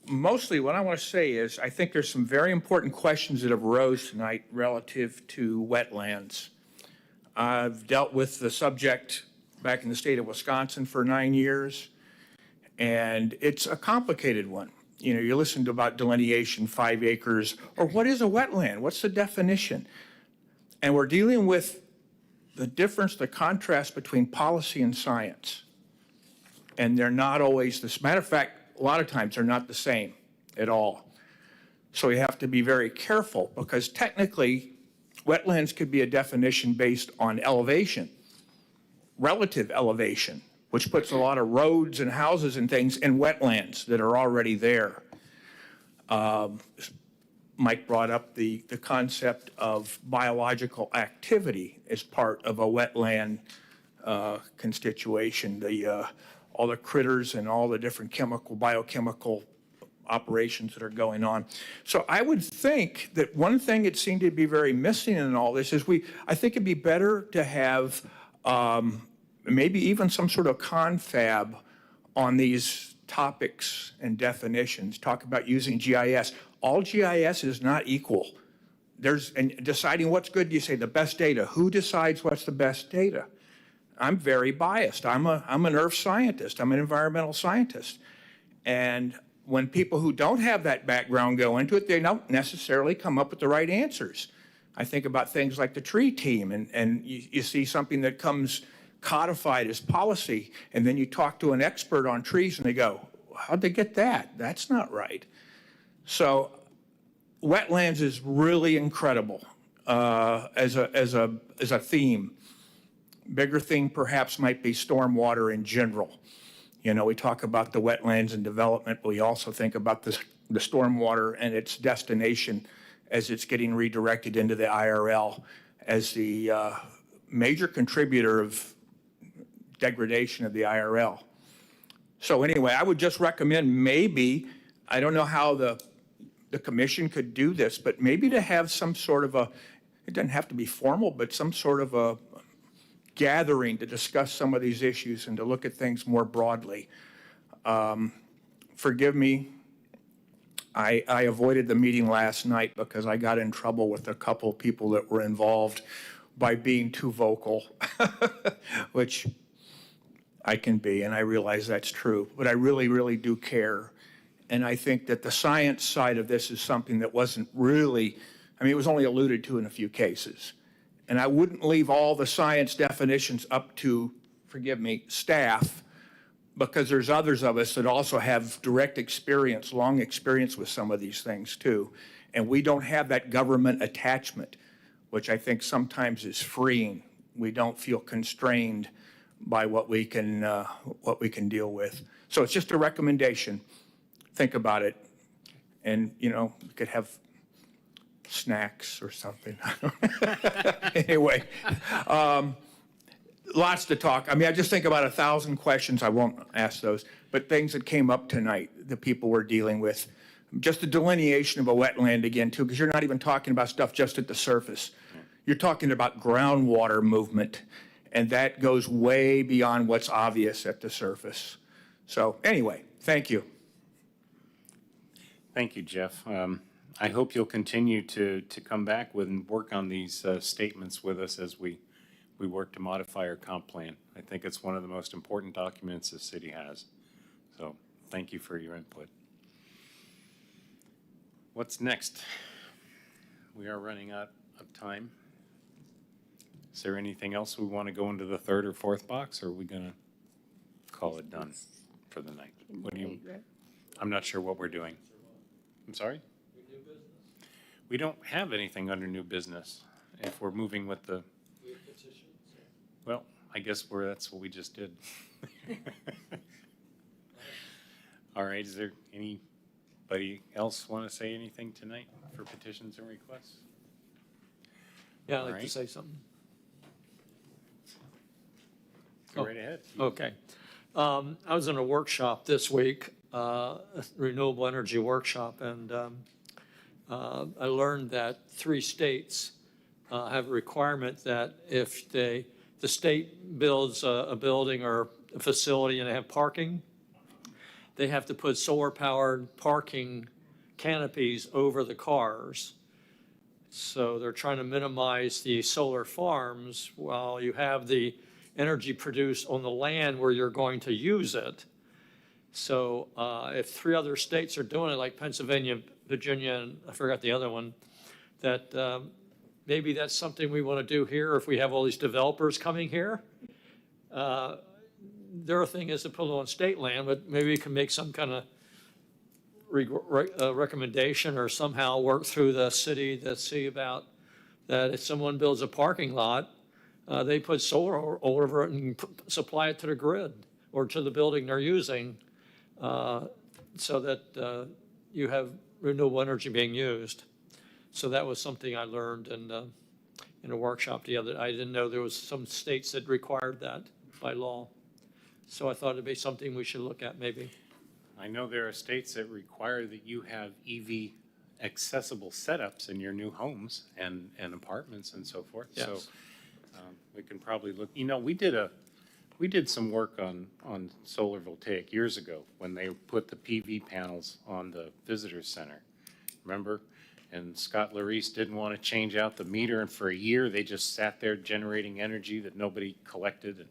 Mostly what I want to say is I think there's some very important questions that have arose tonight relative to wetlands. I've dealt with the subject back in the state of Wisconsin for 9 years, and it's a complicated one. You know, you listen to about delineation, 5 acres, or what is a wetland? What's the definition? And we're dealing with the difference, the contrast between policy and science. And they're not always this. Matter of fact, a lot of times they're not the same at all. So we have to be very careful because technically wetlands could be a definition based on elevation, relative elevation, which puts a lot of roads and houses and things in wetlands that are already there. Mike brought up the concept of biological activity as part of a wetland constitution, all the critters and all the different biochemical operations that are going on. So I would think that one thing that seemed to be very missing in all this is I think it'd be better to have maybe even some sort of confab on these topics and definitions. Talk about using GIS. All GIS is not equal. And deciding what's good, you say the best data. Who decides what's the best data? I'm very biased. I'm an earth scientist. I'm an environmental scientist. And when people who don't have that background go into it, they don't necessarily come up with the right answers. I think about things like the tree team, and you see something that comes codified as policy, and then you talk to an expert on trees and they go, how'd they get that? That's not right. So wetlands is really incredible as a theme. Bigger theme perhaps might be stormwater in general. You know, we talk about the wetlands and development, but we also think about the stormwater and its destination as it's getting redirected into the IRL as the major contributor of degradation of the IRL. So anyway, I would just recommend maybe, I don't know how the commission could do this, but maybe to have some sort of a, it doesn't have to be formal, but some sort of a gathering to discuss some of these issues and to look at things more broadly. Forgive me, I avoided the meeting last night because I got in trouble with a couple of people that were involved by being too vocal, which I can be, and I realize that's true, but I really, really do care. And I think that the science side of this is something that wasn't really, I mean, it was only alluded to in a few cases. And I wouldn't leave all the science definitions up to, forgive me, staff, because there's others of us that also have direct experience, long experience with some of these things too. And we don't have that government attachment, which I think sometimes is freeing. We don't feel constrained by what we can deal with. So it's just a recommendation. Think about it. And, you know, we could have snacks or something. Anyway, lots to talk. I mean, I just think about 1,000 questions. I won't ask those, but things that came up tonight that people were dealing with. Just the delineation of a wetland again, too, because you're not even talking about stuff just at the surface. You're talking about groundwater movement, and that goes way beyond what's obvious at the surface. So anyway, thank you. Thank you, Jeff. I hope you'll continue to come back with and work on these statements with us as we work to modify our comp plan. I think it's one of the most important documents the city has. So thank you for your input. What's next? We are running out of time. Is there anything else we want to go into the third or fourth box, or are we going to call it done for the night? What do you? I'm not sure what we're doing. I'm sorry? We don't have anything under new business if we're moving with the. Well, I guess that's what we just did. All right, is there anybody else want to say anything tonight for petitions and requests? Yeah, I'd like to Alright. say something. Go right ahead. Okay. I was in a workshop this week, renewable energy workshop, and I learned that 3 states have a requirement that if the state builds a building or a facility and they have parking, they have to put solar-powered parking canopies over the cars. So they're trying to minimize the solar farms while you have the energy produced on the land where you're going to use it. So if 3 other states are doing it, like Pennsylvania, Virginia, and I forgot the other one, that maybe that's something we want to do here if we have all these developers coming here. Their thing is to put it on state land, but maybe we can make some kind of recommendation or somehow work through the city to see about that if someone builds a parking lot, they put solar all over it and supply it to the grid or to the building they're using so that you have renewable energy being used. So that was something I learned in a workshop the other. I didn't know there was some states that required that by law. So I thought it'd be something we should look at maybe. I know there are states that require that you have EV accessible setups in your new homes and apartments and so forth. Yes. So we can probably look, you know, we did some work on solar voltaic years ago when they put the PV panels on the visitor center. Remember? And Scott Larice didn't want to change out the meter, and for a year they just sat there generating energy that nobody collected. And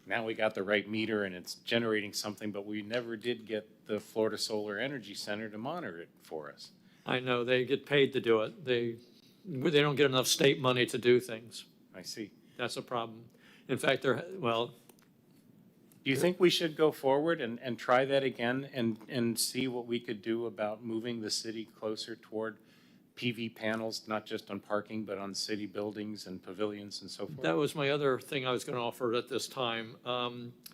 now we got the right meter and it's generating something, but we never did get the Florida Solar Energy Center to monitor it for us. I know they get paid to do it. They don't get enough state money to do things. I see. That's a problem. In fact, Do you think we should go forward and try that again and see what we could do about moving the city closer toward PV panels, not just on parking, but on city buildings and pavilions and so forth? That was my other thing I was going to offer at this time.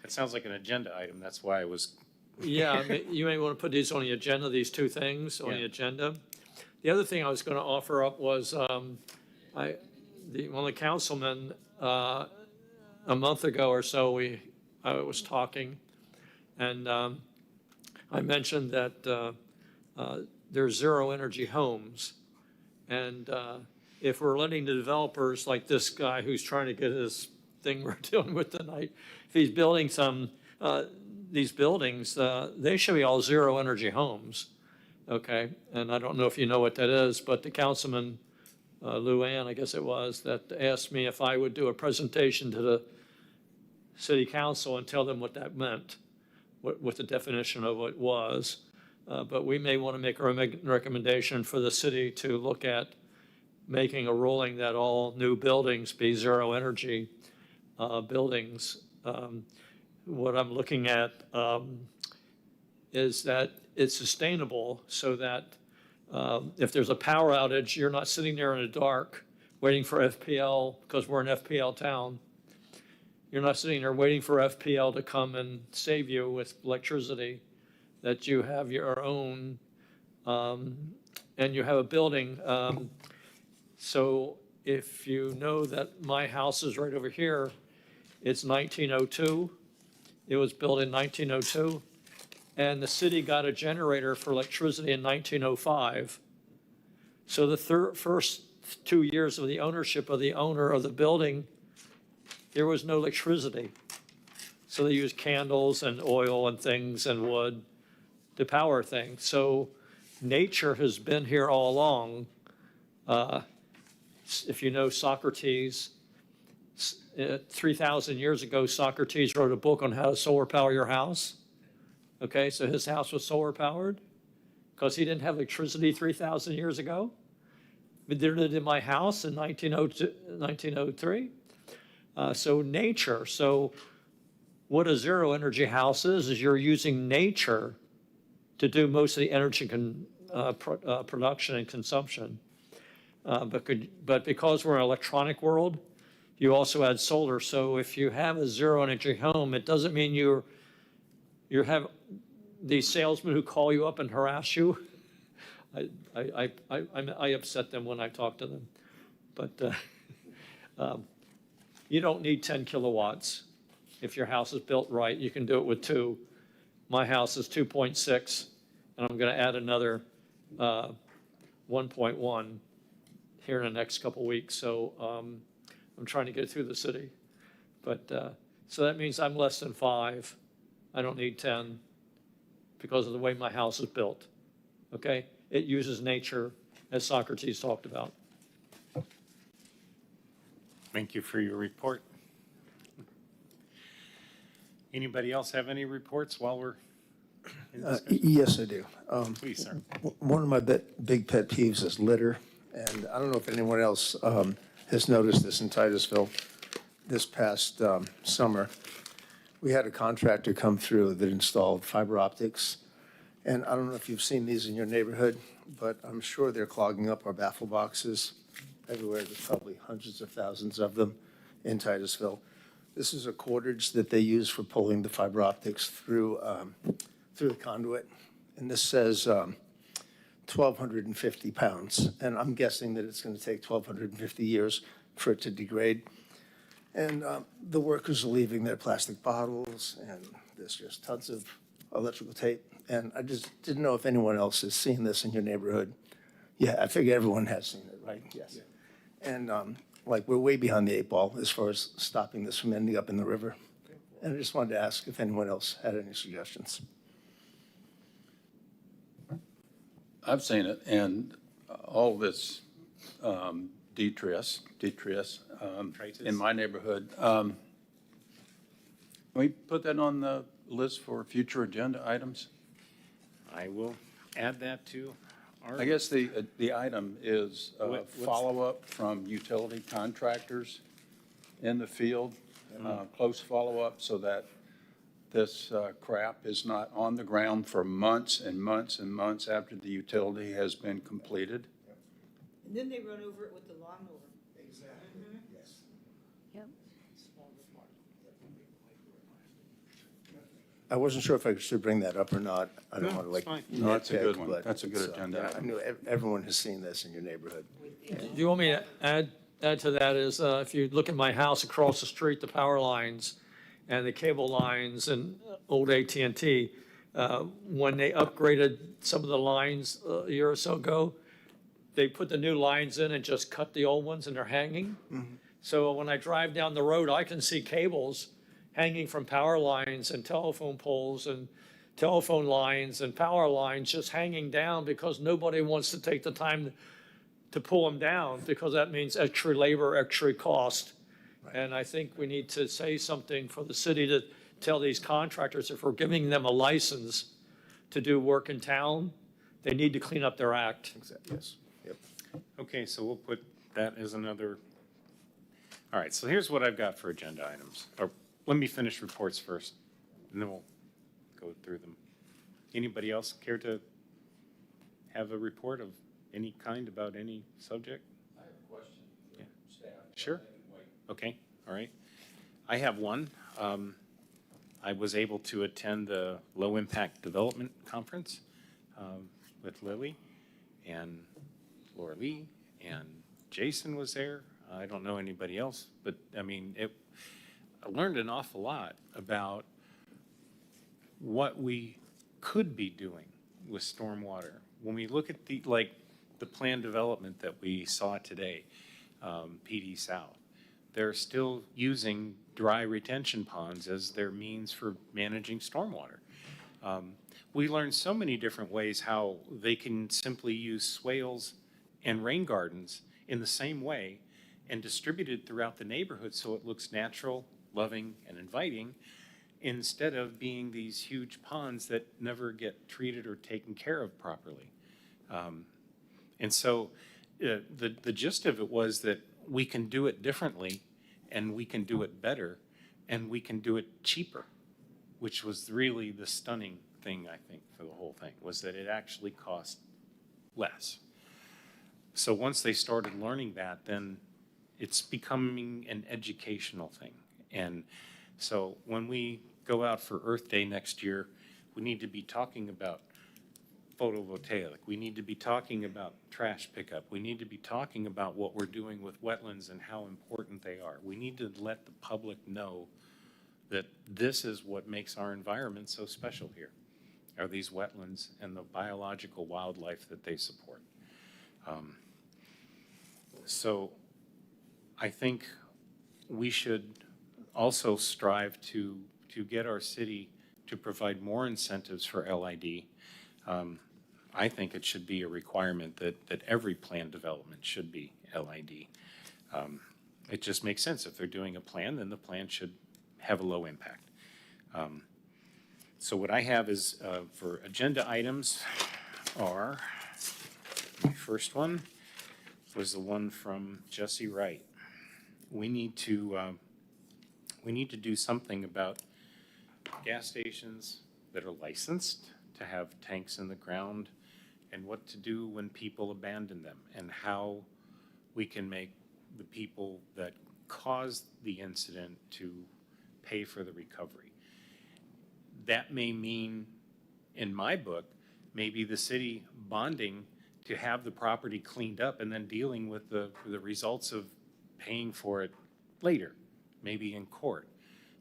It sounds like an agenda item, that's why I was. Yeah, you may want to put these on the agenda, these two things on the Yeah. agenda. The other thing I was going to offer up was, one of the councilmen, a month ago or so, I was talking, and I mentioned that there's zero energy homes. And if we're letting the developers, like this guy who's trying to get his thing we're dealing with tonight, if he's building these buildings, they should be all zero energy homes, okay? And I don't know if you know what that is, but the councilman, Luann, I guess it was, that asked me if I would do a presentation to the city council and tell them what that meant, what the definition of it was. But we may want to make a recommendation for the city to look at making a ruling that all new buildings be zero energy buildings. What I'm looking at is that it's sustainable so that if there's a power outage, you're not sitting there in the dark waiting for FPL, because we're an FPL town. You're not sitting there waiting for FPL to come and save you with electricity, that you have your own, and you have a building. So if you know that my house is right over here, it's 1902. It was built in 1902, and the city got a generator for electricity in 1905. So the first 2 years of the ownership of the owner of the building, there was no electricity. So they used candles and oil and things and wood to power things. So nature has been here all along. If you know Socrates, 3,000 years ago, Socrates wrote a book on how to solar power your house. Okay, so his house was solar powered because he didn't have electricity 3,000 years ago. But neither did my house in 1903. So nature. So what a zero energy house is you're using nature to do most of the energy production and consumption. But because we're an electronic world, you also add solar. So if you have a zero energy home, it doesn't mean you have these salesmen who call you up and harass you. I upset them when I talk to them. But you don't need 10 kilowatts. If your house is built right, you can do it with 2. My house is 2.6, and I'm going to add another 1.1 here in the next couple weeks. So I'm trying to get through the city. But so that means I'm less than 5. I don't need 10 because of the way my house is built. Okay? It uses nature, as Socrates talked about. Thank you for your report. Anybody else have any reports while we're in discussion? Yes, I do. Please, sir. One of my big pet peeves is litter, and I don't know if anyone else has noticed this in Titusville. This past summer, we had a contractor come through that installed fiber optics, and I don't know if you've seen these in your neighborhood, but I'm sure they're clogging up our baffle boxes everywhere. There's probably hundreds of thousands of them in Titusville. This is a cordage that they use for pulling the fiber optics through the conduit, and this says 1,250 pounds, and I'm guessing that it's going to take 1,250 years for it to degrade. And the workers are leaving their plastic bottles, and there's just tons of electrical tape. And I just didn't know if anyone else has seen this in your neighborhood. Yeah, I figure everyone has seen it, right? Yes. Yeah. And like, we're way behind the 8 ball as far as stopping this from ending up in the river. And I just wanted to ask if anyone else had any suggestions. I've seen it, and all this detritus in my neighborhood. Can we put that on the list for future agenda items? I will add that to our. I guess the item is What's- follow-up from utility contractors in the field, close follow-up, so that this crap is not on the ground for months and months and months after the utility has been completed. And then they run over it with the lawnmower. Exactly, yes. Yep. I wasn't sure if I should bring that up or not. I don't No, want to it's like. fine. No, that's a good nitpick, one. but That's a good it's, agenda yeah, I item. know everyone has seen this in your neighborhood. Do you want me to add to that is, if you look at my house across the street, the power lines and the cable lines and old AT&T, when they upgraded some of the lines a year or so ago, they put the new lines in and just cut the old ones and they're hanging. So when I drive down the road, I can see cables hanging from power lines and telephone poles and telephone lines and power lines just hanging down because nobody wants to take the time to pull them down, because that means extra labor, extra cost. And I think we need to say something for the city to tell these contractors, if we're giving them a license to do work in town, they need to clean up their act. Yes, yep. Okay, so we'll put that as another. All right, so here's what I've got for agenda items. Or let me finish reports first, and then we'll go through them. Anybody else care to have a report of any kind about any subject? I have a question for staff. Sure. Okay, all right. I have one. I was able to attend the Low Impact Development Conference with Lily and Laura Lee, and Jason was there. I don't know anybody else, but I mean, I learned an awful lot about what we could be doing with stormwater. When we look at the planned development that we saw today, PD South, they're still using dry retention ponds as their means for managing stormwater. We learned so many different ways how they can simply use swales and rain gardens in the same way and distribute it throughout the neighborhood so it looks natural, loving, and inviting, instead of being these huge ponds that never get treated or taken care of properly. And so the gist of it was that we can do it differently, and we can do it better, and we can do it cheaper, which was really the stunning thing, I think, for the whole thing, was that it actually cost less. So once they started learning that, then it's becoming an educational thing. And so when we go out for Earth Day next year, we need to be talking about photovoltaic. We need to be talking about trash pickup. We need to be talking about what we're doing with wetlands and how important they are. We need to let the public know that this is what makes our environment so special here, are these wetlands and the biological wildlife that they support. So I think we should also strive to get our city to provide more incentives for LID. I think it should be a requirement that every plan development should be LID. It just makes sense. If they're doing a plan, then the plan should have a low impact. So what I have is for agenda items are, the first one was the one from Jesse Wright. We need to do something about gas stations that are licensed to have tanks in the ground, and what to do when people abandon them, and how we can make the people that caused the incident to pay for the recovery. That may mean, in my book, maybe the city bonding to have the property cleaned up and then dealing with the results of paying for it later, maybe in court.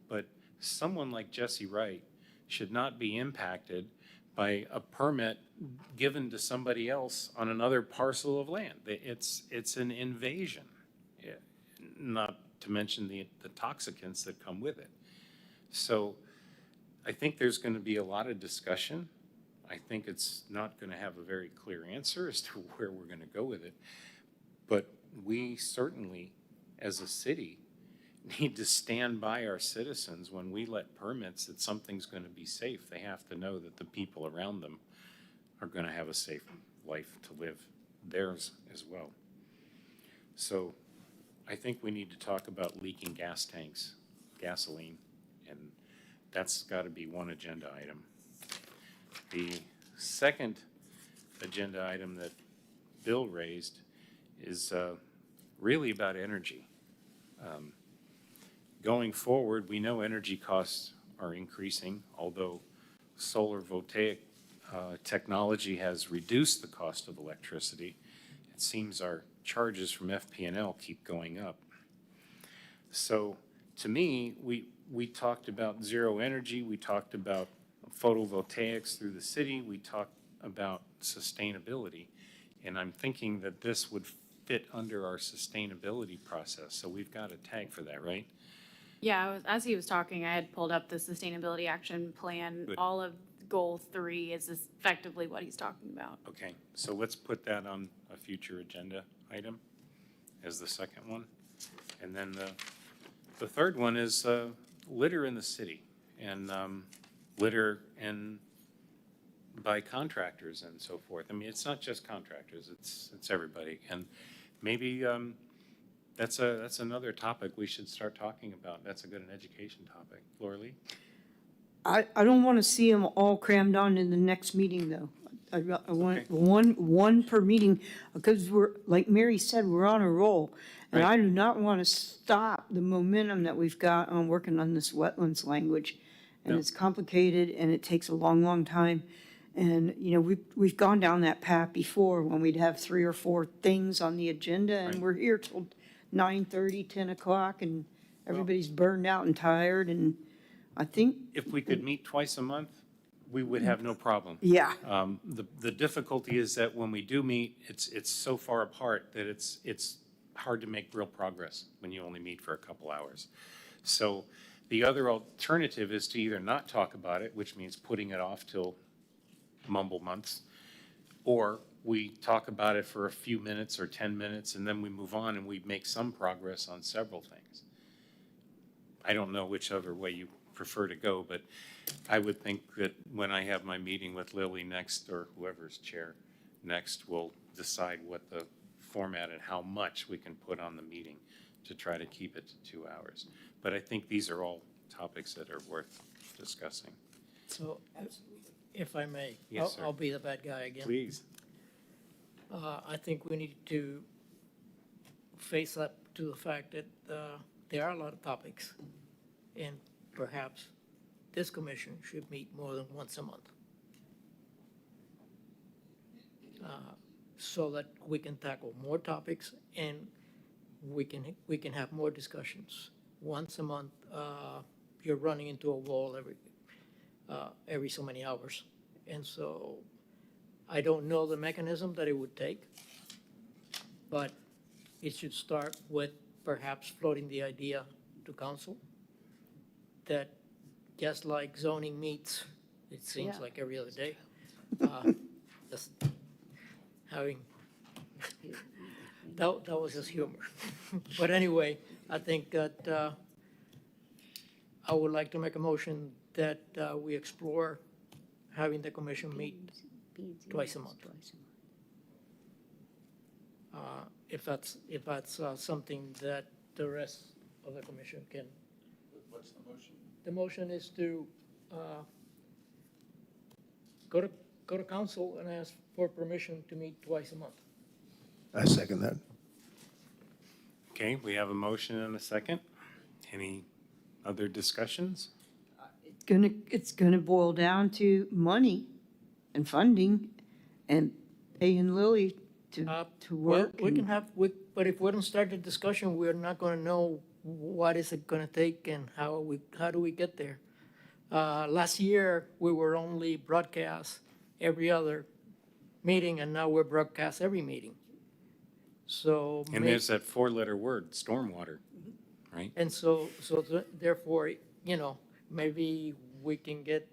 But someone like Jesse Wright should not be impacted by a permit given to somebody else on another parcel of land. It's an invasion, not to mention the toxicants that come with it. So I think there's going to be a lot of discussion. I think it's not going to have a very clear answer as to where we're going to go with it. But we certainly, as a city, need to stand by our citizens when we let permits that something's going to be safe. They have to know that the people around them are going to have a safe life to live, theirs as well. So I think we need to talk about leaking gas tanks, gasoline, and that's got to be one agenda item. The second agenda item that Bill raised is really about energy. Going forward, we know energy costs are increasing, although solar voltaic technology has reduced the cost of electricity. It seems our charges from FP&L keep going up. So to me, we talked about zero energy, we talked about photovoltaics through the city, we talked about sustainability, and I'm thinking that this would fit under our sustainability process, so we've got a tag for that, right? Yeah, as he was talking, I had pulled up the Sustainability Action Plan. Good. All of Goal 3 is effectively what he's talking about. Okay, so let's put that on a future agenda item as the second one. And then the third one is litter in the city, and litter and by contractors and so forth. I mean, it's not just contractors, it's everybody. And maybe that's another topic we should start talking about. That's a good education topic. Laura Lee? I don't want to see them all crammed on in the next meeting, though. I want one per meeting, because we're, like Mary said, we're on a roll. And Right. I do not want to stop the momentum that we've got on working on this wetlands language. And No. it's complicated, and it takes a long, long time. And, you know, we've gone down that path before, when we'd have 3 or 4 things on the agenda, and Right. we're here till 9:30, 10 o'clock, and everybody's burned out and tired, and I think, If we could meet twice a month, we would have no problem. yeah. The difficulty is that when we do meet, it's so far apart that it's hard to make real progress when you only meet for a couple hours. So the other alternative is to either not talk about it, which means putting it off till mumble months, or we talk about it for a few minutes or 10 minutes, and then we move on and we make some progress on several things. I don't know which other way you prefer to go, but I would think that when I have my meeting with Lily next, or whoever's chair next, we'll decide what the format and how much we can put on the meeting to try to keep it to 2 hours. But I think these are all topics that are worth discussing. So, if I may, Yes, sir. I'll be the bad guy again. Please. I think we need to face up to the fact that there are a lot of topics, and perhaps this commission should meet more than once a month, so that we can tackle more topics and we can have more discussions. Once a month, you're running into a wall every so many hours, and so I don't know the mechanism that it would take, but it should start with perhaps floating the idea to council that just like zoning meets, it seems Yeah. like every other day, just having, that was just humor. But anyway, I think that I would like to make a motion that we explore having the commission meet twice a month. If that's something that the rest of the commission can. What's the motion? The motion is to go to council and ask for permission to meet twice a month. I second that. Okay, we have a motion and a second. Any other discussions? It's gonna boil down to money and funding and paying Lily to Well, work. we can and- have, but if we don't start the discussion, we're not gonna know what is it gonna take and how do we get there? Last year, we were only broadcast every other meeting, and now we're broadcast every meeting. So. And there's that 4-letter word, stormwater, right? And so therefore, you know, maybe we can get,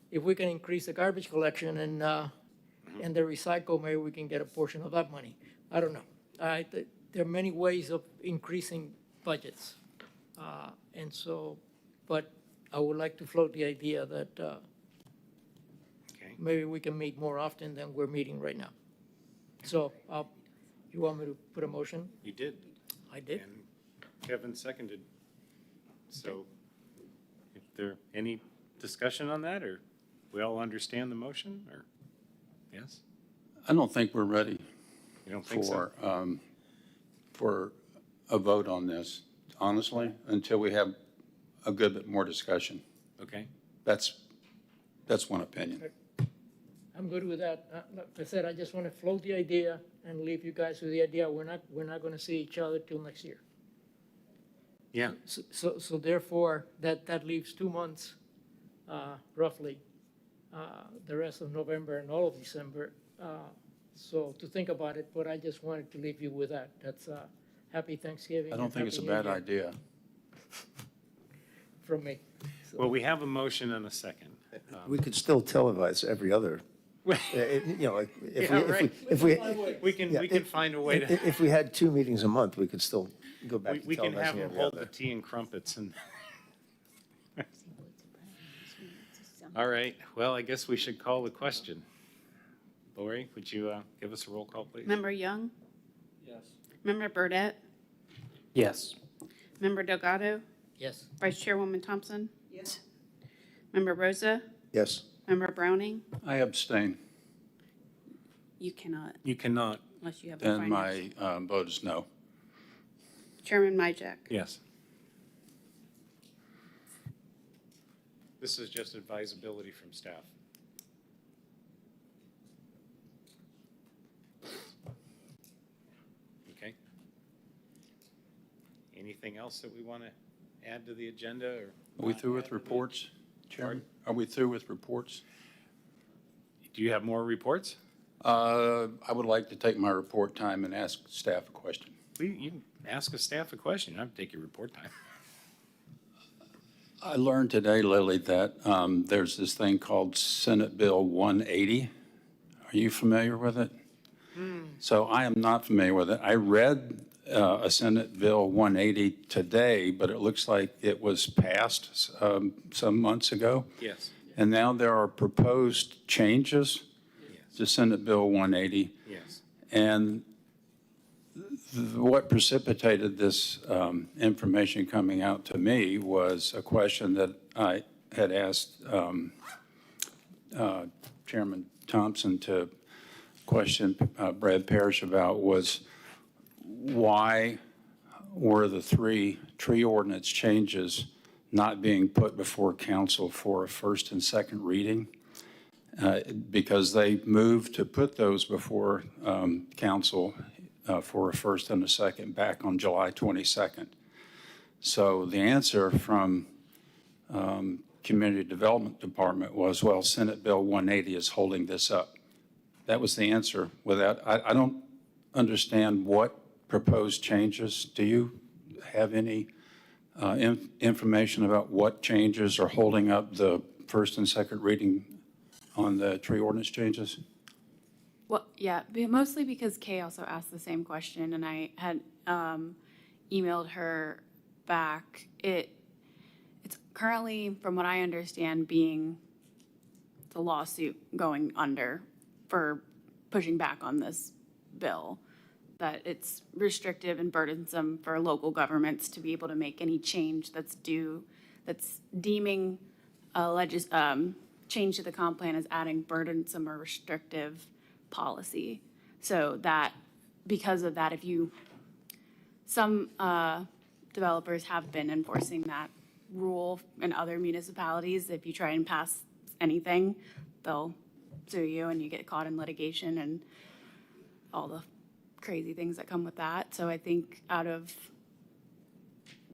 if we can increase the garbage collection and the recycle, maybe we can get a portion of that money. I don't know. There are many ways of increasing budgets. And so, but I would like to float the idea that Okay. maybe we can meet more often than we're meeting right now. So, you want me to put a motion? You did. I did. And Kevin seconded. So if there any discussion on that, or we all understand the motion, or, yes? I don't think we're ready. You don't think so? for a vote on this, honestly, until we have a good bit more discussion. Okay. That's one opinion. I'm good with that. Like I said, I just want to float the idea and leave you guys with the idea. We're not going to see each other till next year. Yeah. So therefore, that leaves 2 months, roughly, the rest of November and all of December. So to think about it, but I just wanted to leave you with that. That's happy Thanksgiving. I don't and think it's a Happy New bad Year idea. from me. So- Well, we have a motion and a second. We could still televise every other, you know, like, Yeah, right. if we, We can find a way to, if we had 2 meetings a month, we could still go back to we can have televising them every hold the other. tea and crumpets and. All right, well, I guess we should call the question. Lori, would you give us a roll call, please? Member Young? Yes. Member Burdette? Yes. Member Delgado? Yes. Vice Chairwoman Thompson? Yes. Member Rosa? Yes. Member Browning? I abstain, You cannot, You cannot. unless you have a and finance. my vote is no. Chairman Majak? Yes. This is just advisability from staff. Okay. Anything else that we want to add to the agenda or? Are we through with reports, Chairman? Are we through with reports? Do you have more reports? I would like to take my report time and ask staff a question. You can ask a staff a question. You don't have to take your report time. I learned today, Lily, that there's this thing called Senate Bill 180. Are you familiar with it? So I am not familiar with it. I read a Senate Bill 180 today, but it looks like it was passed some months ago. Yes. And now there are proposed changes Yes. to Senate Bill 180. Yes. And what precipitated this information coming out to me was a question that I had asked Chairman Thompson to question Brad Parrish about, was why were the 3 tree ordinance changes not being put before council for a first and second reading? Because they moved to put those before council for a first and a second back on July 22nd. So the answer from Community Development Department was, well, Senate Bill 180 is holding this up. That was the answer. Without, I don't understand what proposed changes. Do you have any information about what changes are holding up the first and second reading on the tree ordinance changes? Well, yeah, mostly because Kay also asked the same question, and I had emailed her back. It's currently, from what I understand, being the lawsuit going under for pushing back on this bill, that it's restrictive and burdensome for local governments to be able to make any change that's deeming a change to the comp plan as adding burdensome or restrictive policy. So that, because of that, some developers have been enforcing that rule in other municipalities. If you try and pass anything, they'll sue you and you get caught in litigation and all the crazy things that come with that. So I think out of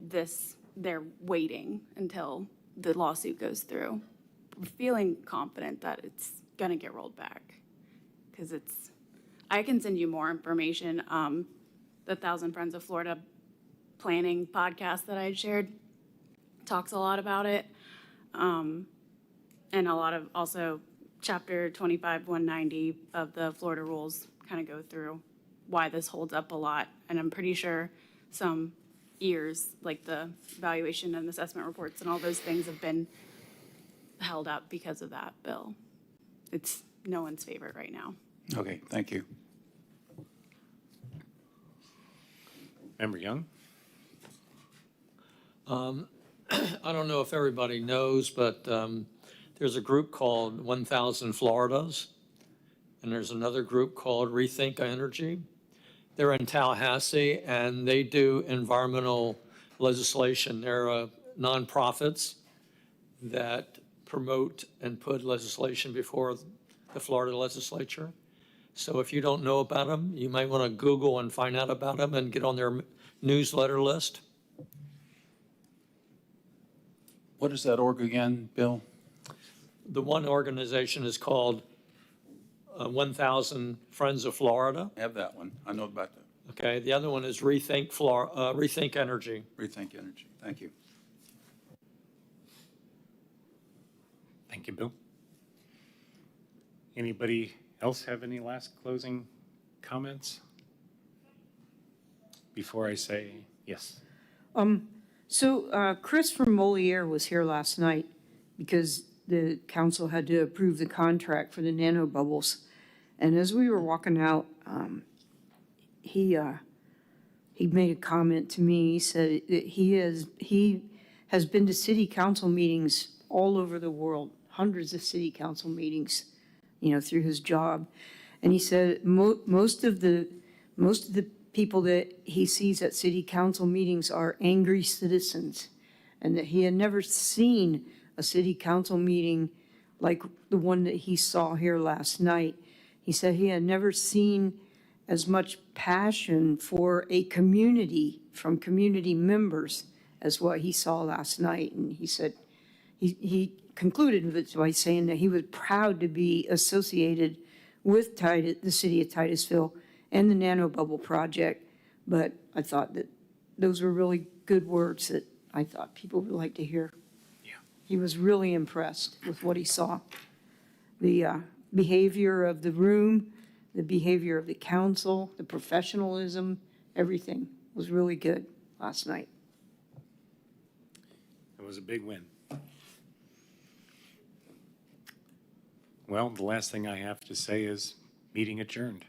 this, they're waiting until the lawsuit goes through. We're feeling confident that it's gonna get rolled back. Because I can send you more information. The 1,000 Friends of Florida planning podcast that I had shared talks a lot about it. And a lot of also chapter 25-190 of the Florida rules kind of go through why this holds up a lot. And I'm pretty sure some years, like the evaluation and assessment reports and all those things, have been held up because of that bill. It's no one's favorite right now. Okay, thank you. Member Young? I don't know if everybody knows, but there's a group called 1,000 Floridas, and there's another group called Rethink Energy. They're in Tallahassee, and they do environmental legislation. They're nonprofits that promote and put legislation before the Florida legislature. So if you don't know about them, you might want to Google and find out about them and get on their newsletter list. What is that org again, Bill? The one organization is called 1,000 Friends of Florida. I have that one. I know about that. Okay, the other one is Rethink Energy. Rethink Energy. Thank you. Thank you, Bill. Anybody else have any last closing comments? Before I say yes. So Chris from Moliere was here last night because the council had to approve the contract for the nanobubbles. And as we were walking out, he made a comment to me. He said that he has been to city council meetings all over the world, hundreds of city council meetings, through his job. And he said most of the people that he sees at city council meetings are angry citizens, and that he had never seen a city council meeting like the one that he saw here last night. He said he had never seen as much passion for a community from community members as what he saw last night. And he said he concluded it by saying that he was proud to be associated with the city of Titusville and the nanobubble project. But I thought that those were really good words that I thought people would like to hear. Yeah. He was really impressed with what he saw. The behavior of the room, the behavior of the council, the professionalism, everything was really good last night. It was a big win. Well, the last thing I have to say is meeting adjourned.